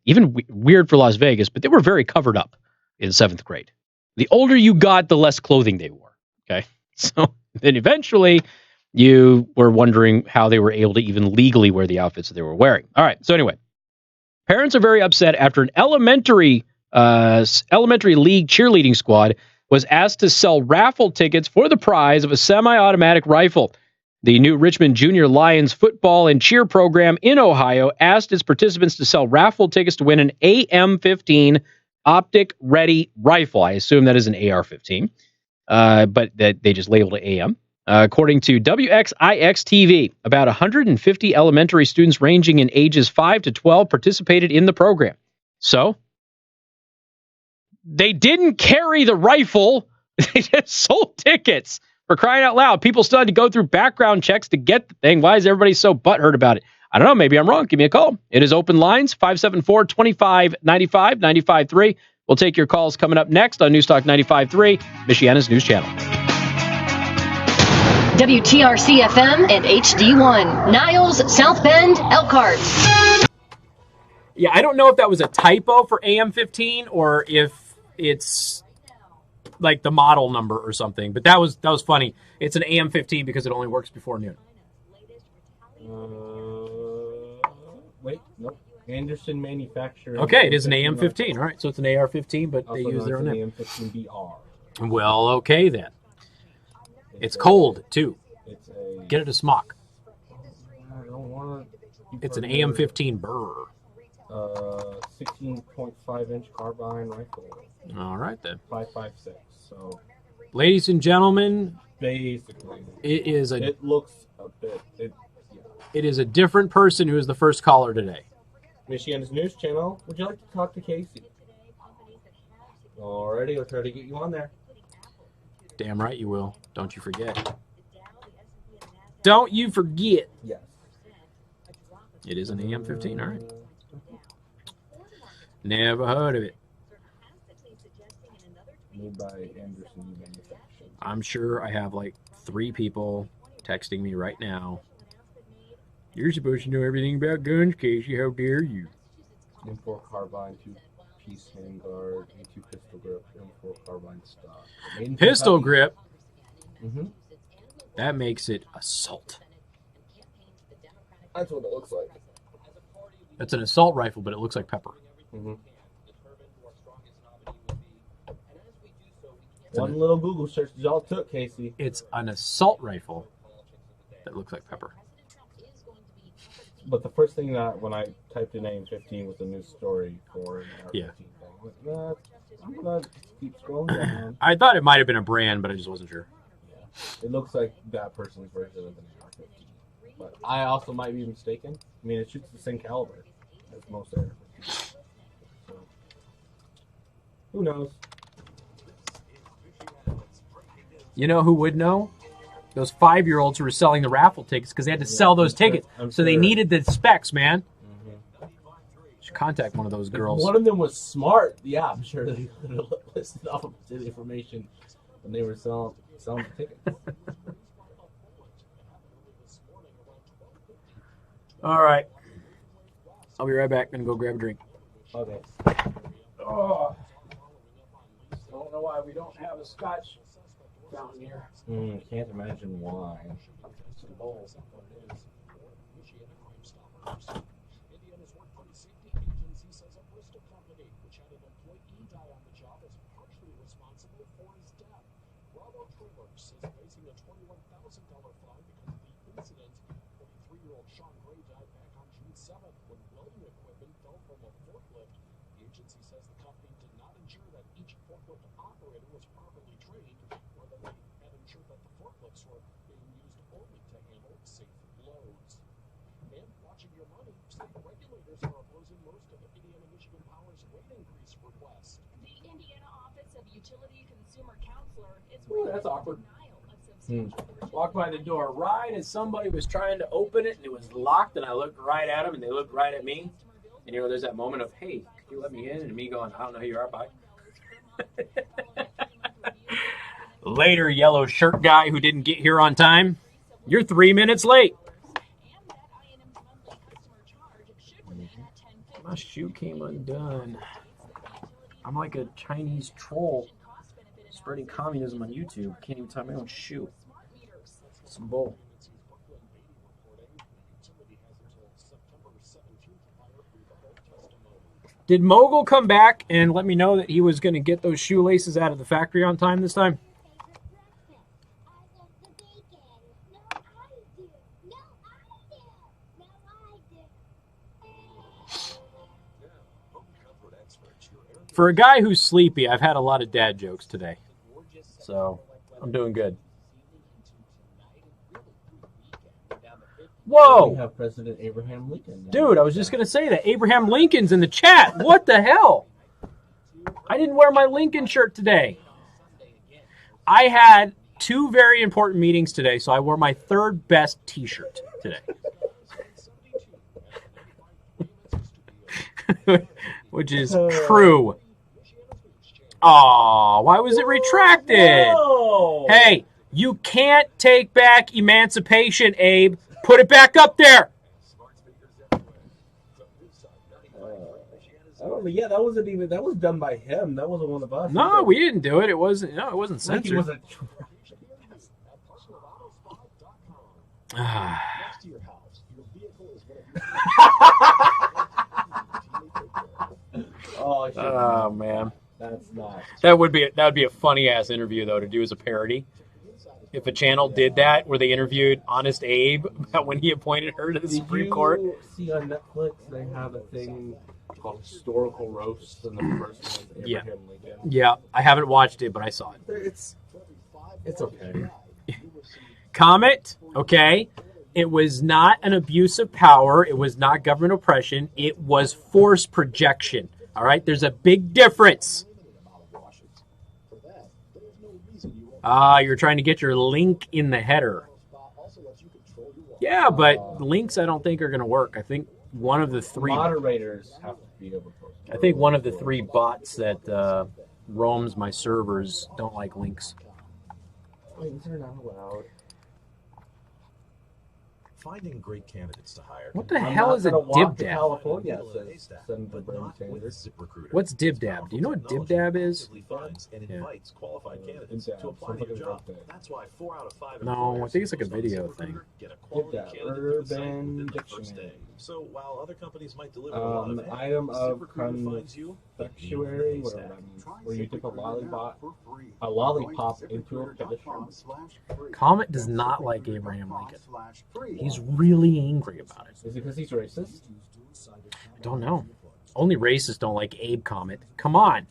even weird for Las Vegas, but they were very covered up in 7th grade. The older you got, the less clothing they wore. Okay. So then eventually you were wondering how they were able to even legally wear the outfits that they were wearing. All right. So anyway, parents are very upset after an elementary league cheerleading squad was asked to sell raffle tickets for the prize of a semi-automatic rifle. The new Richmond Junior Lions football and cheer program in Ohio asked its participants to sell raffle tickets to win an AM-15 optic-ready rifle. I assume that is an AR-15, but that they just labeled it AM. According to WXIX-TV, about 150 elementary students ranging in ages 5 to 12 participated in the program. So, they didn't carry the rifle. They just sold tickets. For crying out loud. People still had to go through background checks to get the thing. Why is everybody so butthurt about it? I don't know. Maybe I'm wrong. Give me a call. It is open lines, 574-2595, 95.3. We'll take your calls coming up next on News Talk 95.3, Michiana's news channel. WTRC FM and HD1. Niles, South Bend, Elkhart. Yeah, I don't know if that was a typo for AM15 or if it's like the model number or something, but that was funny. It's an AM15 because it only works before noon. Wait, nope. Anderson Manufacturing. Okay, it is an AM15. All right, so it's an AR15, but they use their own name. AM15BR. Well, okay then. It's cold too. Get it a smock. I don't want to. It's an AM15 Burr. 16.5-inch carbine rifle. All right then. 5.56. So, ladies and gentlemen, basically, it looks a bit. It is a different person who is the first caller today. Michiana's News Channel. Would you like to talk to Casey? Alrighty, we'll try to get you on there. Damn right you will. Don't you forget. Don't you forget. Yes. It is an AM15, all right. Never heard of it. Made by Anderson Manufacturing. I'm sure I have like 3 people texting me right now. You're supposed to know everything about guns, Casey. How dare you? M4 carbine, 2-piece handguard, A2 pistol grip, M4 carbine stock. Pistol grip? Mm-hmm. That makes it assault. That's what it looks like. It's an assault rifle, but it looks like pepper. Mm-hmm. One little Google search is all it took, Casey. It's an assault rifle that looks like pepper. But the first thing that when I typed in AM15 was a news story for an AR-15 Yeah. thing. I'm gonna keep scrolling down. I thought it might have been a brand, but I just wasn't sure. It looks like that person's version of an AR-15. But I also might be mistaken. I mean, it shoots the same caliber as most AR-15s. So, who knows? You know who would know? Those 5-year-olds who were selling the raffle tickets because they had to sell those tickets. So they needed the specs, man. Mm-hmm. Should contact one of those girls. If one of them was smart. Yeah, I'm sure they could have listed off the information when they were selling the tickets. All right. I'll be right back. Gonna go grab a drink. Okay. Oh. Don't know why we don't have a Scotch fountain here. Can't imagine why. Some bowls. Indiana's Workplace Safety Agency says a Bristol company which had an employee die on the job is partially responsible for his death. Bravo Trailers is facing a $21,000 fine because of the incident. 43-year-old Sean Gray died back on June 7th when welding equipment fell from a forklift. The agency says the company did not ensure that each forklift operator was properly trained, or that they had ensured that the forklifts were being used only to handle safe loads. And watching your money, state regulators are opposing most of Indiana Michigan Power's rate increase request. The Indiana Office of Utility Consumer Counselor is That's awkward. Walked by the door right as somebody was trying to open it, and it was locked, and I looked right at them, and they looked right at me. And, there's that moment of, hey, could you let me in? And me going, I don't know who you are, bye. Later, yellow shirt guy who didn't get here on time. You're 3 minutes late. My shoe came undone. I'm like a Chinese troll spreading communism on YouTube. Can't even tie my own shoe. Some bull. Did Mogul come back and let me know that he was going to get those shoelaces out of the factory on time this time? For a guy who's sleepy, I've had a lot of dad jokes today. So, I'm doing good. Whoa! We have President Abraham Lincoln. Dude, I was just going to say that. Abraham Lincoln's in the chat. What the hell? I didn't wear my Lincoln shirt today. I had 2 very important meetings today, so I wore my 3rd best t-shirt today. Which is true. Aw, why was it retracted? No. Hey, You can't take back emancipation, Abe. Put it back up there. Yeah, that was done by him. That wasn't one of us. No, we didn't do it. It wasn't censored. Ricky was a Next to your house, your vehicle is one of Oh man, that's not. that would be a funny ass interview though to do as a parody. If a channel did that where they interviewed Honest Abe about when he appointed her to the Supreme Court. See on Netflix they have a thing called historical roasts, and the first one was Abraham Lincoln. Yeah, I haven't watched it, but I saw it. It's okay. Comet, okay. It was not an abuse of power. It was not government oppression. It was force projection. All right, there's a big difference. You're trying to get your link in the header. Yeah, but links I don't think are going to work. I think one of the three moderators have to be able to. I think one of the three bots that roams my servers don't like links. Links are not allowed. Finding great candidates to hire. What the hell is a dib dab? California, What's dib dab? Do you know what dib dab is? And invites qualified candidates to apply for the job. That's why 4 out of 5 No, I think it's like a video thing. Get a quality candidate within the first day. So while other companies might deliver a lot of item of confectionery, whatever that means, where you dip a lollipop into a fish. Comet does not like Abraham Lincoln. He's really angry about it. Is it because he's racist? I don't know. Only racists don't like Abe Comet. Come on.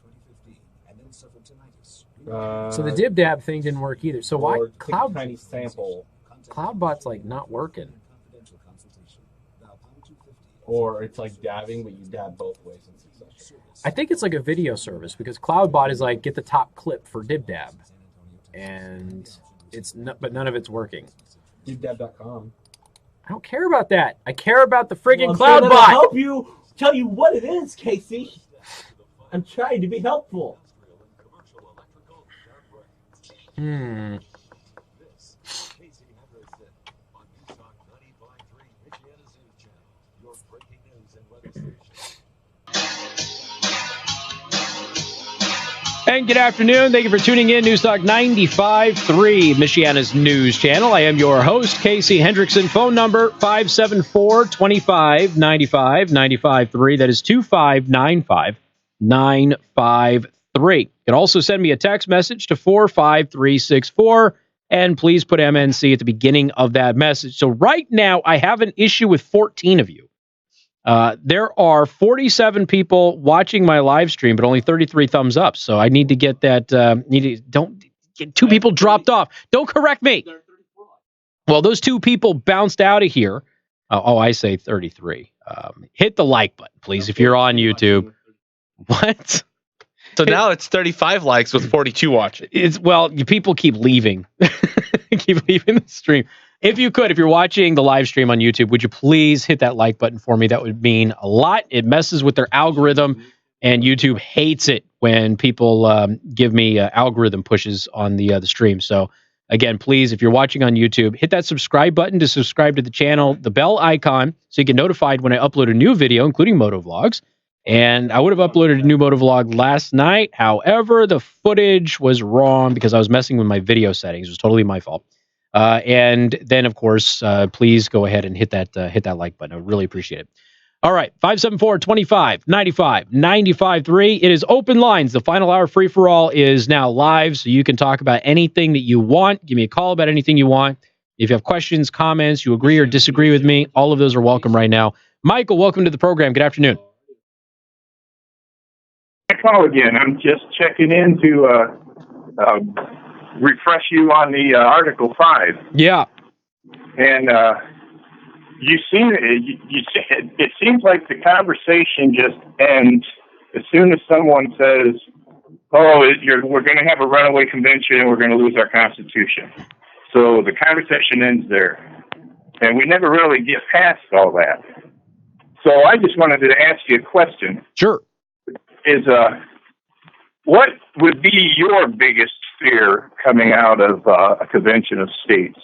So the dib dab thing didn't work either. So why tiny sample? CloudBot's like not working. Or it's like dabbing, but you dab both ways in succession. I think it's like a video service because CloudBot is like get the top clip for dibdab, and but none of it's working. Dibdab.com. I don't care about that. I care about the friggin' CloudBot. CloudBot. Help you tell you what it is, Casey. I'm trying to be helpful. And good afternoon. Thank you for tuning in. News Talk 95.3, Michiana's news channel. I am your host, Casey Hendrickson. Phone number 574-2595, 95.3. That is 2595-953. You can also send me a text message to 45364, and please put MNC at the beginning of that message. So right now, I have an issue with 14 of you. There are 47 people watching my live stream, but only 33 thumbs up. So I need to get that. Don't get 2 people dropped off. Don't correct me. Well, those 2 people bounced out of here. I say 33. Hit the like button, please, if you're on YouTube. What? So now it's 35 likes with 42 watching. People keep leaving. Keep leaving the stream. If you're watching the live stream on YouTube, would you please hit that like button for me? That would mean a lot. It messes with their algorithm, and YouTube hates it when people give me algorithm pushes on the stream. So again, please, if you're watching on YouTube, hit that subscribe button to subscribe to the channel, the bell icon, so you get notified when I upload a new video, including motovlogs. And I would have uploaded a new motovlog last night. However, the footage was wrong because I was messing with my video settings. It was totally my fault. And then, of course, please go ahead and hit that like button. I really appreciate it. All right, 574-2595-95.3. It is open lines. The final hour free-for-all is now live, so you can talk about anything that you want. Give me a call about anything you want. If you have questions, comments, you agree or disagree with me, all of those are welcome right now. Michael, welcome to the program. Good afternoon. I call again. I'm just checking in to refresh you on the Article 5. Yeah. And it seems like the conversation just ends as soon as someone says, we're going to have a runaway convention and we're going to lose our Constitution. So the conversation ends there. And we never really get past all that. So I just wanted to ask you a question. Sure. What would be your biggest fear coming out of a convention of states?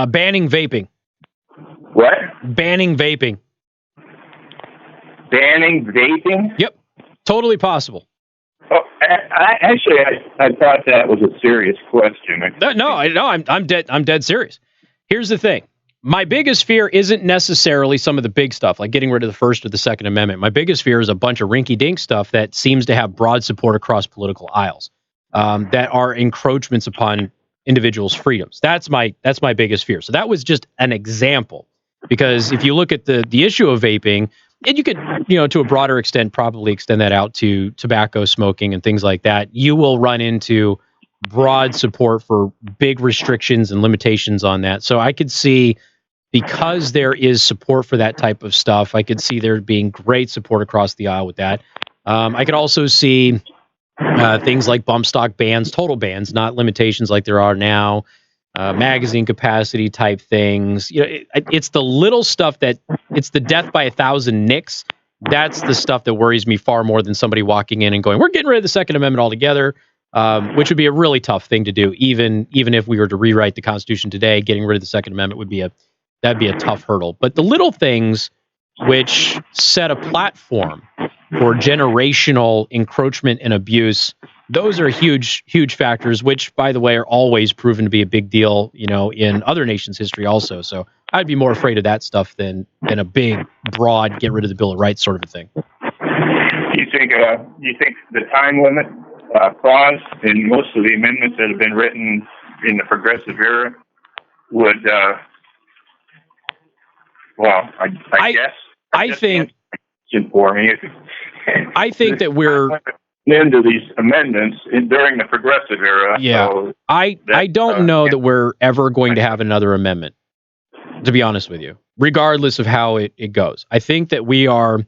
Banning vaping. What? Banning vaping. Banning vaping? Yep. Totally possible. Oh, I thought that was a serious question. I'm dead serious. Here's the thing. My biggest fear isn't necessarily some of the big stuff, like getting rid of the First or the Second Amendment. My biggest fear is a bunch of rinky-dink stuff that seems to have broad support across political aisles, that are encroachments upon individuals' freedoms. That's my biggest fear. So that was just an example, because if you look at the issue of vaping, and you could, to a broader extent, probably extend that out to tobacco smoking and things like that, you will run into broad support for big restrictions and limitations on that. So I could see, because there is support for that type of stuff, I could see there being great support across the aisle with that. I could also see things like bump stock bans, total bans, not limitations like there are now, magazine capacity type things. It's the little stuff it's the death by 1,000 nicks. That's the stuff that worries me far more than somebody walking in and going, we're getting rid of the Second Amendment altogether, which would be a really tough thing to do. Even if we were to rewrite the Constitution today, getting rid of the Second Amendment would be that'd be a tough hurdle. But the little things which set a platform for generational encroachment and abuse, those are huge, huge factors, which, by the way, are always proven to be a big deal, in other nations' history also. So I'd be more afraid of that stuff than a big, broad, get rid of the Bill of Rights sort of a thing. You think the time limit clause in most of the amendments that have been written in the progressive era would, I guess. I think for me. I think that we're into these amendments during the progressive era. Yeah, so I don't know that we're ever going to have another amendment, to be honest with you, regardless of how it goes. I think that we are,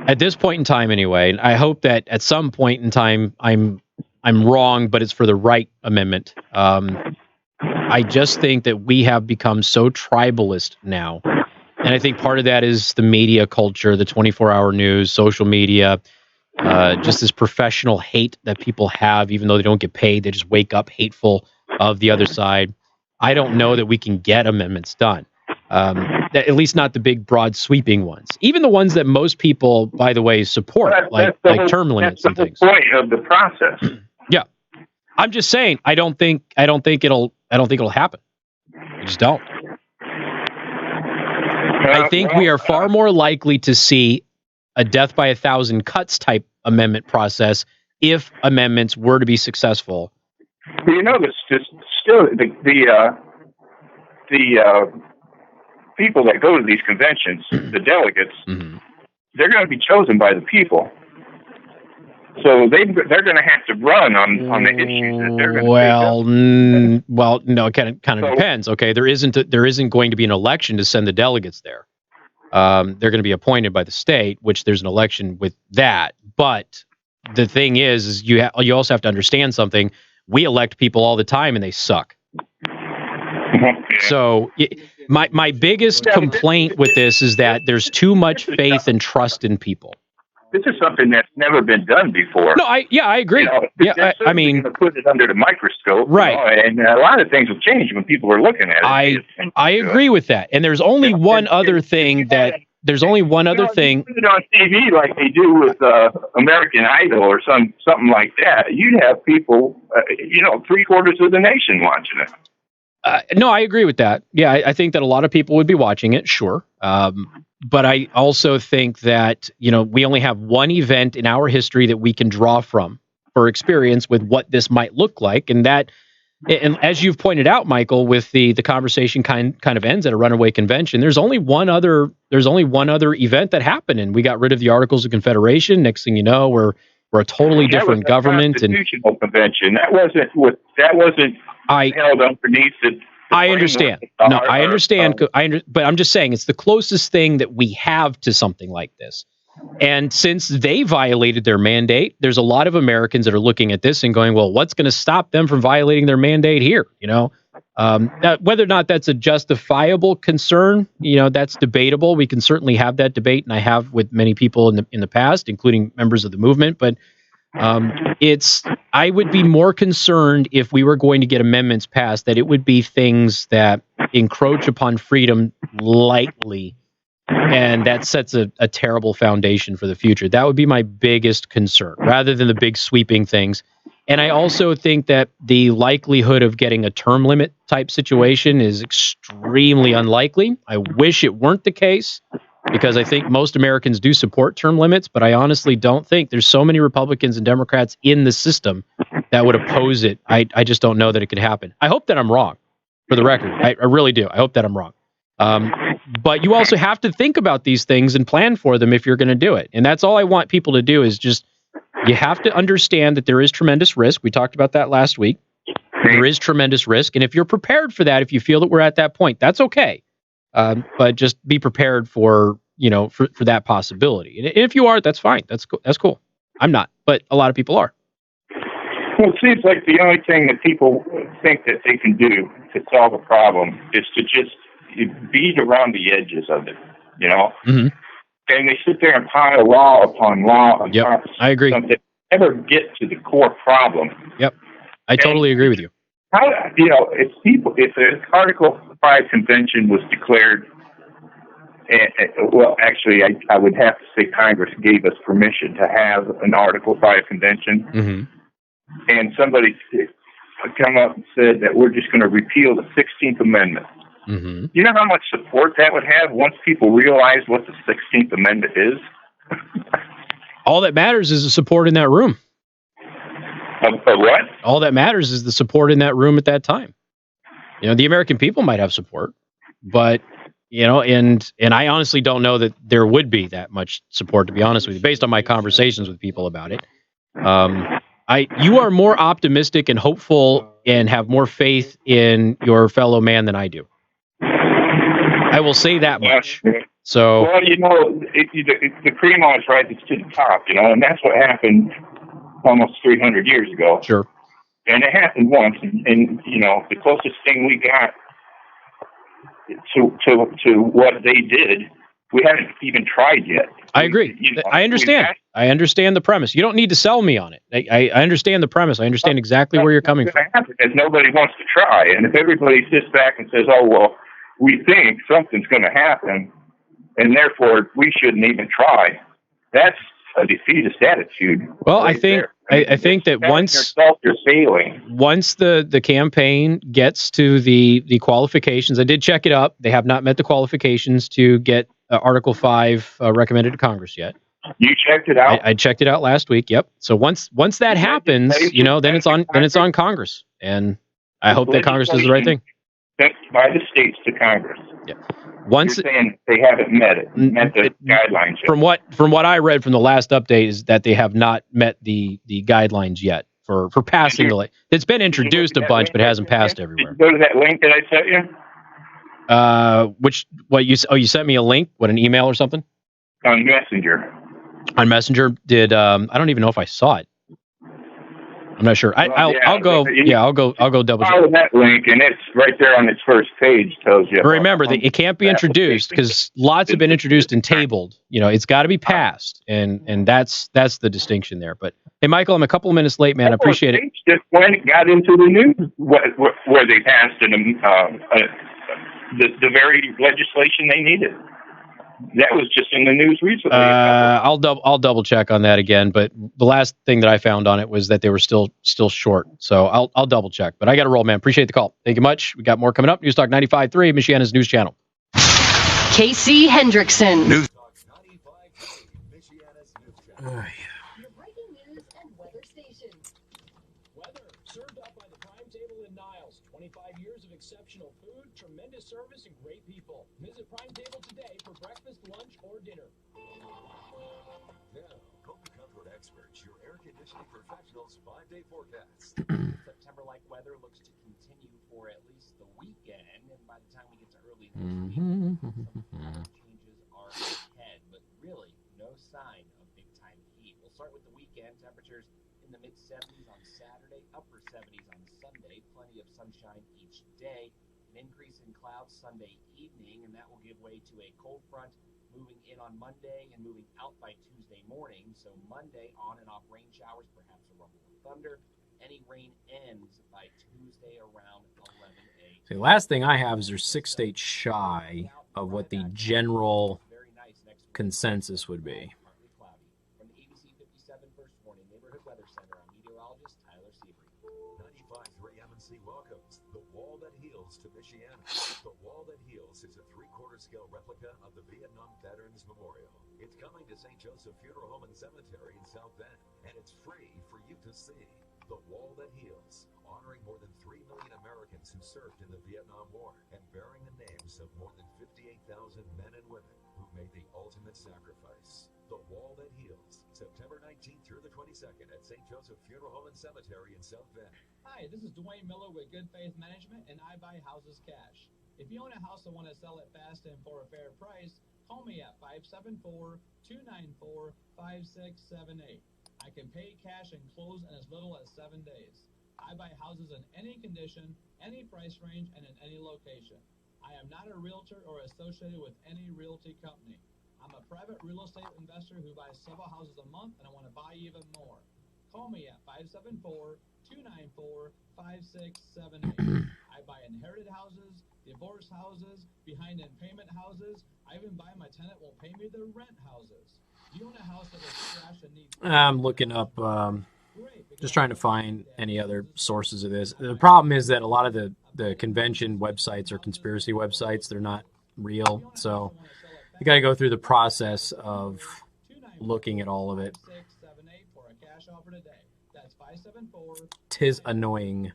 at this point in time anyway, and I hope that at some point in time I'm wrong, but it's for the right amendment. I just think that we have become so tribalist now. And I think part of that is the media culture, the 24-hour news, social media, just this professional hate that people have, even though they don't get paid. They just wake up hateful of the other side. I don't know that we can get amendments done, at least not the big, broad, sweeping ones. Even the ones that most people, by the way, support, like term limits and things. That's the point of the process. Yeah, I'm just saying. I don't think it'll happen. I just don't. I think we are far more likely to see a death by 1,000 cuts type amendment process if amendments were to be successful. It's just still the people that go to these conventions, the delegates, they're going to be chosen by the people. So they're going to have to run on the issues that they're going to well, no, it kind of depends. Okay, there isn't going to be an election to send the delegates there. They're going to be appointed by the state, which there's an election with that. But the thing is you also have to understand something. We elect people all the time, and they suck. So my biggest complaint with this is that there's too much faith and trust in people. This is something that's never been done before. No, I agree. I mean, put it under the microscope, right? And a lot of things will change when people are looking at it. I agree with that. And there's only one other thing that there's only one other thing. Put it on TV like they do with American Idol or something like that. You'd have people, 3/4 of the nation watching it. No, I agree with that. Yeah, I think that a lot of people would be watching it, sure. But I also think that, we only have one event in our history that we can draw from for experience with what this might look like. And as you've pointed out, Michael, with the conversation kind of ends at a runaway convention, there's only one other event that happened, and we got rid of the Articles of Confederation. Next thing you know, we're a totally different government. Constitutional convention. That wasn't held underneath the I understand. No, I understand. But I'm just saying it's the closest thing that we have to something like this. And since they violated their mandate, there's a lot of Americans that are looking at this and going, well, what's going to stop them from violating their mandate here? Whether or not that's a justifiable concern, that's debatable. We can certainly have that debate, and I have with many people in the past, including members of the movement. But I would be more concerned if we were going to get amendments passed that it would be things that encroach upon freedom lightly, and that sets a terrible foundation for the future. That would be my biggest concern, rather than the big sweeping things. And I also think that the likelihood of getting a term limit type situation is extremely unlikely. I wish it weren't the case, because I think most Americans do support term limits, but I honestly don't think there's so many Republicans and Democrats in the system that would oppose it. I just don't know that it could happen. I hope that I'm wrong, for the record. I really do. I hope that I'm wrong. But you also have to think about these things and plan for them if you're going to do it. And that's all I want people to do, is just, you have to understand that there is tremendous risk. We talked about that last week. There is tremendous risk. And if you're prepared for that, if you feel that we're at that point, that's okay. But just be prepared for that possibility. And if you are, that's fine. That's cool. I'm not, but a lot of people are. Well, it seems like the only thing that people think that they can do to solve a problem is to just beat around the edges of it, Mm-hmm. And they sit there and pile law upon law. Yep, I agree. Something. Never get to the core problem. Yep, I totally agree with you. How, if the Article 5 convention was declared, well, actually, I would have to say Congress gave us permission to have an Article 5 convention, mm-hmm. and somebody come up and said that we're just going to repeal the 16th Amendment. Mm-hmm. You know how much support that would have once people realize what the 16th Amendment is? All that matters is the support in that room. What? All that matters is the support in that room at that time. The American people might have support, but and I honestly don't know that there would be that much support, to be honest with you, based on my conversations with people about it. You are more optimistic and hopeful and have more faith in your fellow man than I do. I will say that much. So, well, the cream always rises to the top, and that's what happened almost 300 years ago. Sure. And it happened once, and the closest thing we got to what they did, we haven't even tried yet. I agree. I understand. I understand the premise. You don't need to sell me on it. I understand the premise. I understand exactly where you're coming from. Because nobody wants to try, and if everybody sits back and says, "Oh well, we think something's going to happen, and therefore we shouldn't even try," that's a defeatist attitude. Well, I think that once you're failing. Once the campaign gets to the qualifications, I did check it up. They have not met the qualifications to get Article 5 recommended to Congress yet. You checked it out? I checked it out last week. Yep. So once that happens, then it's on Congress, and I hope that Congress does the right thing. Sent by the states to Congress. Yeah. Once you're saying they haven't met the guidelines yet. From what I read from the last update is that they have not met the guidelines yet for passing the. It's been introduced a bunch, but hasn't passed everywhere. Did you go to that link that I sent you? You sent me a link? What, an email or something? On Messenger. On Messenger? I don't even know if I saw it. I'm not sure. I'll go double check. Follow that link, and it's right there on its first page. Tells you. Remember, it can't be introduced because lots have been introduced and tabled. It's got to be passed, and that's the distinction there. But hey, Michael, I'm a couple of minutes late, man. I appreciate it. Just when it got into the news, where they passed the very legislation they needed. That was just in the news recently. I'll double check on that again, but the last thing that I found on it was that they were still short. So I'll double check. But I got to roll, man. Appreciate the call. Thank you much. We got more coming up. News Talk 95.3, Michiana's news channel. Casey Hendrickson. News Talk 95.3, Michiana's news channel. Your breaking news and weather station. Weather served up by the Prime Table in Niles. 25 years of exceptional food, tremendous service, and great people. Visit Prime Table today for breakfast, lunch, or dinner. Now, Coca Comfort Experts, your air conditioning professionals' 5-day forecast. September-like weather looks to continue for at least the weekend, and by the time we get to early next week, some changes are ahead, but really no sign of big-time heat. We'll start with the weekend. Temperatures in the mid-70s on Saturday, upper 70s on Sunday. Plenty of sunshine each day. An increase in clouds Sunday evening, and that will give way to a cold front moving in on Monday and moving out by Tuesday morning. So Monday, on and off rain showers, perhaps a rumble of thunder. Any rain ends by Tuesday around 11 a.m. The last thing I have is they're 6 states shy of what the general consensus would be. Partly cloudy. From the ABC 57 First Warning Neighborhood Weather Center, I'm meteorologist Tyler Seabury. 95.3 MNC welcomes the wall that heals to Mishawaka. The wall that heals is a 3/4 scale replica of the Vietnam Veterans Memorial. It's coming to St. Joseph Funeral Home and Cemetery in South Bend, and it's free for you to see. The Wall That Heals, honoring more than 3 million Americans who served in the Vietnam War and bearing the names of more than 58,000 men and women who made the ultimate sacrifice. The Wall That Heals, September 19th through the 22nd at St. Joseph Funeral Home and Cemetery in South Bend. Hi, this is Dwayne Miller with Good Faith Management, and I buy houses cash. If you own a house and want to sell it fast and for a fair price, call me at 574-294-5678. I can pay cash and close in as little as 7 days. I buy houses in any condition, any price range, and in any location. I am not a realtor or associated with any realty company. I'm a private real estate investor who buys several houses a month, and I want to buy even more. Call me at 574-294-5678. I buy inherited houses, divorce houses, behind in payment houses. I even buy my tenant won't pay me their rent houses. Do you own a house that is trash and needs... I'm looking up, just trying to find any other sources of this. The problem is that a lot of the convention websites are conspiracy websites. They're not real. So you got to go through the process of looking at all of it. Tis annoying.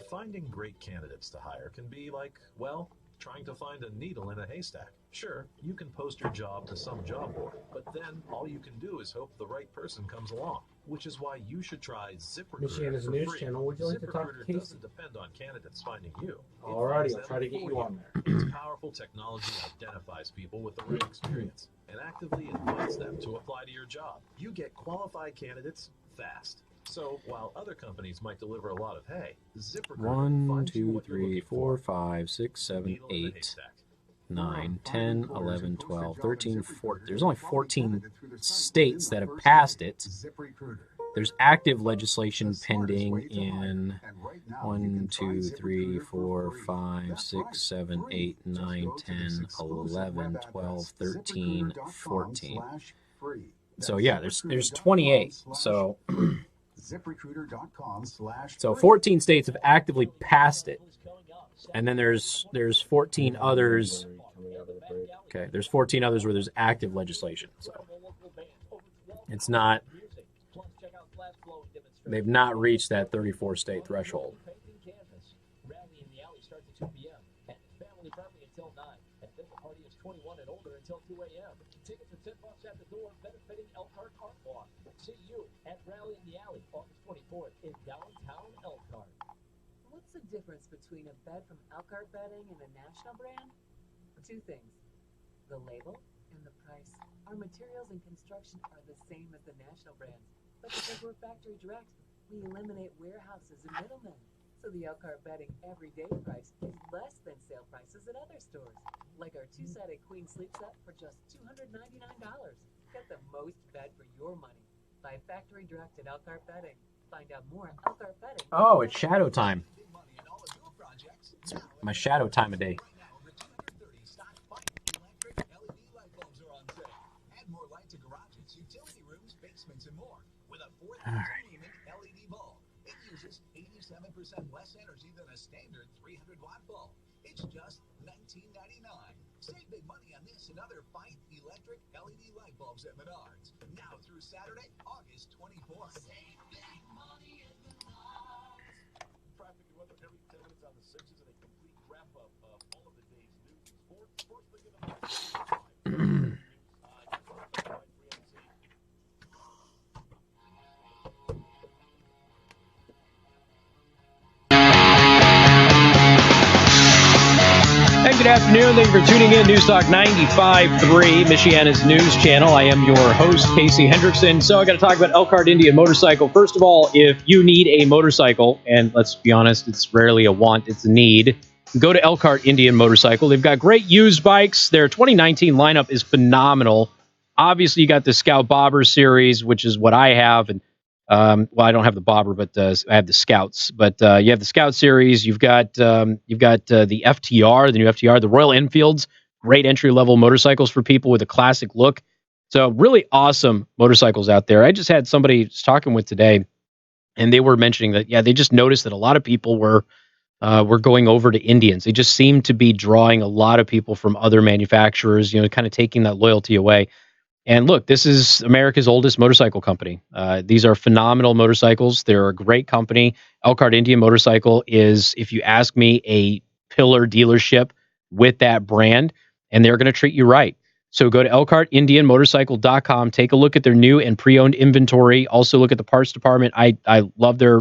Finding great candidates to hire can be like, well, trying to find a needle in a haystack. Sure, you can post your job to some job board, but then all you can do is hope the right person comes along, which is why you should try ZipRecruiter. Michiana's for news free. channel. Would you like to talk to ZipRecruiter Casey? doesn't depend on candidates finding you. It Alrighty, finds I'll them try to get for you on there. Its powerful technology identifies people with the right experience and actively invites them to apply to your job. You get qualified candidates fast. So while other companies might deliver a lot of hay, ZipRecruiter 1, finds you 2, what you're 3, looking 4, 5, 6, 7, 8, 9, 10, 11, 12, 13, 14. There's only 14 states that have passed it. There's active legislation pending in 1, 2, 3, 4, 5, 6, 7, 8, 9, 10, 11, 12, 13, 14. So yeah, there's 28. So so 14 states have actively passed it. And then there's 14 others. Okay, there's 14 others where there's active legislation. So it's not, they've not reached that 34 state threshold. Rally in the alley starts at 2 p.m. and family friendly until 9. And then the party is 21 and older until 2 a.m. Tickets are $10 at the door, benefiting Elkhart Art Walk. See you at Rally in the Alley, August 24th in downtown Elkhart. What's the difference between a bed from Elkhart Bedding and a national brand? Two things. The label and the price. Our materials and construction are the same as the national brands. But because we're factory direct, we eliminate warehouses and middlemen. So the Elkhart Bedding everyday price is less than sale prices at other stores. Like our 2-sided queen sleep set for just $299. Get the most bed for your money. By factory direct at Elkhart Bedding. Find out more at Elkhart Bedding. Oh, it's shadow time. It's my shadow time of day. All right. LED bulb. It uses 87% less energy than a standard 300-watt bulb. It's just $19.99. Save big money on this and other fine electric LED light bulbs at Menards. Now through Saturday, August 24th. Save big money at Menards. Traffic and weather every 10 minutes on the 6s and a complete wrap-up of all of the day's news and sports. First thing in the morning. And good afternoon. Thank you for tuning in. News Talk 95.3, Michiana's news channel. I am your host, Casey Hendrickson. So I got to talk about Elkhart Indian Motorcycle. First of all, if you need a motorcycle, and let's be honest, it's rarely a want, it's a need, go to Elkhart Indian Motorcycle. They've got great used bikes. Their 2019 lineup is phenomenal. Obviously, you got the Scout Bobber series, which is what I have, and well, I don't have the Bobber, but I have the Scouts. But you have the Scout series. You've got the FTR, the new FTR, the Royal Enfields, great entry level motorcycles for people with a classic look. So really awesome motorcycles out there. I just had somebody I was talking with today, and they were mentioning that they just noticed that a lot of people were going over to Indians. They just seem to be drawing a lot of people from other manufacturers, kind of taking that loyalty away. And look, this is America's oldest motorcycle company. These are phenomenal motorcycles. They're a great company. Elkhart Indian Motorcycle is, if you ask me, a pillar dealership with that brand, and they're going to treat you right. So go to ElkhartIndianMotorcycle.com. Take a look at their new and pre-owned inventory. Also look at the parts department. I love their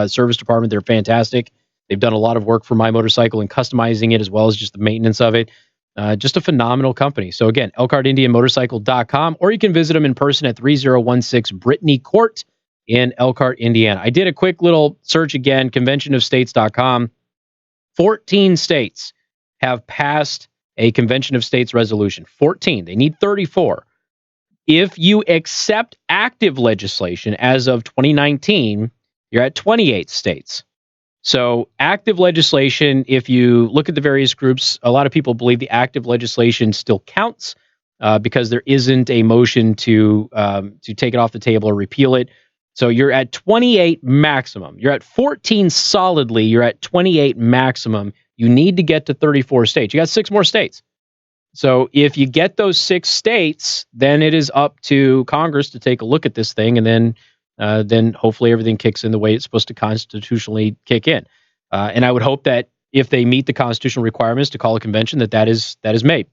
service department. They're fantastic. They've done a lot of work for my motorcycle and customizing it as well as just the maintenance of it. Just a phenomenal company. So again, ElkhartIndianMotorcycle.com, or you can visit them in person at 3016 Brittany Court in Elkhart, Indiana. I did a quick little search again, conventionofstates.com. 14 states have passed a Convention of States resolution. 14. They need 34. If you accept active legislation as of 2019, you're at 28 states. So active legislation, if you look at the various groups, a lot of people believe the active legislation still counts because there isn't a motion to take it off the table or repeal it. So you're at 28 maximum. You're at 14 solidly. You're at 28 maximum. You need to get to 34 states. You got 6 more states. So if you get those 6 states, then it is up to Congress to take a look at this thing, and then hopefully everything kicks in the way it's supposed to constitutionally kick in. And I would hope that if they meet the constitutional requirements to call a convention, that is made.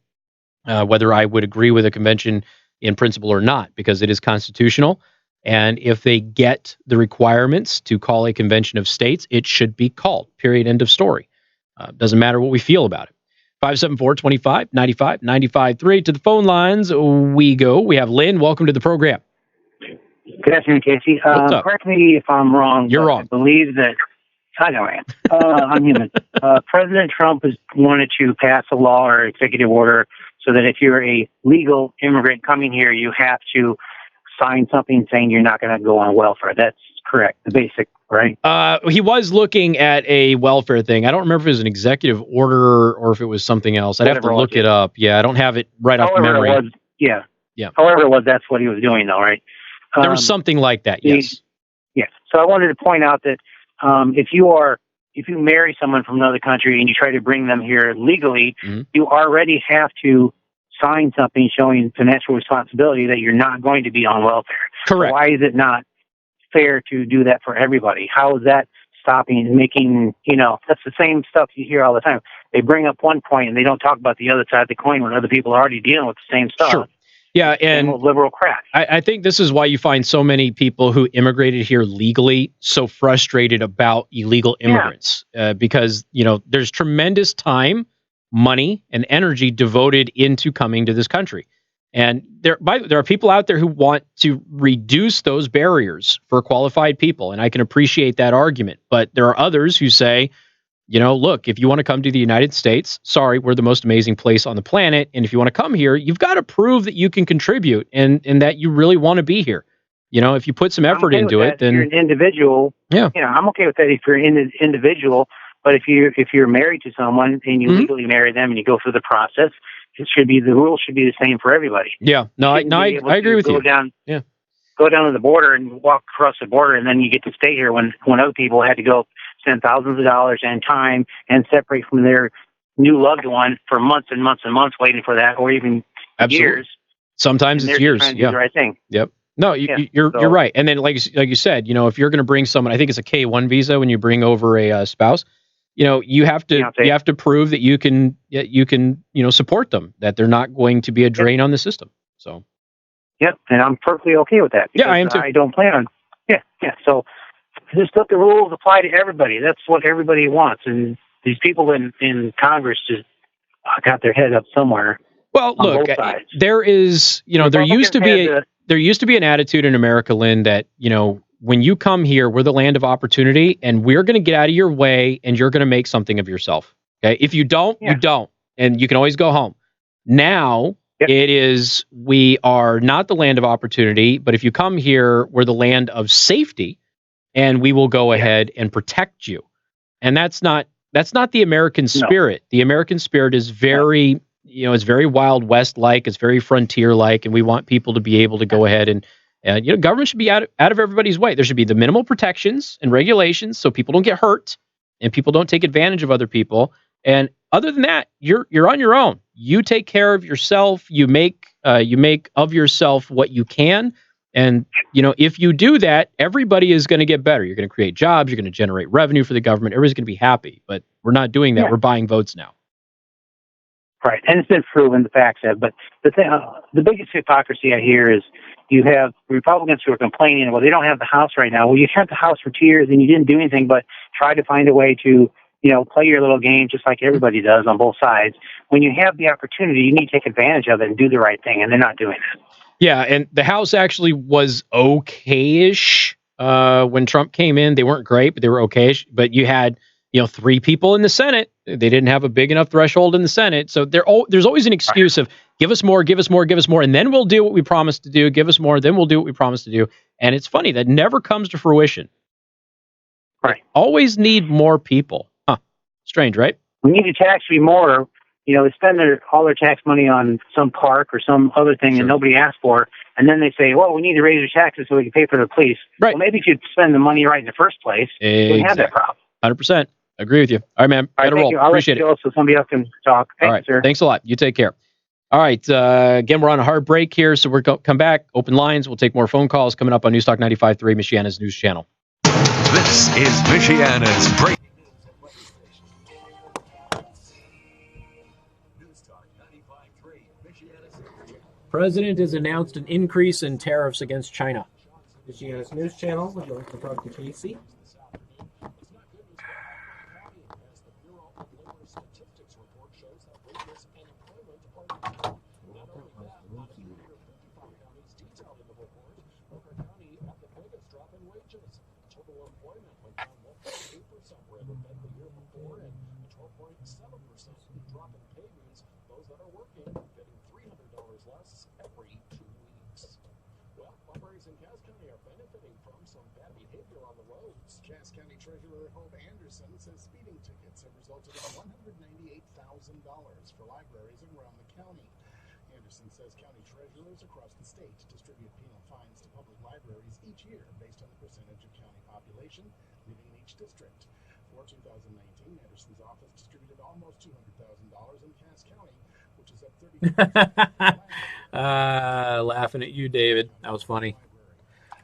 Whether I would agree with a convention in principle or not, because it is constitutional. And if they get the requirements to call a convention of states, it should be called. Period. End of story. Doesn't matter what we feel about it. 574-25-95, 95.3. To the phone lines we go. We have Lynn. Welcome to the program. Good afternoon, Casey. Correct me if I'm wrong. You're wrong. I believe that I know I am. I'm human. President Trump has wanted to pass a law or executive order so that if you're a legal immigrant coming here, you have to sign something saying you're not going to go on welfare. That's correct. The basic, right? He was looking at a welfare thing. I don't remember if it was an executive order or if it was something else. I'd have to look it up. Yeah, I don't have it right off memory. Yeah. Yeah. However it was, that's what he was doing, though, right? There was something like that, yes. Yes. So I wanted to point out that if you marry someone from another country and you try to bring them here legally, you already have to sign something showing financial responsibility that you're not going to be on welfare. Correct. So why is it not fair to do that for everybody? How is that stopping and making, that's the same stuff you hear all the time. They bring up one point and they don't talk about the other side of the coin when other people are already dealing with the same stuff. Sure. Yeah, and liberal crap. I think this is why you find so many people who immigrated here legally so frustrated about illegal immigrants, because there's tremendous time, money, and energy devoted into coming to this country, and there are people out there who want to reduce those barriers for qualified people, and I can appreciate that argument. But there are others who say, look, if you want to come to the United States, sorry, we're the most amazing place on the planet. And if you want to come here, you've got to prove that you can contribute and that you really want to be here. If you put some effort into it, then you're an individual. Yeah. I'm okay with that if you're an individual. But if you're married to someone and you legally marry them and you go through the process, the rules should be the same for everybody. Yeah. No, I agree with you. Go down to the border and walk across the border, and then you get to stay here when other people had to go spend thousands of dollars and time and separate from their new loved one for months and months and months waiting for that, or even years. Sometimes it's years. Yeah. The right thing. Yep. No, you're right. And then, like you said, if you're going to bring someone, I think it's a K-1 visa when you bring over a spouse. You have to prove that you can support them, that they're not going to be a drain on the system. So. Yep, and I'm perfectly okay with that. Yeah, I am too. I don't plan on. Yeah. So just let the rules apply to everybody. That's what everybody wants, and these people in Congress just got their head up somewhere. Well, look, there is, there used to be an attitude in America, Lynn, that when you come here, we're the land of opportunity, and we're going to get out of your way, and you're going to make something of yourself. Okay, if you don't, you don't, and you can always go home. Now it is, we are not the land of opportunity, but if you come here, we're the land of safety, and we will go ahead and protect you. And that's not the American spirit. The American spirit is very, it's very Wild West like, it's very frontier like, and we want people to be able to go ahead and government should be out of everybody's way. There should be the minimal protections and regulations so people don't get hurt and people don't take advantage of other people. And other than that, you're on your own. You take care of yourself. You make of yourself what you can. And, if you do that, everybody is going to get better. You're going to create jobs. You're going to generate revenue for the government. Everybody's going to be happy. But we're not doing that. We're buying votes now. Right, and it's been proven, the facts have. But the thing, the biggest hypocrisy I hear is you have Republicans who are complaining, well, they don't have the House right now. Well, you had the House for 2 years and you didn't do anything but try to find a way to, play your little game just like everybody does on both sides. When you have the opportunity, you need to take advantage of it and do the right thing, and they're not doing it. Yeah, and the House actually was okay-ish when Trump came in. They weren't great, but they were okay-ish. But you had, 3 people in the Senate. They didn't have a big enough threshold in the Senate. So there's always an excuse of give us more, give us more, give us more, and then we'll do what we promised to do. Give us more, then we'll do what we promised to do. And it's funny, that never comes to fruition. Right. They always need more people. Huh. Strange, right? We need the tax to be more. They spend all their tax money on some park or some other thing that nobody asked for, and then they say, well, we need to raise your taxes so we can pay for the police. Right. Well, maybe you should spend the money right in the first place. You wouldn't have that problem. 100%. Agree with you. All right, man. All right, Gotta roll. you. I'll Appreciate let you go so somebody else can talk. Thank All right. you, sir. Thanks a lot. You take care. All right. Again, we're on a hard break here, so we're come back. Open lines. We'll take more phone calls coming up on Newstalk 95.3, Michiana's news channel. This is Michiana's break. President has announced an increase in tariffs against China. Michiana's news channel. Would you like to talk to Casey? Cass County Treasurer Hope Anderson says speeding tickets have resulted in $198,000 for libraries around the county. Anderson says county treasurers across the state distribute penal fines to public libraries each year based on the percentage of county population living in each district. For 2019, Anderson's office distributed almost $200,000 in Cass County, which is up 30%. Laughing at you, David. That was funny.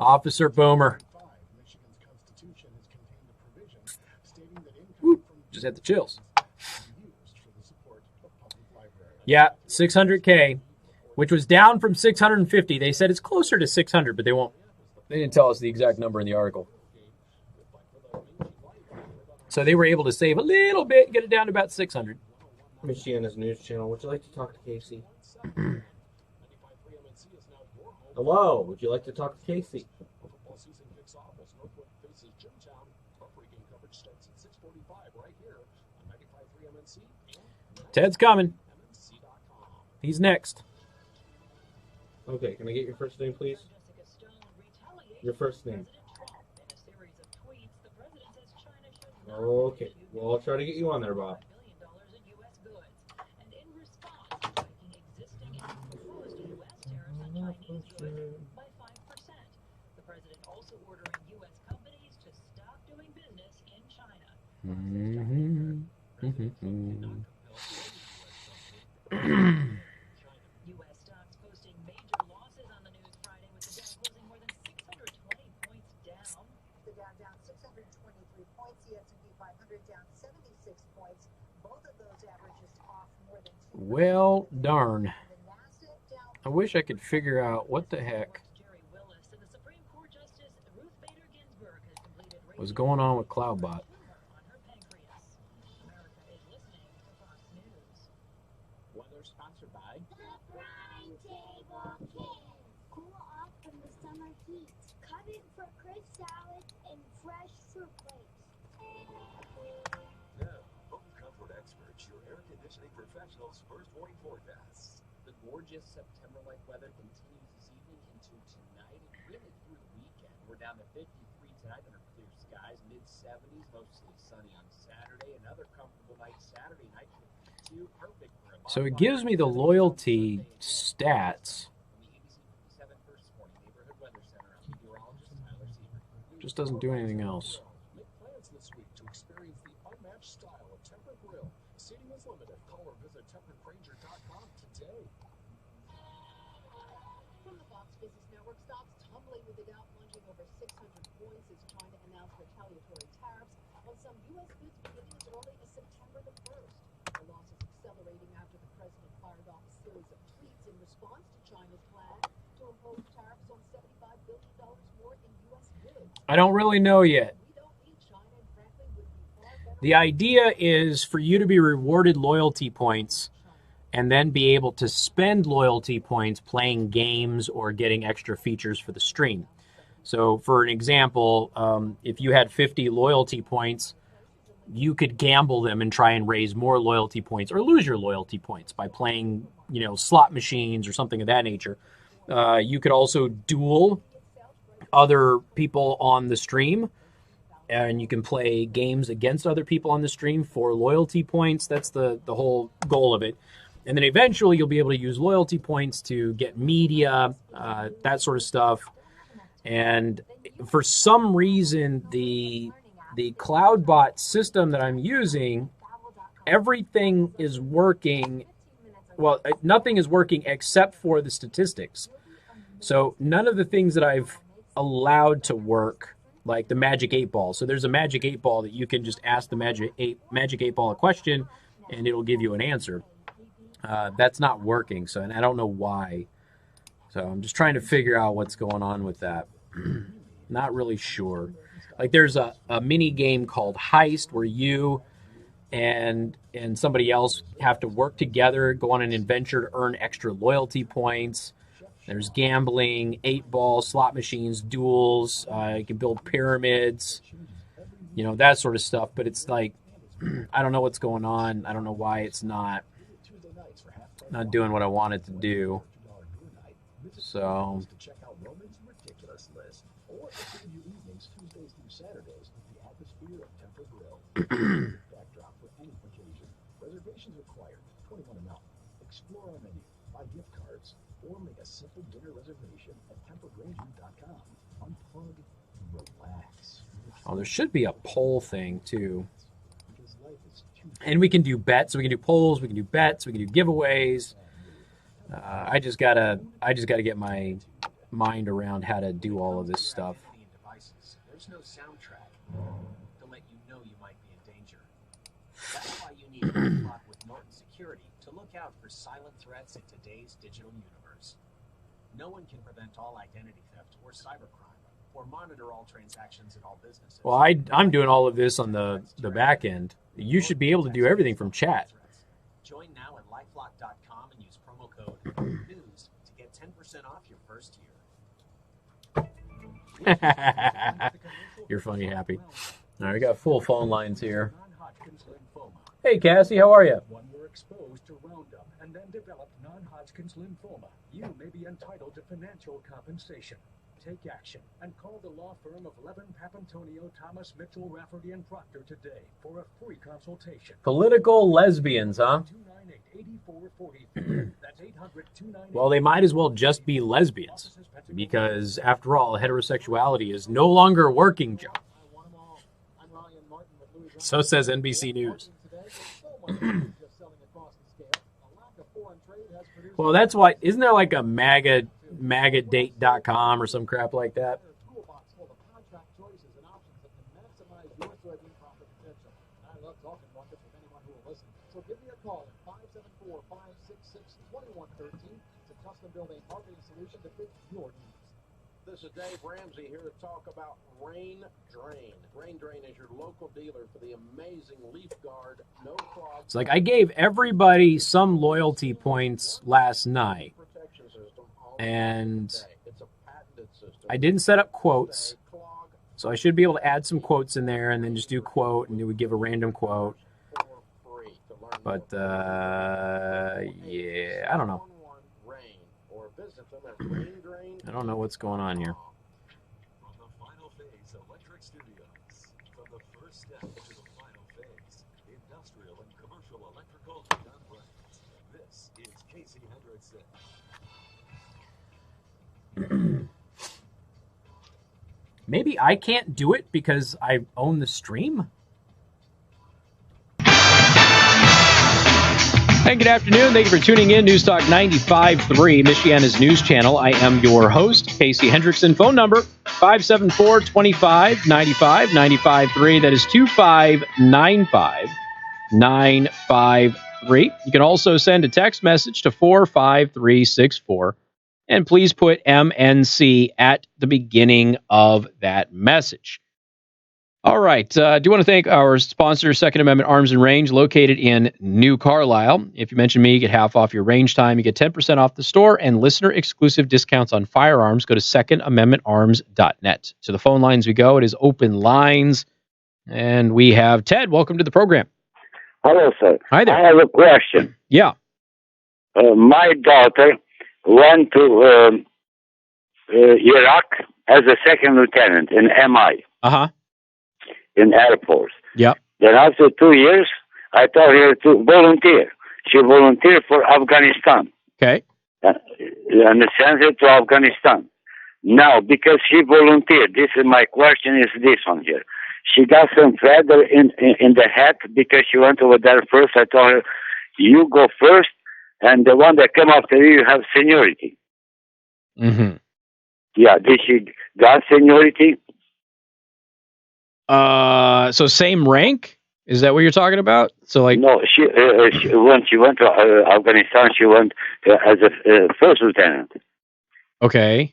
Officer Boomer. Just had the chills. Yeah, 600K, which was down from 650. They said it's closer to 600, but they didn't tell us the exact number in the article. So they were able to save a little bit, get it down to about 600. Michiana's news channel. Would you like to talk to Casey? Hello. Would you like to talk to Casey? Ted's coming. He's next. Okay, can I get your first name, please? Your first name. Okay, well, I'll try to get you on there, Bob. U.S. stocks posting major losses on the news Friday, with the Dow closing more than 620 points down. The Dow down 623 points, the S&P 500 down 76 points. Both of those averages off more than 2%. Well, darn. I wish I could figure out what the heck was going on with CloudBot. Weather sponsored by Cool off from the summer heat. Cut it for crisp salads and fresh fruit plates. Now, home comfort experts your air conditioning professional's first warning forecast. The gorgeous September-like weather continues this evening into tonight and really through the weekend. We're down to 53 tonight under clear skies, mid-70s, mostly sunny on Saturday. Another comfortable night Saturday night, 52, perfect for a So it gives me the loyalty stats. Just doesn't do anything else. Make plans this week to experience the unmatched style of Temper Grill. Seating is limited. Call or visit tempergranger.com today. From the Fox Business Network, stocks tumbling with the Dow plunging over 600 points as China announced retaliatory tariffs on some U.S. goods beginning as early as September the 1st. The loss is accelerating after the president fired off a series of tweets in response to China's plan to impose tariffs on $75 billion more in U.S. goods. I don't really know yet. The idea is for you to be rewarded loyalty points and then be able to spend loyalty points playing games or getting extra features for the stream. So for an example, if you had 50 loyalty points, you could gamble them and try and raise more loyalty points or lose your loyalty points by playing, slot machines or something of that nature. You could also duel other people on the stream, and you can play games against other people on the stream for loyalty points. That's the whole goal of it. And then eventually you'll be able to use loyalty points to get media, that sort of stuff. And for some reason, the CloudBot system that I'm using, everything is working. Well, nothing is working except for the statistics. So none of the things that I've allowed to work, like the Magic 8 Ball. So there's a Magic 8 Ball that you can just ask the Magic 8 Ball a question, and it'll give you an answer. That's not working, and I don't know why. So I'm just trying to figure out what's going on with that. Not really sure. Like there's a mini game called Heist where you and somebody else have to work together, go on an adventure to earn extra loyalty points. There's gambling, 8-ball, slot machines, duels. You can build pyramids, that sort of stuff. But it's like, I don't know what's going on. I don't know why it's not doing what I want it to do. So, reservations required. 21 and up. Explore our menu. Buy gift cards. Or make a simple dinner reservation at tempergranger.com. Unplug and relax. Oh, there should be a poll thing too. And we can do bets. We can do polls. We can do bets. We can do giveaways. I just gotta get my mind around how to do all of this stuff. There's no soundtrack to let you know you might be in danger. That's why you need a LifeLock with Norton Security to look out for silent threats in today's digital universe. No one can prevent all identity theft or cybercrime, or monitor all transactions in all businesses. Well, I'm doing all of this on the back end. You should be able to do everything from chat. Join now at lifelock.com and use promo code NEWS to get 10% off your first year. You're funny, Happy. All right, we got full phone lines here. Hey, Cassie, how are you? One were exposed to Roundup and then developed non-Hodgkin's lymphoma. You may be entitled to financial compensation. Take action and call the law firm of Levin, Papantonio, Thomas, Mitchell, Rafferty, and Proctor today for a free consultation. Political lesbians, huh? 298-8443. That's 800-298. Well, they might as well just be lesbians, because after all, heterosexuality is no longer a working job. So says NBC News. Well, that's why, isn't there like a magadate.com or some crap like that? So give me a call at 574-566-2113 to custom build a marketing solution to fit your needs. This is Dave Ramsey here to talk about Rain Drain. Rain Drain is your local dealer for the amazing Leaf Guard, no clog. It's like I gave everybody some loyalty points last night, and I didn't set up quotes, so I should be able to add some quotes in there and then just do quote, and it would give a random quote. But yeah, I don't know. I don't know what's going on here. From the final phase electric studios, from the first step to the final phase, industrial and commercial electrical done right. This is Casey Hendrickson. Maybe I can't do it because I own the stream? And good afternoon. Thank you for tuning in. News Talk 95.3, Michiana's news channel. I am your host, Casey Hendrickson. Phone number, 574-2595, 95.3. That is 2595-953. You can also send a text message to 45364. And please put MNC at the beginning of that message. All right. Do want to thank our sponsor, Second Amendment Arms and Range, located in New Carlisle. If you mention me, you get half off your range time. You get 10% off the store and listener-exclusive discounts on firearms. Go to secondamendmentarms.net. To the phone lines we go. It is open lines. And we have Ted. Welcome to the program. Hello, sir. Hi there. I have a question. Yeah. My daughter went to Iraq as a second lieutenant in MI. Uh-huh. In Air Force. Yep. Then after 2 years, I told her to volunteer. She volunteered for Afghanistan. Okay. And sent her to Afghanistan. Now, because she volunteered, this is my question is this one here. She got some feather in the hat because she went over there first. I told her, you go first, and the one that come after you have seniority. Mm-hmm. Yeah, did she got seniority? So same rank? Is that what you're talking about? So like no, she when she went to Afghanistan, she went as a first lieutenant. Okay,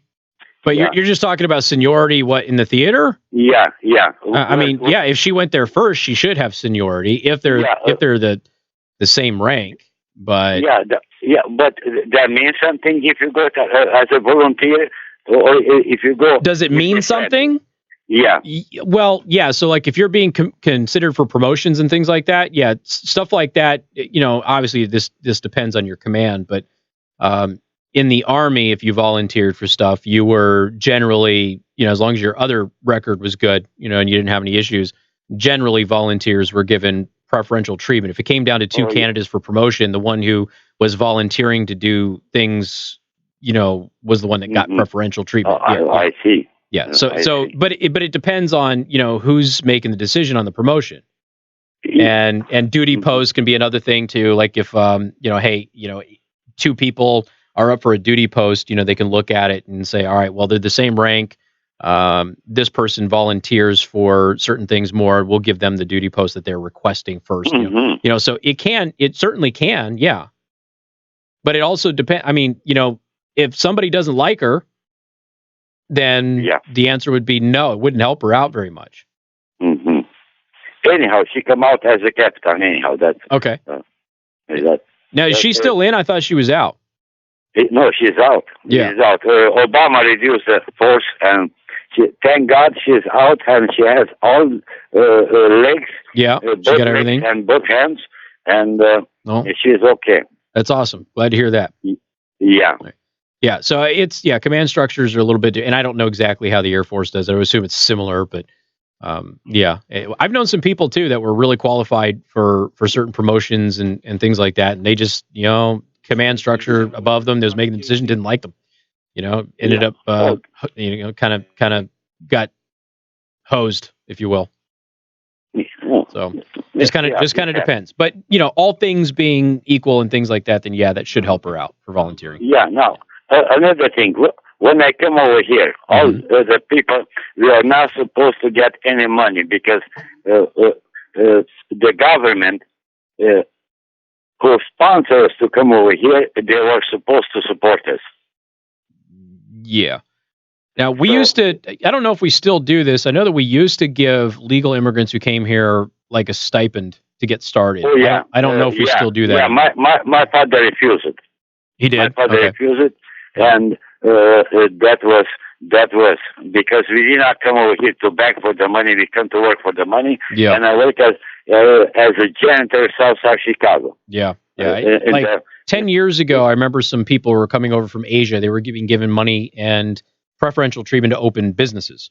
but you're just talking about seniority. What in the theater? Yeah. I mean, yeah. If she went there first, she should have seniority. If they're the same rank, but but that means something if you go to, as a volunteer, or if you go. Does it mean something? Yeah. Well, yeah. So, like, if you're being considered for promotions and things like that, yeah, stuff like that. You know, obviously, this depends on your command, but in the Army, if you volunteered for stuff, you were generally, you know, as long as your other record was good, you know, and you didn't have any issues, generally volunteers were given preferential treatment. If it came down to two candidates for promotion, the one who was volunteering to do things, you know, was the one that got preferential treatment. I see. Yeah. But it depends on, you know, who's making the decision on the promotion, and duty posts can be another thing too. Like if, you know, hey, you know, two people are up for a duty post, you know, they can look at it and say, all right, well, they're the same rank. This person volunteers for certain things more. We'll give them the duty post that they're requesting first. You know, so it certainly can. Yeah. But it also depends. I mean, you know, if somebody doesn't like her, then the answer would be no. It wouldn't help her out very much. Mm-hmm. Anyhow, she come out as a captain. Anyhow, that's okay. Now is she still in? I thought she was out. No, she's out. Yeah. She's out. Obama reduced the force, and thank God she's out, and she has all legs. Yeah, she got everything and both hands, and she's okay. That's awesome. Glad to hear that. Yeah. Yeah, so it's command structures are a little bit, and I don't know exactly how the Air Force does it. I would assume it's similar, but I've known some people too that were really qualified for certain promotions and things like that, and they just, you know, command structure above them that was making the decision didn't like them, you know, ended up you know, kind of got hosed, if you will. So just kind of depends, but you know, all things being equal and things like that, then that should help her out for volunteering. Yeah, no. Another thing, when I come over here, all the people, we are not supposed to get any money because the government who sponsors us to come over here, they were supposed to support us. Yeah. Now, we used to, I don't know if we still do this. I know that we used to give legal immigrants who came here like a stipend to get started. Oh, yeah. I don't know if we still do that. Yeah, my father refused it. He did? My father refused it. And that was because we did not come over here to beg for the money. We come to work for the money. Yeah. And I work as as a janitor Southside Chicago. Yeah. In Like the- 10 years ago, I remember some people were coming over from Asia. They were given money and preferential treatment to open businesses.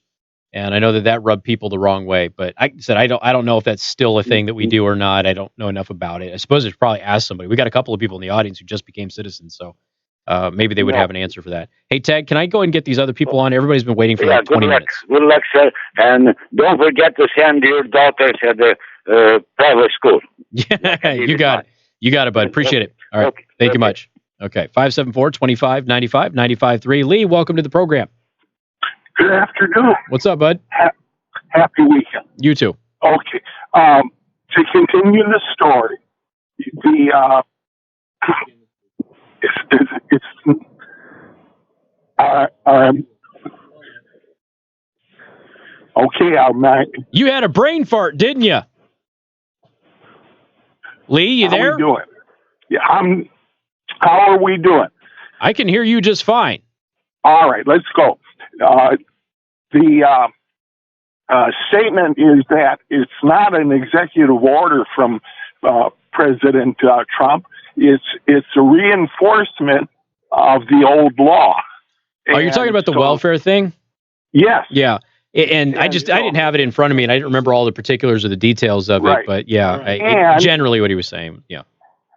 And I know that rubbed people the wrong way, but I said, I don't know if that's still a thing that we do or not. I don't know enough about it. I suppose I should probably ask somebody. We got a couple of people in the audience who just became citizens, so maybe they would have an answer for that. Hey, Ted, can I go and get these other people on? Everybody's been waiting for like 20 minutes. Good luck, sir. And don't forget to send your daughters at the private school. Yeah, you got it. You got it, bud. Appreciate it. All right. Thank you much. Okay. 574-2595, 95.3. Lee, welcome to the program. Good afternoon. What's up, bud? Happy weekend. You too. Okay. To continue the story, okay, you had a brain fart, didn't you? Lee, you there? How are we doing? Yeah, how are we doing? I can hear you just fine. All right, let's go. The statement is that it's not an executive order from President Trump. It's a reinforcement of the old law. Oh, you're talking about the welfare thing? Yes. Yeah. And I didn't have it in front of me, and I didn't remember all the particulars or the details of it. But yeah, generally what he was saying. Yeah.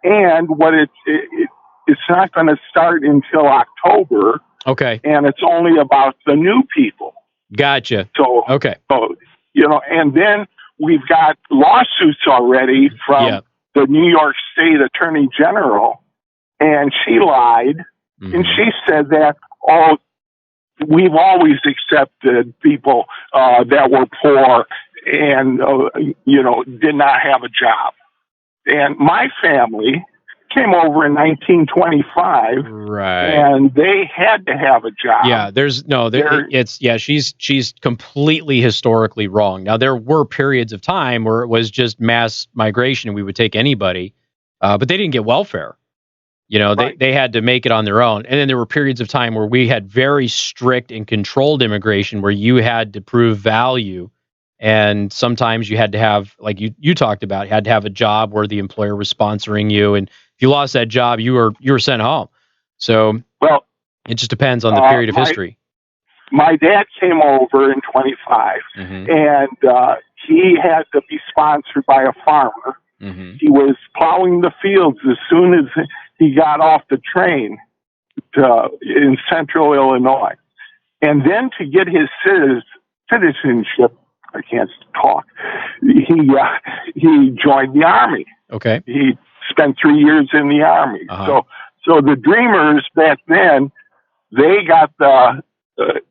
And what it's not going to start until October. Okay. And it's only about the new people. Gotcha. So okay. So, and then we've got lawsuits already from the New York State Attorney General, and she lied, and she said that we've always accepted people that were poor and did not have a job. And my family came over in 1925, right? And they had to have a job. Yeah, she's completely historically wrong. Now there were periods of time where it was just mass migration and we would take anybody, but they didn't get welfare. They had to make it on their own. And then there were periods of time where we had very strict and controlled immigration where you had to prove value. And sometimes you had to have, like you talked about, had to have a job where the employer was sponsoring you. And if you lost that job, you were sent home. So it just depends on the period of history. My dad came over in 25, and he had to be sponsored by a farmer. He was plowing the fields as soon as he got off the train in central Illinois. And then to get his citizenship, I can't talk, he joined the Army. Okay. He spent 3 years in the Army. So the Dreamers back then, they got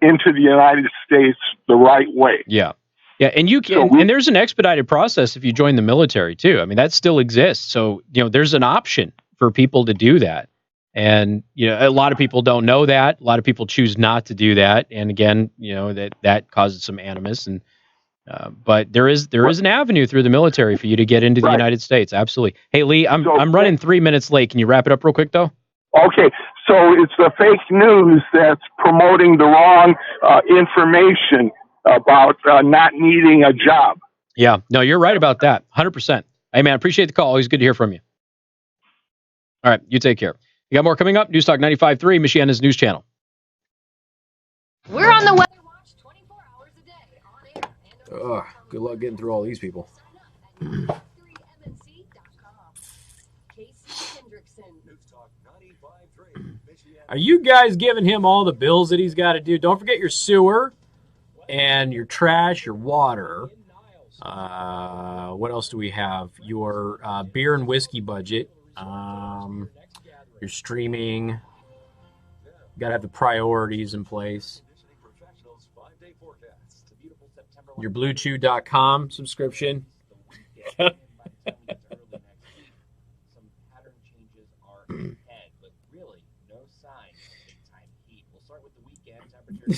into the United States the right way. Yeah. Yeah, and you can, and there's an expedited process if you join the military too. I mean, that still exists. So, there's an option for people to do that. And, a lot of people don't know that. A lot of people choose not to do that. And again, that causes some animus. And but there is an avenue through the military for you to get into the United States. Absolutely. Hey, Lee, I'm running 3 minutes late. Can you wrap it up real quick though? Okay. So it's the fake news that's promoting the wrong information about not needing a job. Yeah, no, you're right about that. 100%. Hey, man, appreciate the call. Always good to hear from you. All right, you take care. You got more coming up. News Talk 95.3, Michiana's news channel. We're on the weather watch 24 hours a day on air. Good luck getting through all these people. Are you guys giving him all the bills that he's got to do? Don't forget your sewer and your trash, your water. What else do we have? Your beer and whiskey budget. Your streaming. Got to have the priorities in place. Your BlueChew.com subscription.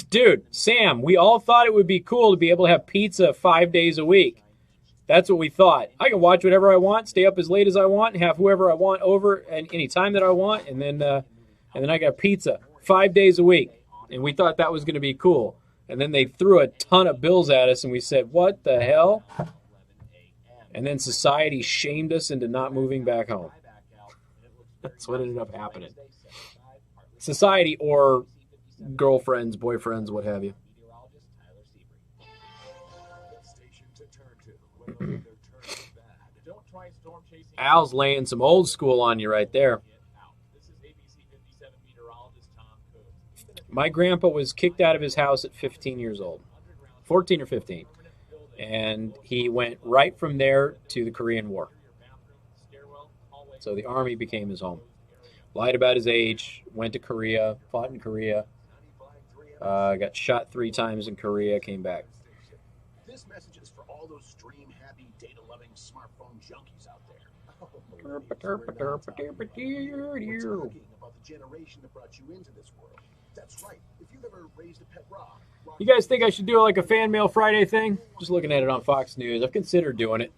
Dude, Sam, we all thought it would be cool to be able to have pizza 5 days a week. That's what we thought. I can watch whatever I want, stay up as late as I want, and have whoever I want over at any time that I want, and then I got pizza 5 days a week. And we thought that was going to be cool. And then they threw a ton of bills at us, and we said, what the hell? And then society shamed us into not moving back home. That's what ended up happening. Society or girlfriends, boyfriends, what have you. Al's laying some old school on you right there. My grandpa was kicked out of his house at 15 years old. 14 or 15. And he went right from there to the Korean War. So the army became his home. Lied about his age, went to Korea, fought in Korea, got shot 3 times in Korea, came back. This message is for all those stream-happy, data-loving smartphone junkies out there. We're talking about the generation that brought you into this world. That's right. If you've ever raised a pet rock. You guys think I should do like a Fan Mail Friday thing? Just looking at it on Fox News. I've considered doing it.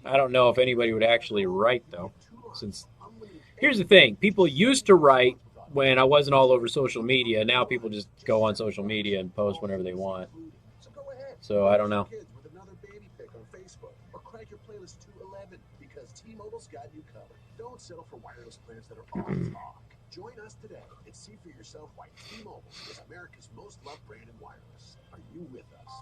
I don't know if anybody would actually write, though. Since here's the thing. People used to write when I wasn't all over social media. Now people just go on social media and post whenever they want. So I don't know. With another baby pic on Facebook, or crank your playlist to 11 because T-Mobile's got you covered. Don't settle for wireless plans that are all talk. Join us today and see for yourself why T-Mobile is America's most loved brand in wireless. Are you with us?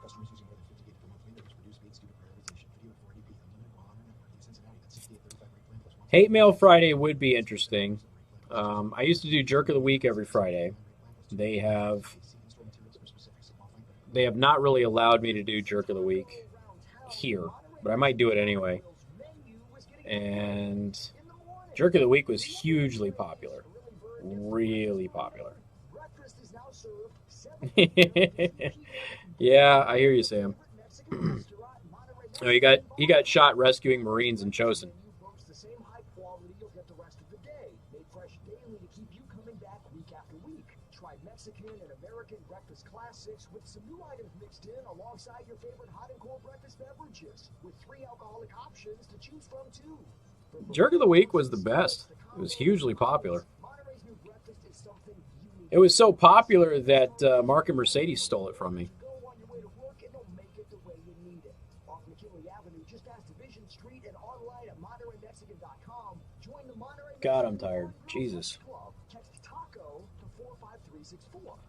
Customers using more than 50 gig per month may reduce speeds due to prioritization. Video at 480p, unlimited while on our network. In Cincinnati, that's 6835 rate plan plus 1. Hate Mail Friday would be interesting. I used to do Jerk of the Week every Friday. They have not really allowed me to do Jerk of the Week here, but I might do it anyway. And Jerk of the Week was hugely popular. Really popular. Yeah, I hear you, Sam. Oh, he got shot rescuing Marines in Chosin. Mexican and American breakfast classics with some new items mixed in alongside your favorite hot and cold breakfast beverages with 3 alcoholic options to choose from too. Jerk of the Week was the best. It was hugely popular. It was so popular that Mark and Mercedes stole it from me. God, I'm tired. Jesus.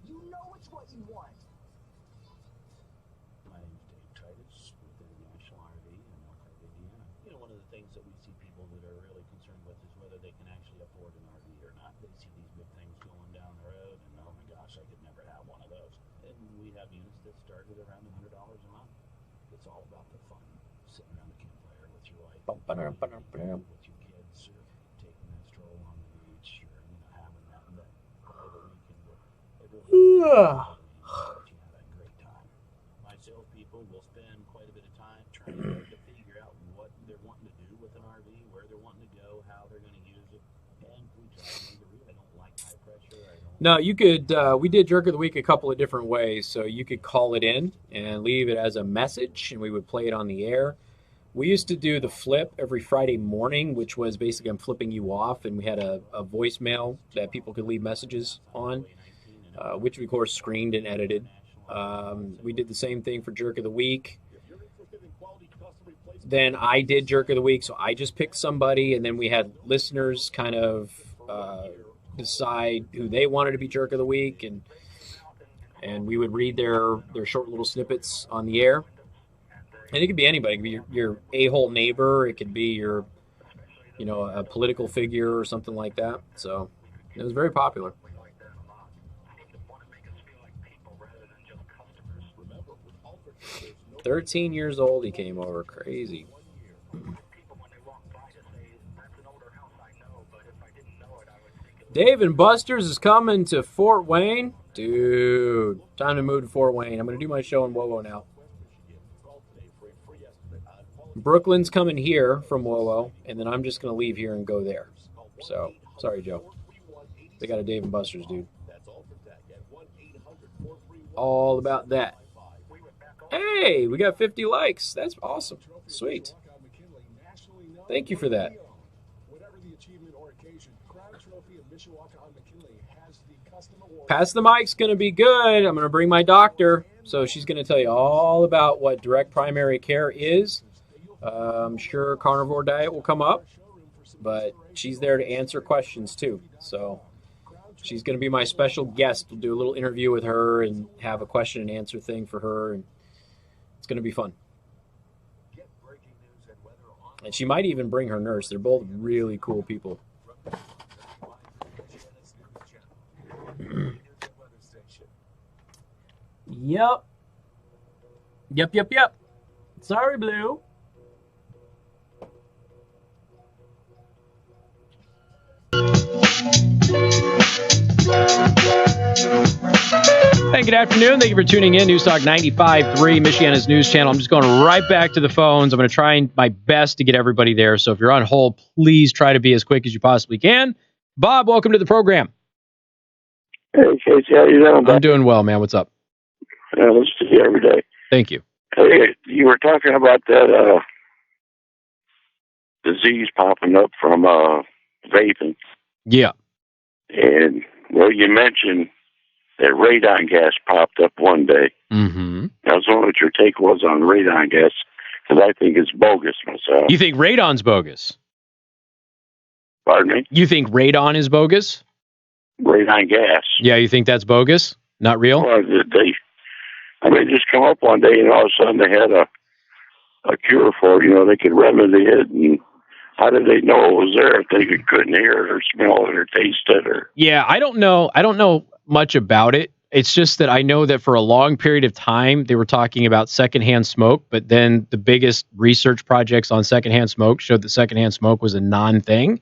You know it's what you want. My name's Dave Titus with International RV in Elkhart, Indiana. You know, one of the things that we see people that are really concerned with is whether they can actually afford an RV or not. They see these big things going down the road, and oh my gosh, I could never have one of those. And we have units that start at around $100 a month. It's all about the fun, sitting around the campfire with your wife, with your kids, or taking that stroll on the beach, or having that private weekend where it really that great time. My salespeople will spend quite a bit of time trying to figure out what they're wanting to do with an RV, where they're wanting to go, how they're going to use it, and we try to make it real. I don't like high pressure. No, you could. We did Jerk of the Week a couple of different ways. So you could call it in and leave it as a message, and we would play it on the air. We used to do the flip every Friday morning, which was basically I'm flipping you off, and we had a voicemail that people could leave messages on, which we, of course, screened and edited. We did the same thing for Jerk of the Week. Then I did Jerk of the Week, so I just picked somebody, and then we had listeners kind of decide who they wanted to be Jerk of the Week, and we would read their short little snippets on the air. And it could be anybody. It could be your a-hole neighbor. It could be your, a political figure or something like that. So it was very popular. 13 years old he came over. Crazy. Dave and Buster's is coming to Fort Wayne. Dude, time to move to Fort Wayne. I'm going to do my show in WoWo now. Brooklyn's coming here from WoWo, and then I'm just going to leave here and go there. So, sorry, Joe. They got a Dave and Buster's, dude. All about that. Hey, we got 50 likes. That's awesome. Sweet. Thank you for that. Pass the mic's going to be good. I'm going to bring my doctor. So she's going to tell you all about what direct primary care is. I'm sure carnivore diet will come up, but she's there to answer questions too. So she's going to be my special guest. We'll do a little interview with her and have a question and answer thing for her, and it's going to be fun. And she might even bring her nurse. They're both really cool people. Yep. Sorry, Blue. Hey, good afternoon. Thank you for tuning in. News Talk 95.3, Michiana's news channel. I'm just going right back to the phones. I'm going to try my best to get everybody there. So if you're on hold, please try to be as quick as you possibly can. Bob, welcome to the program. Hey, Casey, how you doing? I'm doing well, man. What's up? I listen to you every day. Thank you. Hey, you were talking about that disease popping up from vaping. Yeah. And, well, you mentioned that radon gas popped up one day. Mm-hmm. I was wondering what your take was on radon gas, because I think it's bogus myself. You think radon's bogus? Pardon me? You think radon is bogus? Radon gas. Yeah, you think that's bogus? Not real? Well, they just come up one day and all of a sudden they had a cure for it. They could remedy it. And how did they know it was there if they couldn't hear it or smell it or taste it? Or Yeah, I don't know much about it. It's just that I know that for a long period of time they were talking about secondhand smoke, but then the biggest research projects on secondhand smoke showed that secondhand smoke was a non-thing.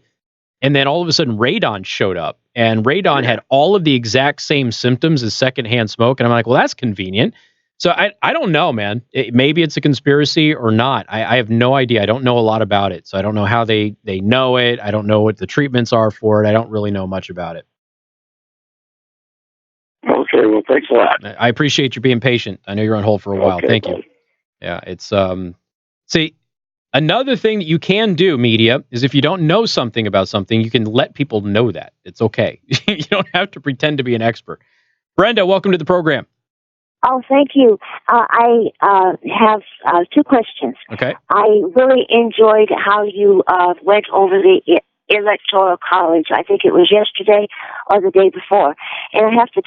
And then all of a sudden radon showed up, and radon had all of the exact same symptoms as secondhand smoke. And I'm like, well, that's convenient. So I don't know, man. Maybe it's a conspiracy or not. I have no idea. I don't know a lot about it. So I don't know how they know it. I don't know what the treatments are for it. I don't really know much about it. Okay, well, thanks a lot. I appreciate you being patient. I know you're on hold for a while. Okay, Thank you. Yeah, it's see, another thing that you can do, media, is if you don't know something about something, you can let people know that. It's okay. You don't have to pretend to be an expert. Brenda, welcome to the program. Oh, thank you. I have two questions. Okay. I really enjoyed how you went over the Electoral College. I think it was yesterday or the day before. And I have to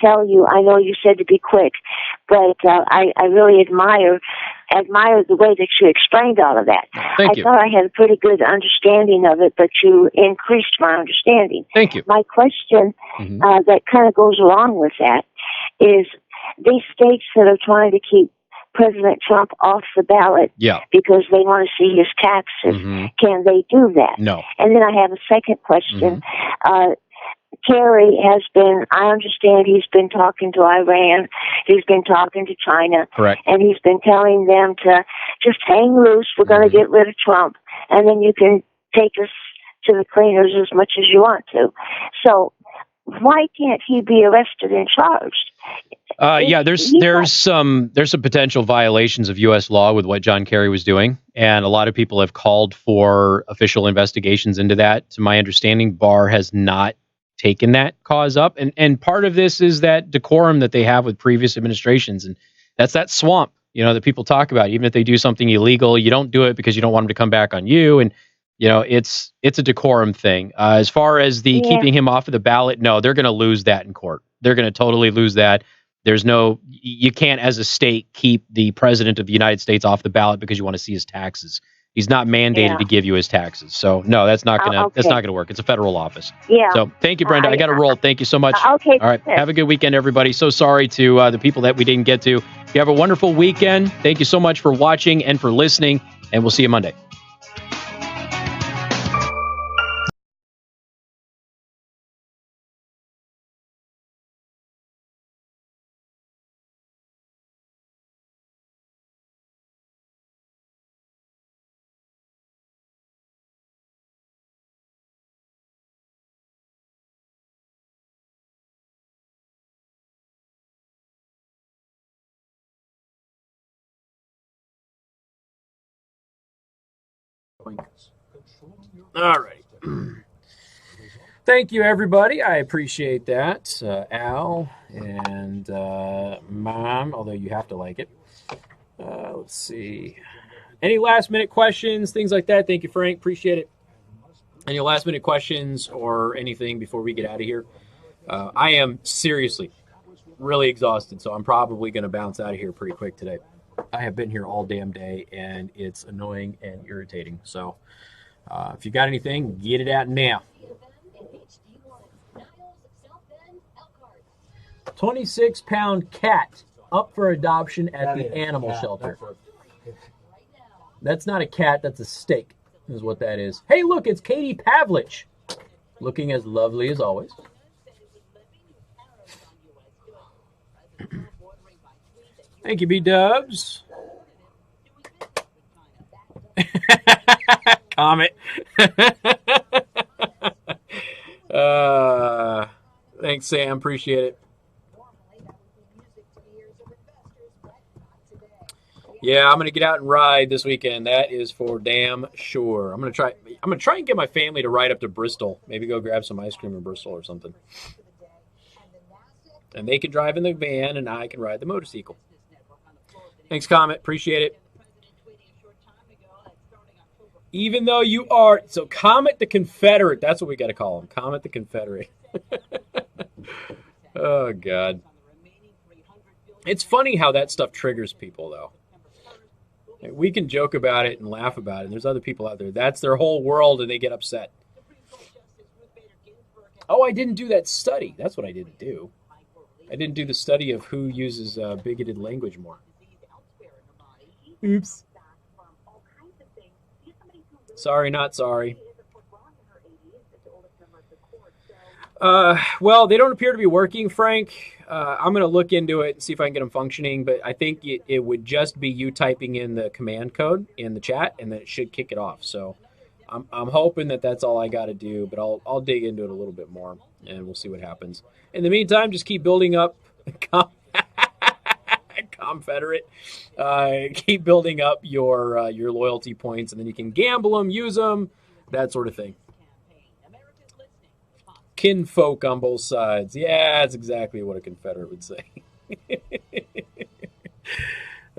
tell you, I know you said to be quick, but I really admire the way that you explained all of that. Thank you. I thought I had a pretty good understanding of it, but you increased my understanding. Thank you. My question that kind of goes along with that is these states that are trying to keep President Trump off the ballot because they want to see his taxes, can they do that? No. And then I have a second question. Kerry has been, I understand he's been talking to Iran, he's been talking to China, correct, and he's been telling them to just hang loose, we're going to get rid of Trump, and then you can take us to the cleaners as much as you want to. So why can't he be arrested and charged? Yeah, there's some potential violations of U.S. law with what John Kerry was doing, and a lot of people have called for official investigations into that. To my understanding, Barr has not taken that cause up, and part of this is that decorum that they have with previous administrations, and that's that swamp, that people talk about. Even if they do something illegal, you don't do it because you don't want them to come back on you, and it's a decorum thing. As far as the keeping him off of the ballot, no, they're going to lose that in court. They're going to totally lose that. You can't as a state keep the president of the United States off the ballot because you want to see his taxes. He's not mandated to give you his taxes. So no, that's not gonna work. It's a federal office. Yeah. So thank you, Brenda. I got to roll. Thank you so much. Okay. All right. Have a good weekend, everybody. So sorry to the people that we didn't get to. You have a wonderful weekend. Thank you so much for watching and for listening, and we'll see you Monday. All right. Thank you, everybody. I appreciate that. Al and Mom, although you have to like it. Let's see. Any last-minute questions, things like that? Thank you, Frank. Appreciate it. Any last-minute questions or anything before we get out of here? I am seriously really exhausted, so I'm probably going to bounce out of here pretty quick today. I have been here all damn day, and it's annoying and irritating. So if you got anything, get it out now. 26-pound cat up for adoption at the animal shelter. That's not a cat, that's a steak, is what that is. Hey, look, it's Katie Pavlich, looking as lovely as always. Thank you, B-dubs. Comet. Thanks, Sam. Appreciate it. Yeah, I'm gonna get out and ride this weekend. That is for damn sure. I'm gonna try and get my family to ride up to Bristol. Maybe go grab some ice cream in Bristol or something. And they can drive in the van, and I can ride the motorcycle. Thanks, Comet. Appreciate it. Even though you are so Comet the Confederate. That's what we got to call him. Comet the Confederate. Oh God. It's funny how that stuff triggers people, though. We can joke about it and laugh about it. And there's other people out there. That's their whole world, and they get upset. Oh, I didn't do that study. That's what I didn't do. I didn't do the study of who uses bigoted language more. Oops. Sorry, not sorry. Well, they don't appear to be working, Frank. I'm going to look into it and see if I can get them functioning, but I think it would just be you typing in the command code in the chat, and then it should kick it off. So I'm hoping that that's all I got to do, but I'll dig into it a little bit more, and we'll see what happens. In the meantime, just keep building up Confederate. Keep building up your loyalty points, and then you can gamble them, use them, that sort of thing. Kinfolk on both sides. Yeah, that's exactly what a Confederate would say.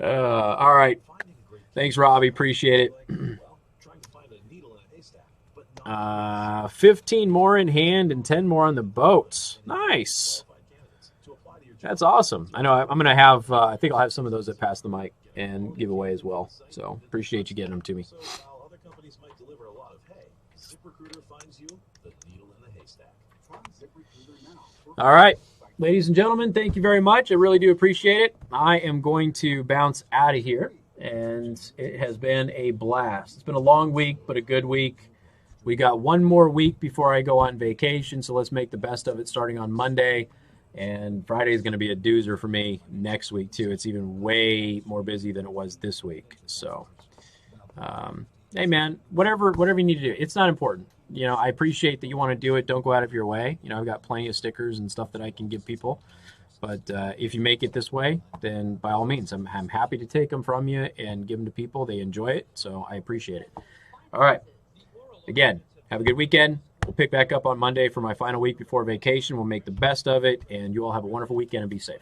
All right. Thanks, Robbie. Appreciate it. 15 more in hand and 10 more on the boats. Nice. That's awesome. I know I'm going to have, I think I'll have some of those that pass the mic and give away as well. So appreciate you getting them to me. While other companies might deliver a lot of hay, ZipRecruiter finds you the needle in the haystack. All right. Ladies and gentlemen, thank you very much. I really do appreciate it. I am going to bounce out of here, and it has been a blast. It's been a long week, but a good week. We got one more week before I go on vacation, so let's make the best of it starting on Monday. And Friday is going to be a doozer for me next week, too. It's even way more busy than it was this week. So, hey, man, whatever you need to do, it's not important. You know, I appreciate that you want to do it. Don't go out of your way. You know, I've got plenty of stickers and stuff that I can give people. But if you make it this way, then by all means, I'm happy to take them from you and give them to people. They enjoy it, so I appreciate it. All right. Again, have a good weekend. We'll pick back up on Monday for my final week before vacation. We'll make the best of it, and you all have a wonderful weekend and be safe.